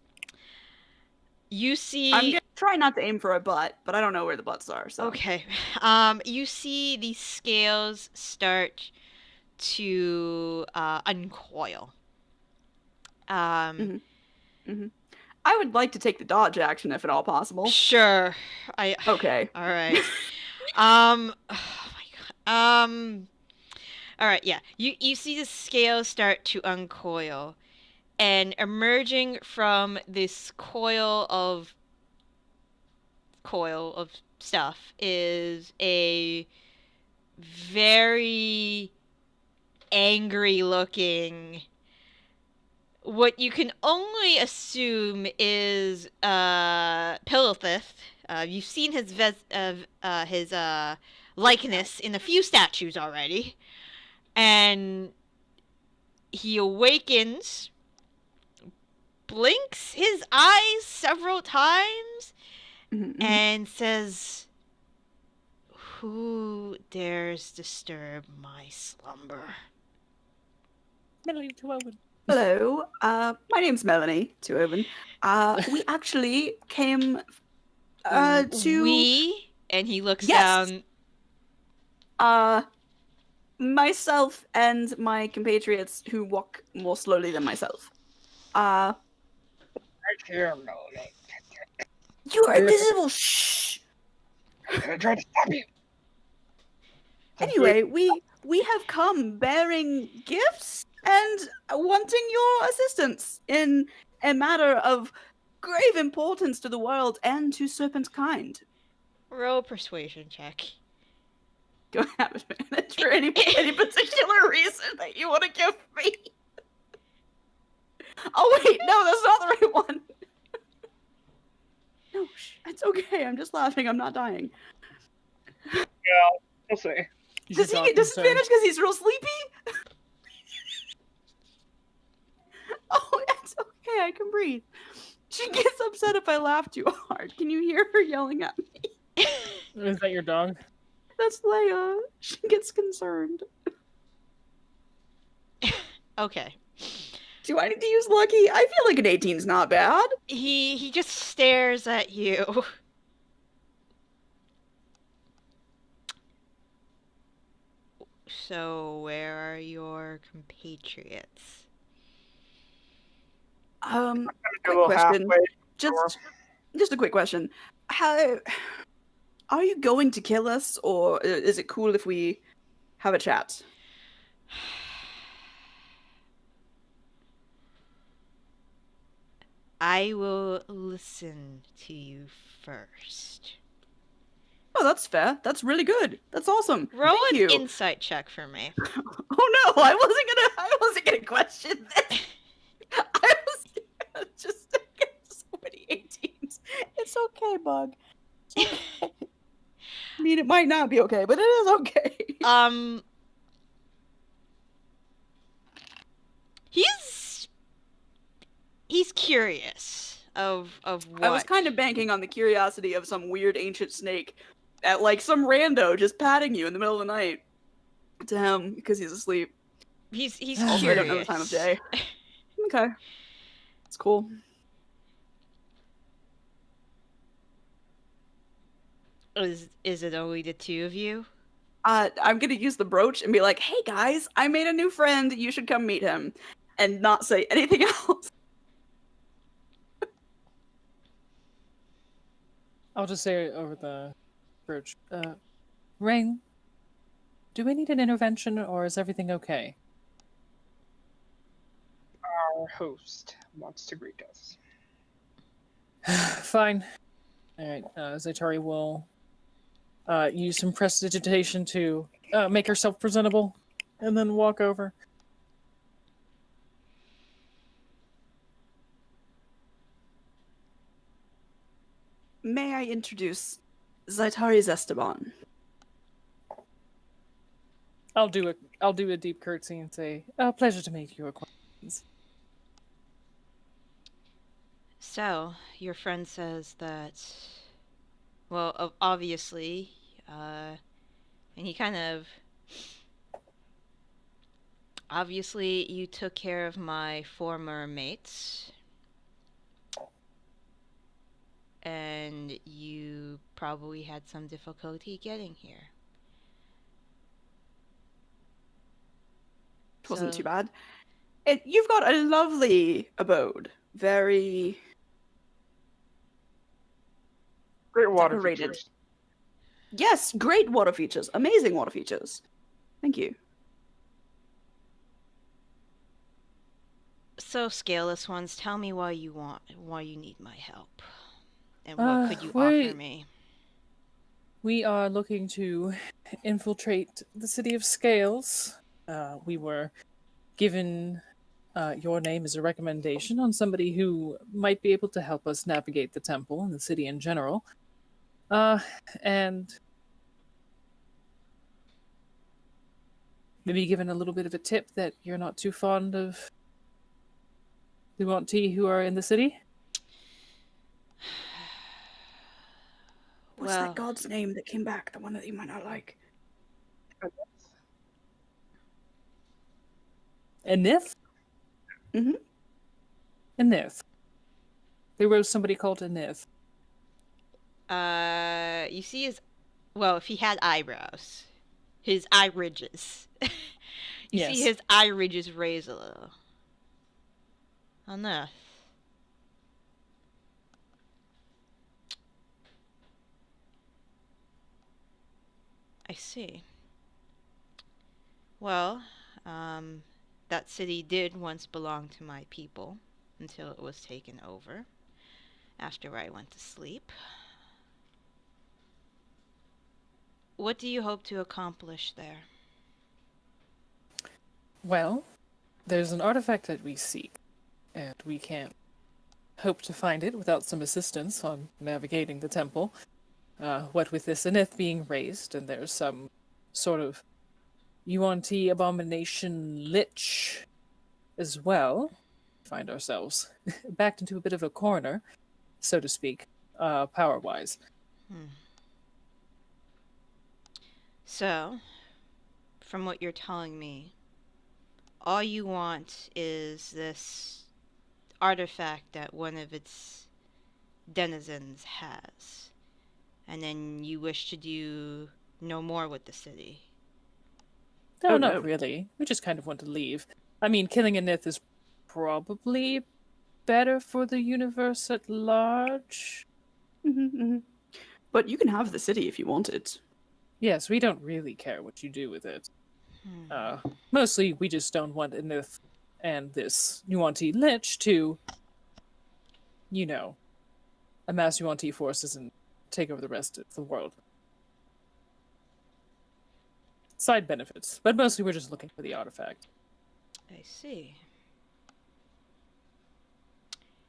You see. I'm gonna try not to aim for a butt, but I don't know where the butts are. So Okay. You see the scales start to uncoil. I would like to take the dodge action if at all possible. Sure. Okay. All right. Oh my god. All right. Yeah. You see the scales start to uncoil, and emerging from this coil of stuff is a very angry looking, what you can only assume is Pillowthith. You've seen his likeness in a few statues already, and he awakens, blinks his eyes several times, and says, "Who dares disturb my slumber?" Melanie to Owen. Hello, my name's Melanie to Owen. We actually came to We, and he looks Yes. down. Myself and my compatriots who walk more slowly than myself. Right here, Melanie. You are invisible. Shh. I tried to stop you. Anyway, we have come bearing gifts and wanting your assistance in a matter of grave importance to the world and to serpent kind. Roll a persuasion check. Do I have advantage for any particular reason that you want to give me? Oh wait, no, that's not the right one. No, it's okay. I'm just laughing. I'm not dying. Yeah, we'll see. Does he get disadvantage because he's real sleepy? Oh, it's okay. I can breathe. She gets upset if I laugh too hard. Can you hear her yelling at me? Is that your dog? That's Leia. She gets concerned. Okay. Do I need to use lucky? I feel like an 18 is not bad. He just stares at you. So, where are your compatriots? Quick question. Just a quick question. How are you going to kill us, or is it cool if we have a chat? I will listen to you first. Oh, that's fair. That's really good. That's awesome. Roll Thank an you. insight check for me. Oh no, I wasn't gonna question this. I was gonna just get so many 18s. It's okay, Bug. It's okay. I mean, it might not be okay, but it is okay. He's curious of what. I was kind of banking on the curiosity of some weird ancient snake at like some rando just patting you in the middle of the night to him because he's asleep. He's Also, curious. I don't know the time of day. Okay. It's cool. Is it only the two of you? I'm gonna use the brooch and be like, hey guys, I made a new friend, you should come meet him. And not say anything else. I'll just say over the bridge. Raine, do we need an intervention or is everything okay? Our host wants to greet us. Fine. Alright, Zaytari will use some prestidigitation to make herself presentable and then walk over. May I introduce Zaytari Esteban? I'll do a deep curtsy and say, pleasure to make your acquaintance. So, your friend says that, well, obviously, and he kind of, obviously you took care of my former mates, and you probably had some difficulty getting here. It wasn't too bad. You've got a lovely abode. Very Great water decorated. features. Yes, great water features. Amazing water features. Thank you. So, scaleless ones, tell me why you need my help. And what could you offer me? We are looking to infiltrate the city of Scales. We were given your name as a recommendation on somebody who might be able to help us navigate the temple and the city in general. And maybe given a little bit of a tip that you're not too fond of the Yuan who are in the city. What's that god's name that came back? The one that you might not like. Enith? Mm-hmm. Enith. There was somebody called Enith. You see if he had eyebrows, his eye ridges. Yes. See his eye ridges raise a little. Enough. I see. Well, that city did once belong to my people until it was taken over after I went to sleep. What do you hope to accomplish there? Well, there's an artifact that we seek, and we can't hope to find it without some assistance on navigating the temple. What with this Enith being raised, and there's some sort of Yuan abomination lich as well, find ourselves backed into a bit of a corner, so to speak, power-wise. So, from what you're telling me, all you want is this artifact that one of its denizens has, and then you wish to do no more with the city. No, not really. We just kind of want to leave. I mean, killing a Nith is probably better for the universe at large. Mm-hmm, mm-hmm. But you can have the city if you want it. Yes, we don't really care what you do with it. Mostly, we just don't want Enith and this Yuan-Ti Lich to amass yuan forces and take over the rest of the world. Side benefits, but mostly we're just looking for the artifact. I see.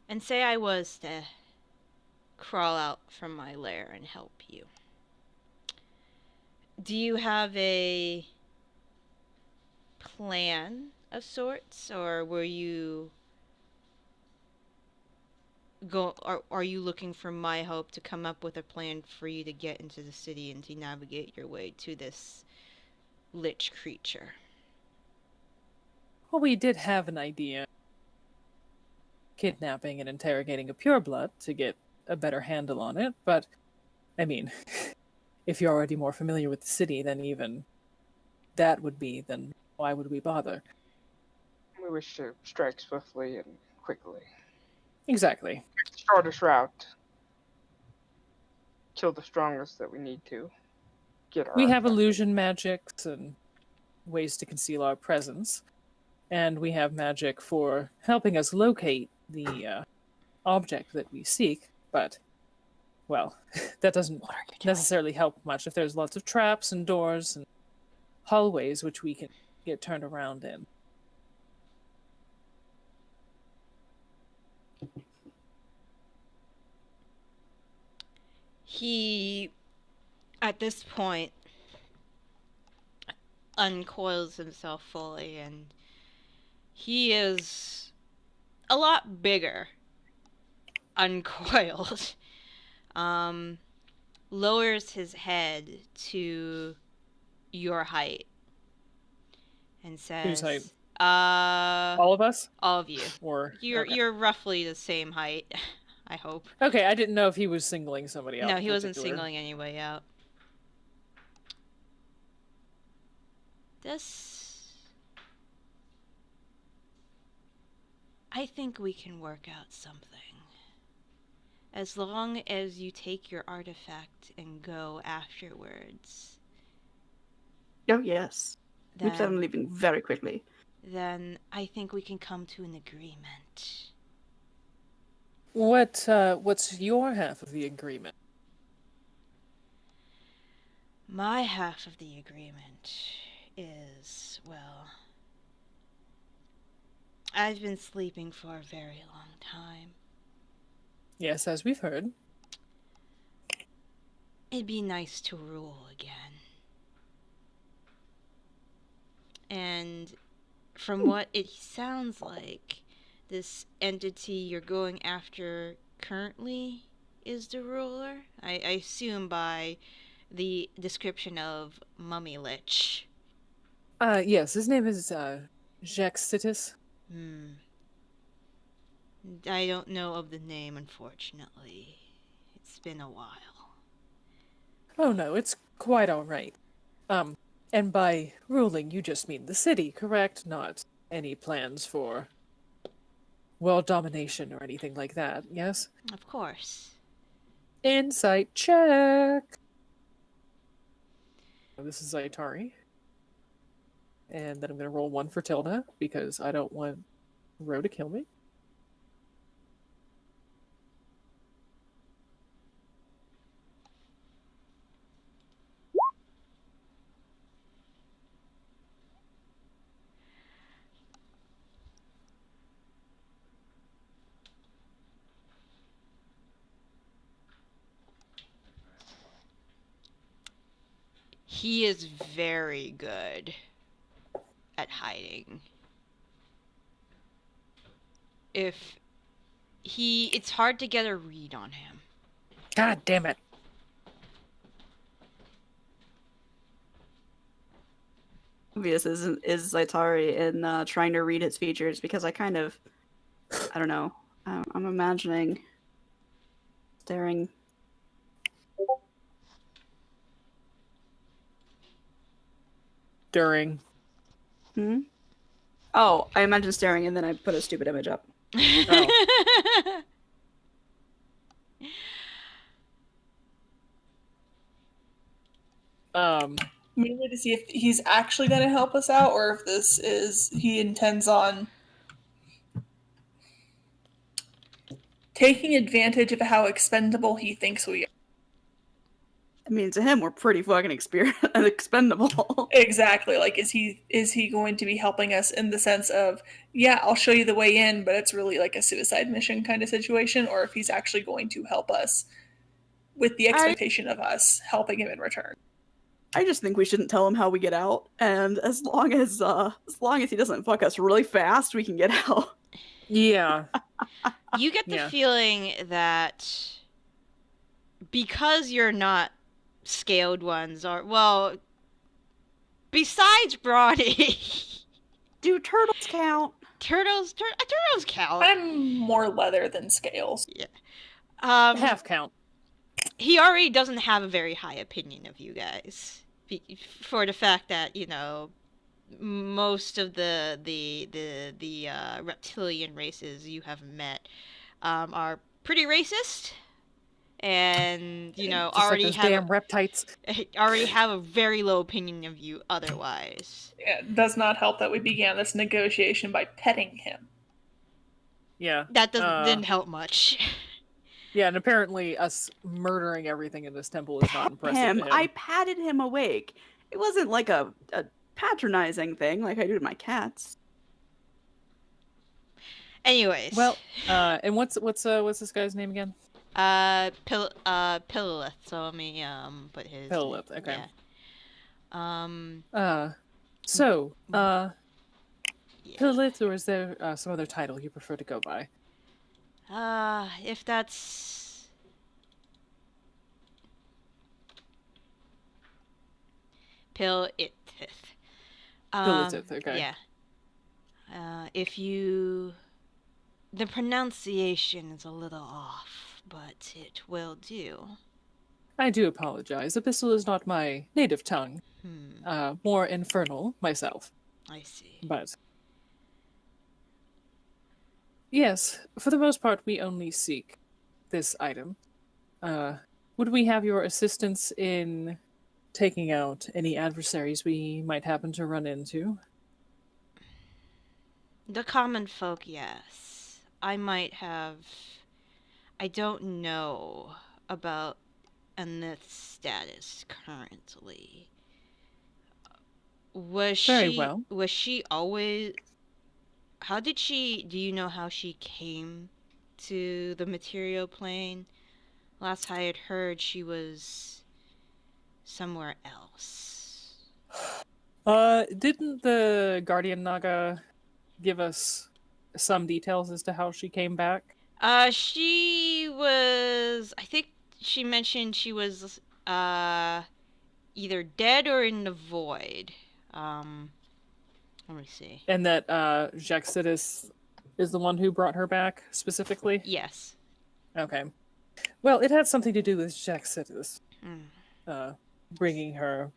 And say I was to crawl out from my lair and help you. Do you have a plan of sorts, or were you are you looking for my help to come up with a plan for you to get into the city and to navigate your way to this lich creature? Well, we did have an idea. Kidnapping and interrogating a pureblood to get a better handle on it, but, I mean, if you're already more familiar with the city than even that would be, then why would we bother? We wish to strike swiftly and quickly. Exactly. Shortest route. Kill the strongest that we need to. Get our We have artifact. illusion magics and ways to conceal our presence, and we have magic for helping us locate the object that we seek, but, well, that doesn't necessarily help much if there's lots of traps and doors and hallways which we can get turned around in. He, at this point, uncoils himself fully, and he is a lot bigger uncoiled. Lowers his head to your height and Whose height? says, All of us? all of you. Or okay. You're roughly the same height, I hope. Okay, I didn't know if he was singling somebody out. No, he wasn't particular. singling anybody out. This... I think we can work out something. As long as you take your artifact and go afterwards. Oh, yes. We plan on Then, leaving very quickly. then I think we can come to an agreement. What's your half of the agreement? My half of the agreement is, well, I've been sleeping for a very long time. Yes, as we've heard. It'd be nice to rule again. And from what it sounds like, this entity you're going after currently is the ruler? I assume by the description of Mummy Lich. Yes, his name is Jaxitis. I don't know of the name, unfortunately. It's been a while. Oh no, it's quite all right. And by ruling, you just mean the city, correct? Not any plans for world domination or anything like that, yes? Of course. Insight check! This is Aitari. And then I'm going to roll 1 for Tilda, because I don't want Ro to kill me. He is very good at hiding. It's hard to get a read on him. God damn it. Obvious is Zaitari in trying to read his features, because I don't know. I'm imagining staring. During. Oh, I imagine staring and then I put a stupid image up. Mainly to see if he's actually going to help us out, or if this is he intends on taking advantage of how expendable he thinks we are. I mean, to him, we're pretty fucking expendable. Exactly. Like, is he going to be helping us in the sense of, yeah, I'll show you the way in, but it's really like a suicide mission kind of situation, or if he's actually going to help us with the expectation of us helping him in return. I just think we shouldn't tell him how we get out, and as long as he doesn't fuck us really fast, we can get out. Yeah. You get the feeling that because you're not scaled ones, or, well, besides Brawny. Do turtles count? Turtles count. I'm more leather than scales. Yeah. Half count. He already doesn't have a very high opinion of you guys for the fact that, you know, most of the reptilian races you have met are pretty racist, and, you know, Just already like those have damn reptites. already have a very low opinion of you otherwise. Yeah, it does not help that we began this negotiation by petting him. Yeah. That didn't help much. Yeah, and apparently us murdering everything in this temple is not impressive to him. I patted him awake. It wasn't like a patronizing thing like I do to my cats. Anyways. Well, and what's this guy's name again? Pillilith. So let me put his Pillilith, okay. Yeah. Pillilith, or is there some other title you prefer to go by? If that's Pillitith. Pillitith, okay. Yeah. The pronunciation is a little off, but it will do. I do apologize. Abyssal is not my native tongue. More infernal myself. I see. But yes, for the most part, we only seek this item. Would we have your assistance in taking out any adversaries we might happen to run into? The common folk, yes. I don't know about Anith's status currently. Was she always... do you know how she came to the material plane? Last I had heard, she was somewhere else. Didn't the Guardian Naga give us some details as to how she came back? She was... I think she mentioned she was, either dead or in the void. Let me see. And that, Jaxidus is the one who brought her back, specifically? Yes. Okay. Well, it had something to do with Jaxidus. Bringing her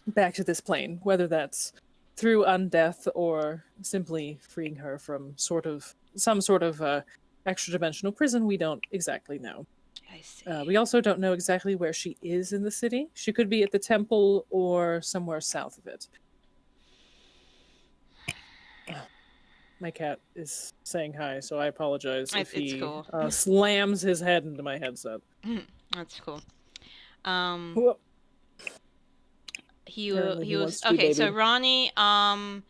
back to this plane, whether that's through undeath or simply freeing her from some sort of extra-dimensional prison, we don't exactly know. I see. We also don't know exactly where she is in the city. She could be at the temple or somewhere south of it. My cat is saying hi, so I apologize if he cool. Slams his head into my headset. That's cool. Whoop. He was okay. So Ronnie, I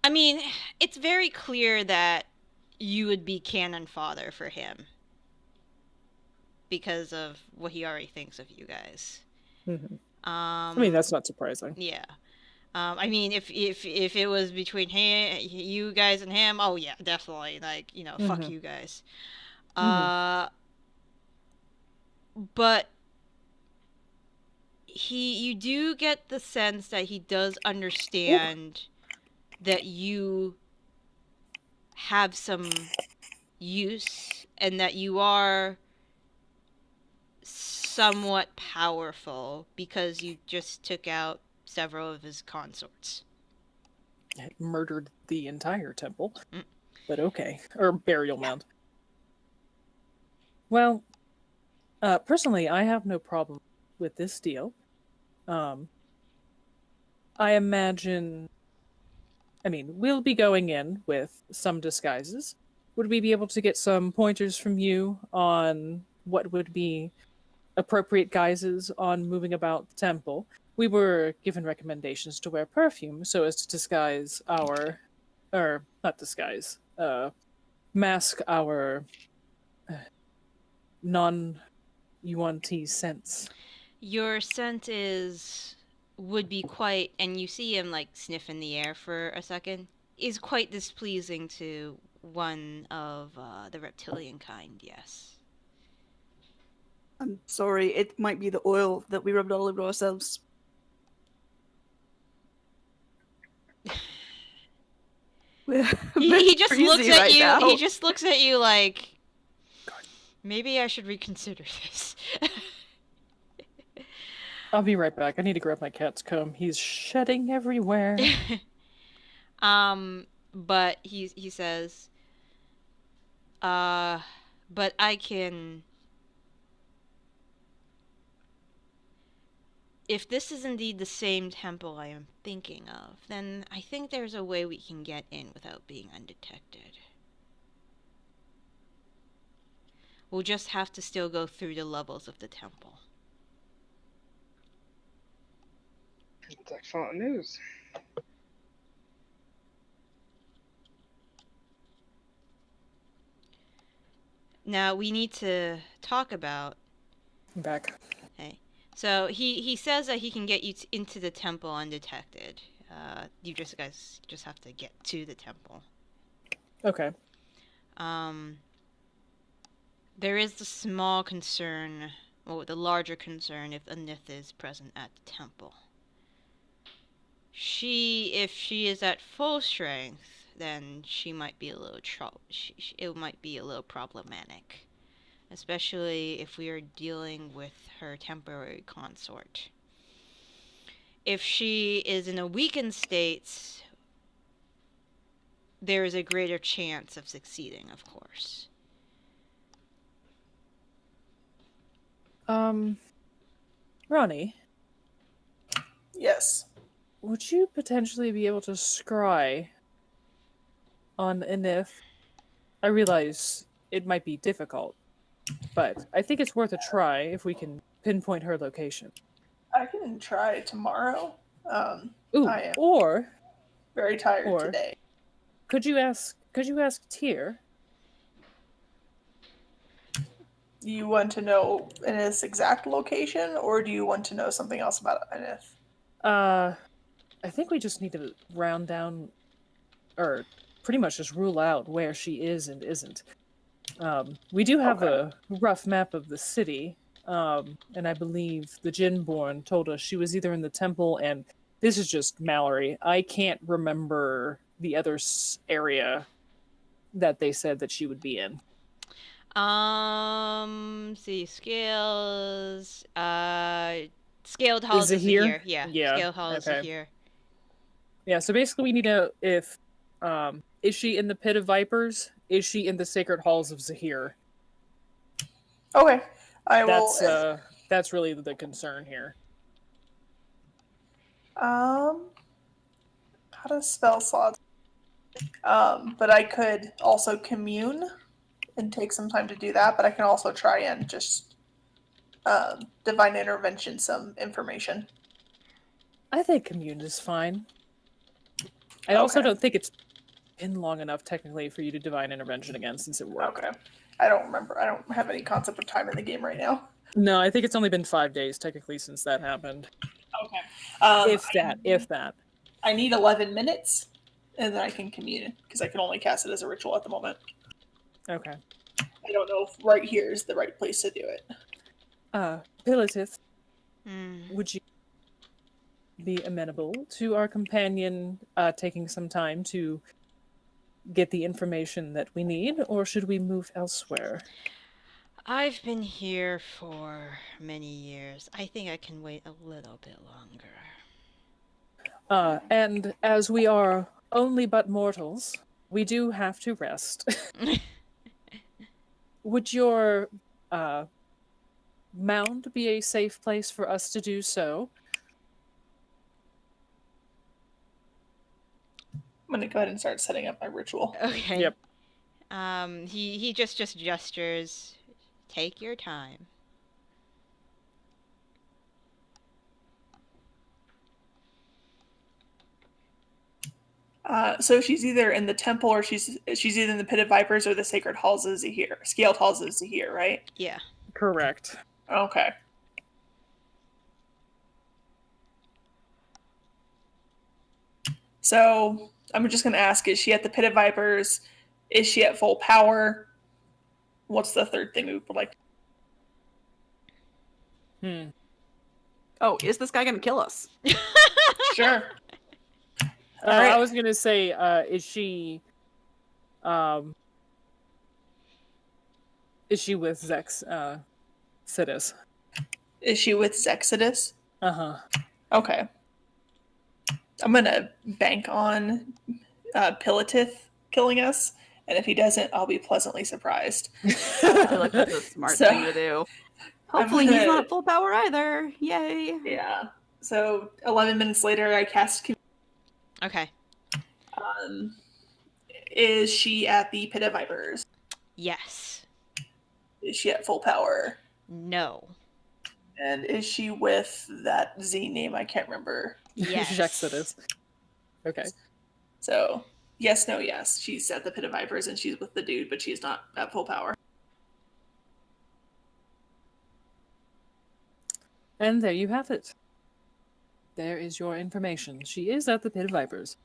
mean, it's very clear that you would be canon father for him because of what he already thinks of you guys. Mm-hmm. I mean, that's not surprising. Yeah. I mean, if it was between you guys and him, oh yeah, definitely. Like, you know, fuck you guys. But you do get the sense that he does understand that you have some use and that you are somewhat powerful because you just took out several of his consorts. Murdered the entire temple. But okay. Or burial mound. Well, personally, I have no problem with this deal. I imagine... I mean, we'll be going in with some disguises. would we be able to get some pointers from you on what would be appropriate guises on moving about the temple? We were given recommendations to wear perfume so as to disguise our, or not disguise, mask our non-yuan scents. Your scent would be quite, and you see him like sniff in the air for a second, is quite displeasing to one of the reptilian kind, yes. I'm sorry, it might be the oil that we rubbed all over ourselves. He just looks at right you. now. He just looks at you like, maybe I should reconsider this. I'll be right back. I need to grab my cat's comb. He's shedding everywhere. But he says, but I can. If this is indeed the same temple I am thinking of, then I think there's a way we can get in without being undetected. We'll just have to still go through the levels of the temple. It's excellent news. Now we need to talk about. I'm back. Hey, so he says that he can get you into the temple undetected. You guys just have to get to the temple. Okay. There is the small concern, or the larger concern, if Anith is present at the temple. If she is at full strength, then she might be a little it might be a little problematic, especially if we are dealing with her temporary consort. If she is in a weakened state, there is a greater chance of succeeding, of course. Ronnie, Yes. would you potentially be able to scry on Enith? I realize it might be difficult, but I think it's worth a try if we can pinpoint her location. I can try tomorrow. Ooh, I am or very tired today. Could you ask Tyr? Do you want to know Enith's exact location, or do you want to know something else about Enith? I think we just need to round down, or pretty much just rule out where she is and isn't. We do have a rough map of the city, and I believe the Jinborn told us she was either in the temple, and this is just Mallory. I can't remember the other area that they said that she would be in. See, scales, scaled halls is here. Yeah, scaled halls is here. Yeah, so basically we need to know if, is she in the Pit of Vipers? Is she in the Sacred Halls of Zahir? Okay, That's really the concern here. How to spell slots? But I could also commune and take some time to do that, but I can also try and just divine intervention some information. I think commune is fine. I also don't think it's been long enough technically for you to divine intervention again since it worked. Okay. I don't remember. I don't have any concept of time in the game right now. No, I think it's only been 5 days technically since that happened. Okay. If that. I need 11 minutes, and then I can commune, because I can only cast it as a ritual at the moment. Okay. I don't know if right here is the right place to do it. Pilotith, would you be amenable to our companion taking some time to get the information that we need, or should we move elsewhere? I've been here for many years. I think I can wait a little bit longer. And as we are only but mortals, we do have to rest. Would your mound be a safe place for us to do so? I'm going to go ahead and start setting up my ritual. Okay. Yep. He just gestures. Take your time. So she's either in the temple or she's either in the pit of vipers or the sacred halls of Zahir. Scaled halls of Zahir, right? Yeah. Correct. Okay. So I'm just going to ask, is she at the pit of vipers? Is she at full power? What's the third thing we would like? Oh, is this guy gonna kill us? Sure. I was gonna say, is she with Sidus? Is she with Zexodus? Uh-huh. Okay. I'm gonna bank on Pilitith killing us, and if he doesn't, I'll be pleasantly surprised. I feel like that's a smart thing to do. Hopefully he's not at full power either. Yay. Yeah. So 11 minutes later, I cast. Okay. Is she at the pit of vipers? Yes. Is she at full power? No. And is she with that Z name? I can't remember. Yes. Sidus. Okay. So yes, no, yes. She's at the pit of vipers and she's with the dude, but she's not at full power. And there you have it. There is your information. She is at the pit of vipers.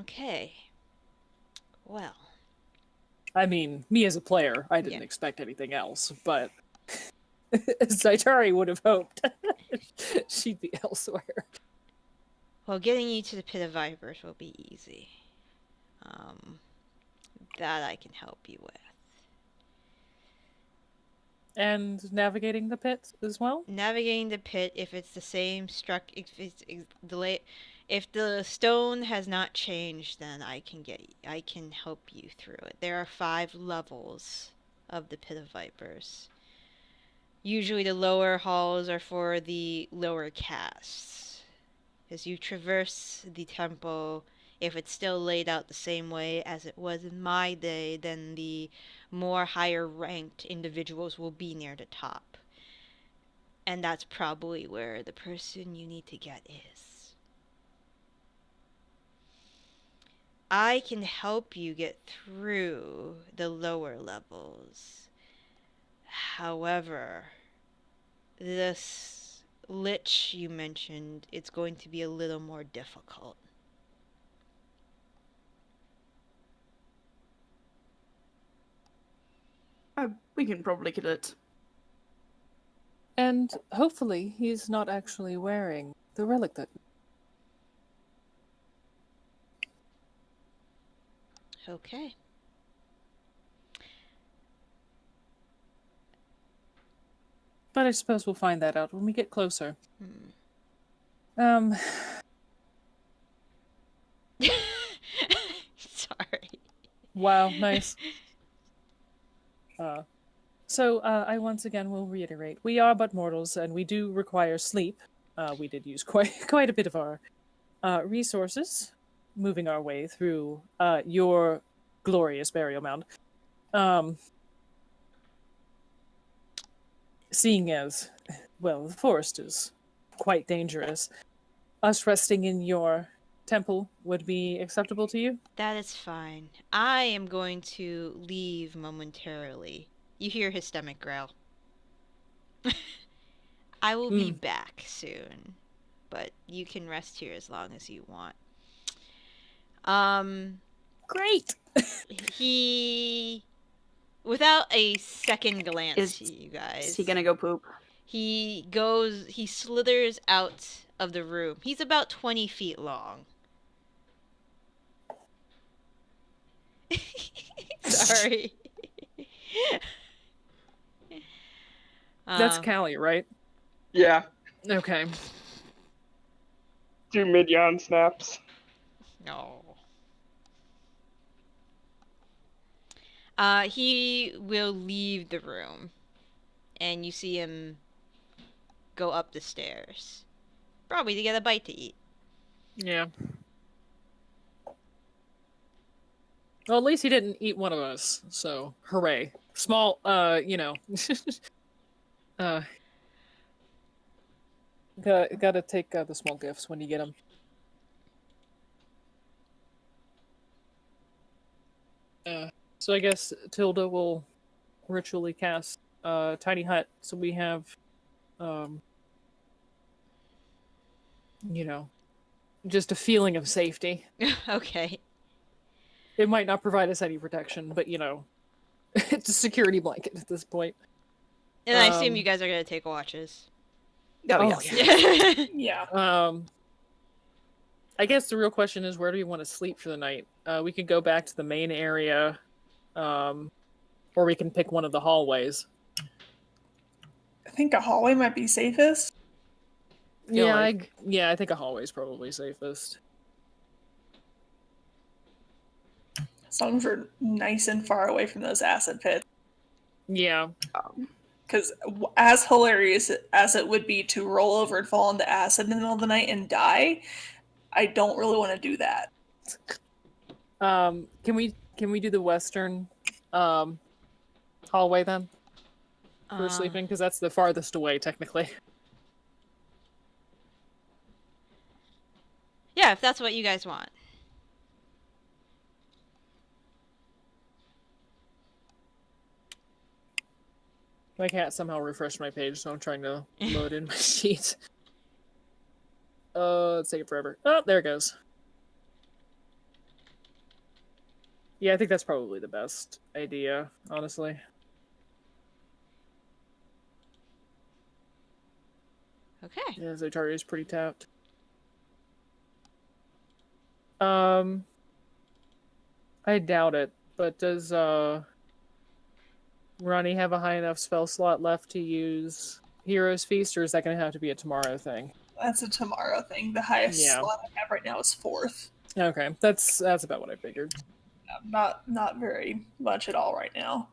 Okay. Well. I mean, me as a player, I didn't expect anything else, but Zaitari would have hoped she'd be elsewhere. Well, getting you to the pit of vipers will be easy. That I can help you with. And navigating the pit as well? Navigating the pit, if it's the same if the stone has not changed, then I can help you through it. There are 5 levels of the pit of vipers. Usually the lower halls are for the lower castes. As you traverse the temple, if it's still laid out the same way as it was in my day, then the more higher ranked individuals will be near the top. And that's probably where the person you need to get is. I can help you get through the lower levels. However, this lich you mentioned, it's going to be a little more difficult. We can probably kill it. And hopefully he's not actually wearing the relic that... Okay. But I suppose we'll find that out when we get closer. Sorry. Wow, nice. So I once again will reiterate, we are but mortals, and we do require sleep. We did use quite a bit of our resources moving our way through your glorious burial mound. Seeing as, well, the forest is quite dangerous, us resting in your temple would be acceptable to you? That is fine. I am going to leave momentarily. You hear his stomach growl. I will be back soon, but you can rest here as long as you want. Great! He, without a second glance to you guys... Is he gonna go poop? He slithers out of the room. He's about 20 feet long. Sorry. That's Callie, right? Yeah. Okay. 2 mid-yawn snaps. No. He will leave the room, and you see him go up the stairs. Probably to get a bite to eat. Yeah. Well, at least he didn't eat one of us, so hooray. Small, you know. Gotta take the small gifts when you get them. So I guess Tilda will ritually cast Tiny Hut, so we have, you know, just a feeling of safety. Okay. It might not provide us any protection, but, you know, it's a security blanket at this point. And I assume you guys are gonna take watches. Oh, yes. Yeah. I guess the real question is, where do we want to sleep for the night? We could go back to the main area, or we can pick one of the hallways. I think a hallway might be safest. I think a hallway is probably safest. As long as we're nice and far away from those acid pits. Yeah. Because as hilarious as it would be to roll over and fall into acid in the middle of the night and die, I don't really want to do that. Can we do the western hallway then? For sleeping? Because that's the farthest away, technically. Yeah, if that's what you guys want. My cat somehow refreshed my page, so I'm trying to load in my sheet. It's taking forever. Oh, there it goes. Yeah, I think that's probably the best idea, honestly. Okay. Yeah, Zotari is pretty tapped. I doubt it, but does Ronnie have a high enough spell slot left to use Hero's Feast, or is that going to have to be a tomorrow thing? That's a tomorrow thing. The highest slot I have right now is 4th. Okay, that's about what I figured. Not very much at all right now.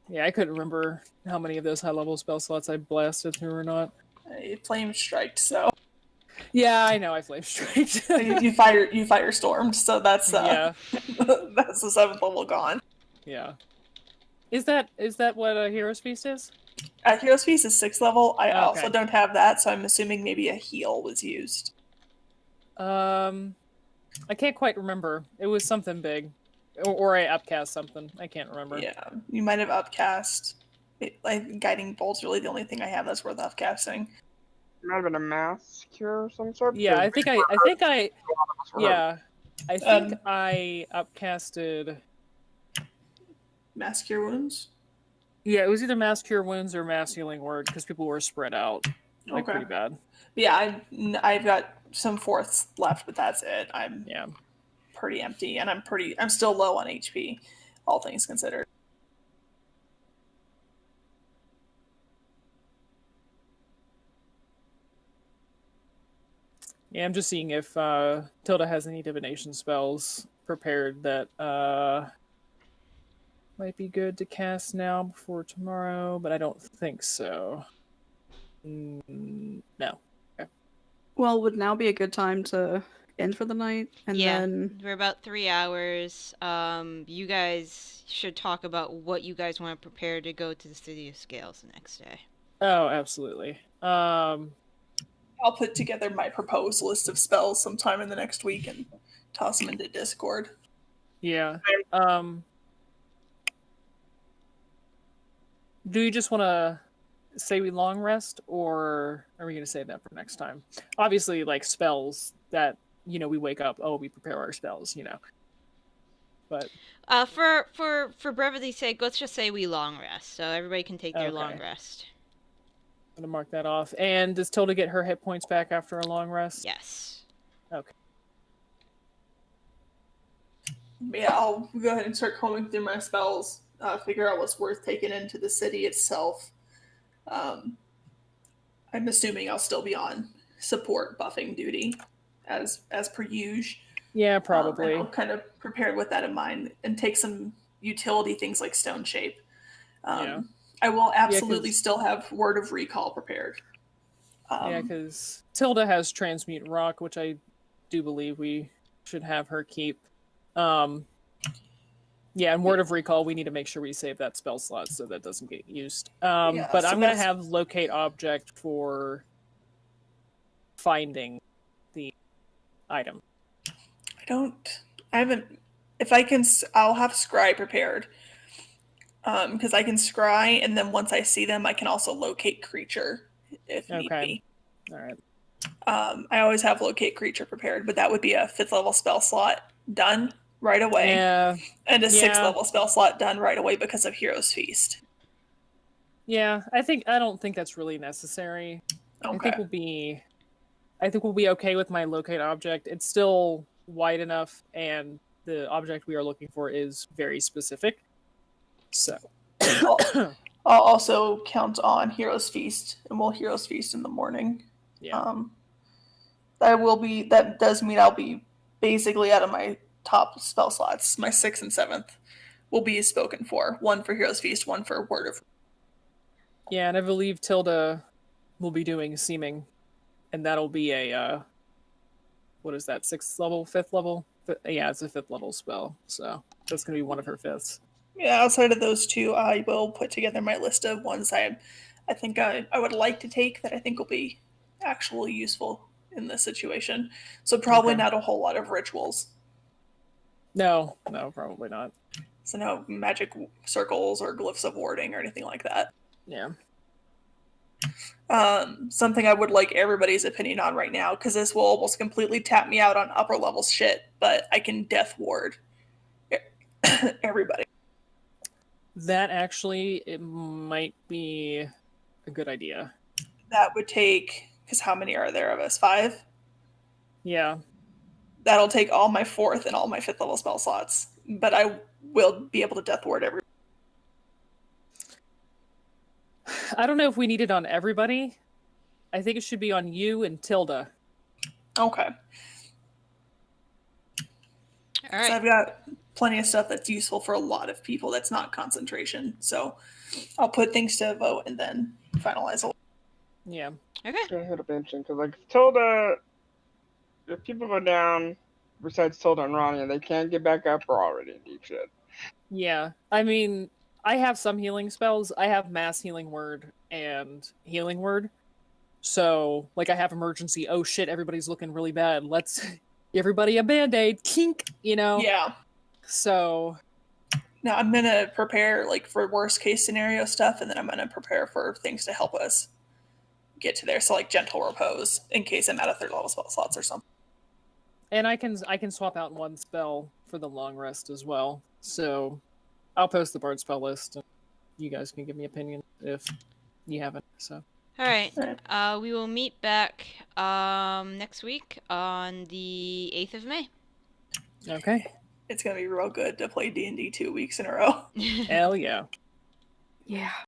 Yeah, I couldn't remember how many of those high-level spell slots I blasted through or not. Flame striked, so... Yeah, I know, I flame striked. you firestormed, so that's yeah. That's the 7th level gone. Yeah. Is that what a Hero's Feast is? Hero's Feast is 6th level. I also don't have that, so I'm assuming maybe a heal was used. I can't quite remember. It was something big. Or I upcast something. I can't remember. Yeah, you might have upcast. Guiding Bolt's really the only thing I have that's worth upcasting. It might have been a mass cure of some sort. Yeah, I think I upcasted Mass Cure Wounds? Yeah, it was either Mass Cure Wounds or Mass Healing Word, because people were spread out. Pretty bad. Yeah, I've got some 4ths left, but that's it. I'm Yeah. pretty empty, and I'm still low on HP, all things considered. Yeah, I'm just seeing if Tilda has any divination spells prepared that might be good to cast now before tomorrow, but I don't think so. No. Okay. Well, would now be a good time to end for the night? And then... we're about 3 hours. You guys should talk about what you guys want to prepare to go to the City of Scales the next day. Oh, absolutely. I'll put together my proposed list of spells sometime in the next week and toss them into Discord. Yeah. Do you just want to say we long rest, or are we going to save that for next time? Obviously, like spells that, we wake up, we prepare our spells, But for brevity's sake, let's just say we long rest, so everybody can take their long rest. I'm gonna mark that off. And does Tilda get her hit points back after a long rest? Yes. Okay. Yeah, I'll go ahead and start combing through my spells, figure out what's worth taking into the city itself. I'm assuming I'll still be on support buffing duty, as per usual. Yeah, probably. I'm kind of prepared with that in mind, and take some utility things like Stone Shape. I will absolutely still have Word of Recall prepared. Because Tilda has Transmute Rock, which I do believe we should have her keep. Yeah, and Word of Recall, we need to make sure we save that spell slot so that doesn't get used. Yeah, but so I'm going to that's- have Locate Object for finding the item. I haven't, if I can, I'll have Scry prepared. Because I can Scry, and then once I see them, I can also locate creature if need be. All right. I always have locate creature prepared, but that would be a 5th level spell slot done right away. Yeah. And a 6th Yeah. level spell slot done right away because of Hero's Feast. Yeah, I don't think that's really necessary. Okay. I think we'll be okay with my Locate Object. It's still wide enough, and the object we are looking for is very specific. So I'll also count on Hero's Feast, and we'll Hero's Feast in the morning. yeah. That does mean I'll be basically out of my top spell slots. My 6th and 7th will be spoken for. One for Hero's Feast, one for Word of. Yeah, and I believe Tilda will be doing Seeming, and that'll be a what is that? 6th level, 5th level? Yeah, it's a 5th level spell. So that's gonna be one of her 5ths. Yeah, outside of those two, I will put together my list of ones I think I would like to take that I think will be actually useful in this situation. So probably Okay. not a whole lot of rituals. No, probably not. So no magic circles or glyphs of warding or anything like that. Yeah. Something I would like everybody's opinion on right now, because this will almost completely tap me out on upper level shit, but I can death ward everybody. That actually, it might be a good idea. That would take, because how many are there of us? 5? Yeah. That'll take all my 4th and all my 5th level spell slots, but I will be able to death ward every. I don't know if we need it on everybody. I think it should be on you and Tilda. Okay. All So right. I've got plenty of stuff that's useful for a lot of people that's not concentration. So I'll put things to a vote and then finalize a. Yeah. Okay. I had a mention because, like, Tilda, if people go down, besides Tilda and Ronnie, and they can't get back up, we're already in deep shit. Yeah. I mean, I have some healing spells. I have Mass Healing Word and Healing Word. So, like, I have emergency. Oh shit, everybody's looking really bad. Let's give everybody a band-aid. Kink, you know? Yeah. So. Now I'm going to prepare, like, for worst case scenario stuff, and then I'm going to prepare for things to help us get to there. So, like, gentle repose in case I'm out of 3rd level spell slots or something. And I can swap out one spell for the long rest as well. So I'll post the bard spell list, and you guys can give me opinion if you haven't. So. All right. Right. We will meet back next week on the 8th of May. Okay. It's going to be real good to play D&D 2 weeks in a row. Hell yeah. Yeah.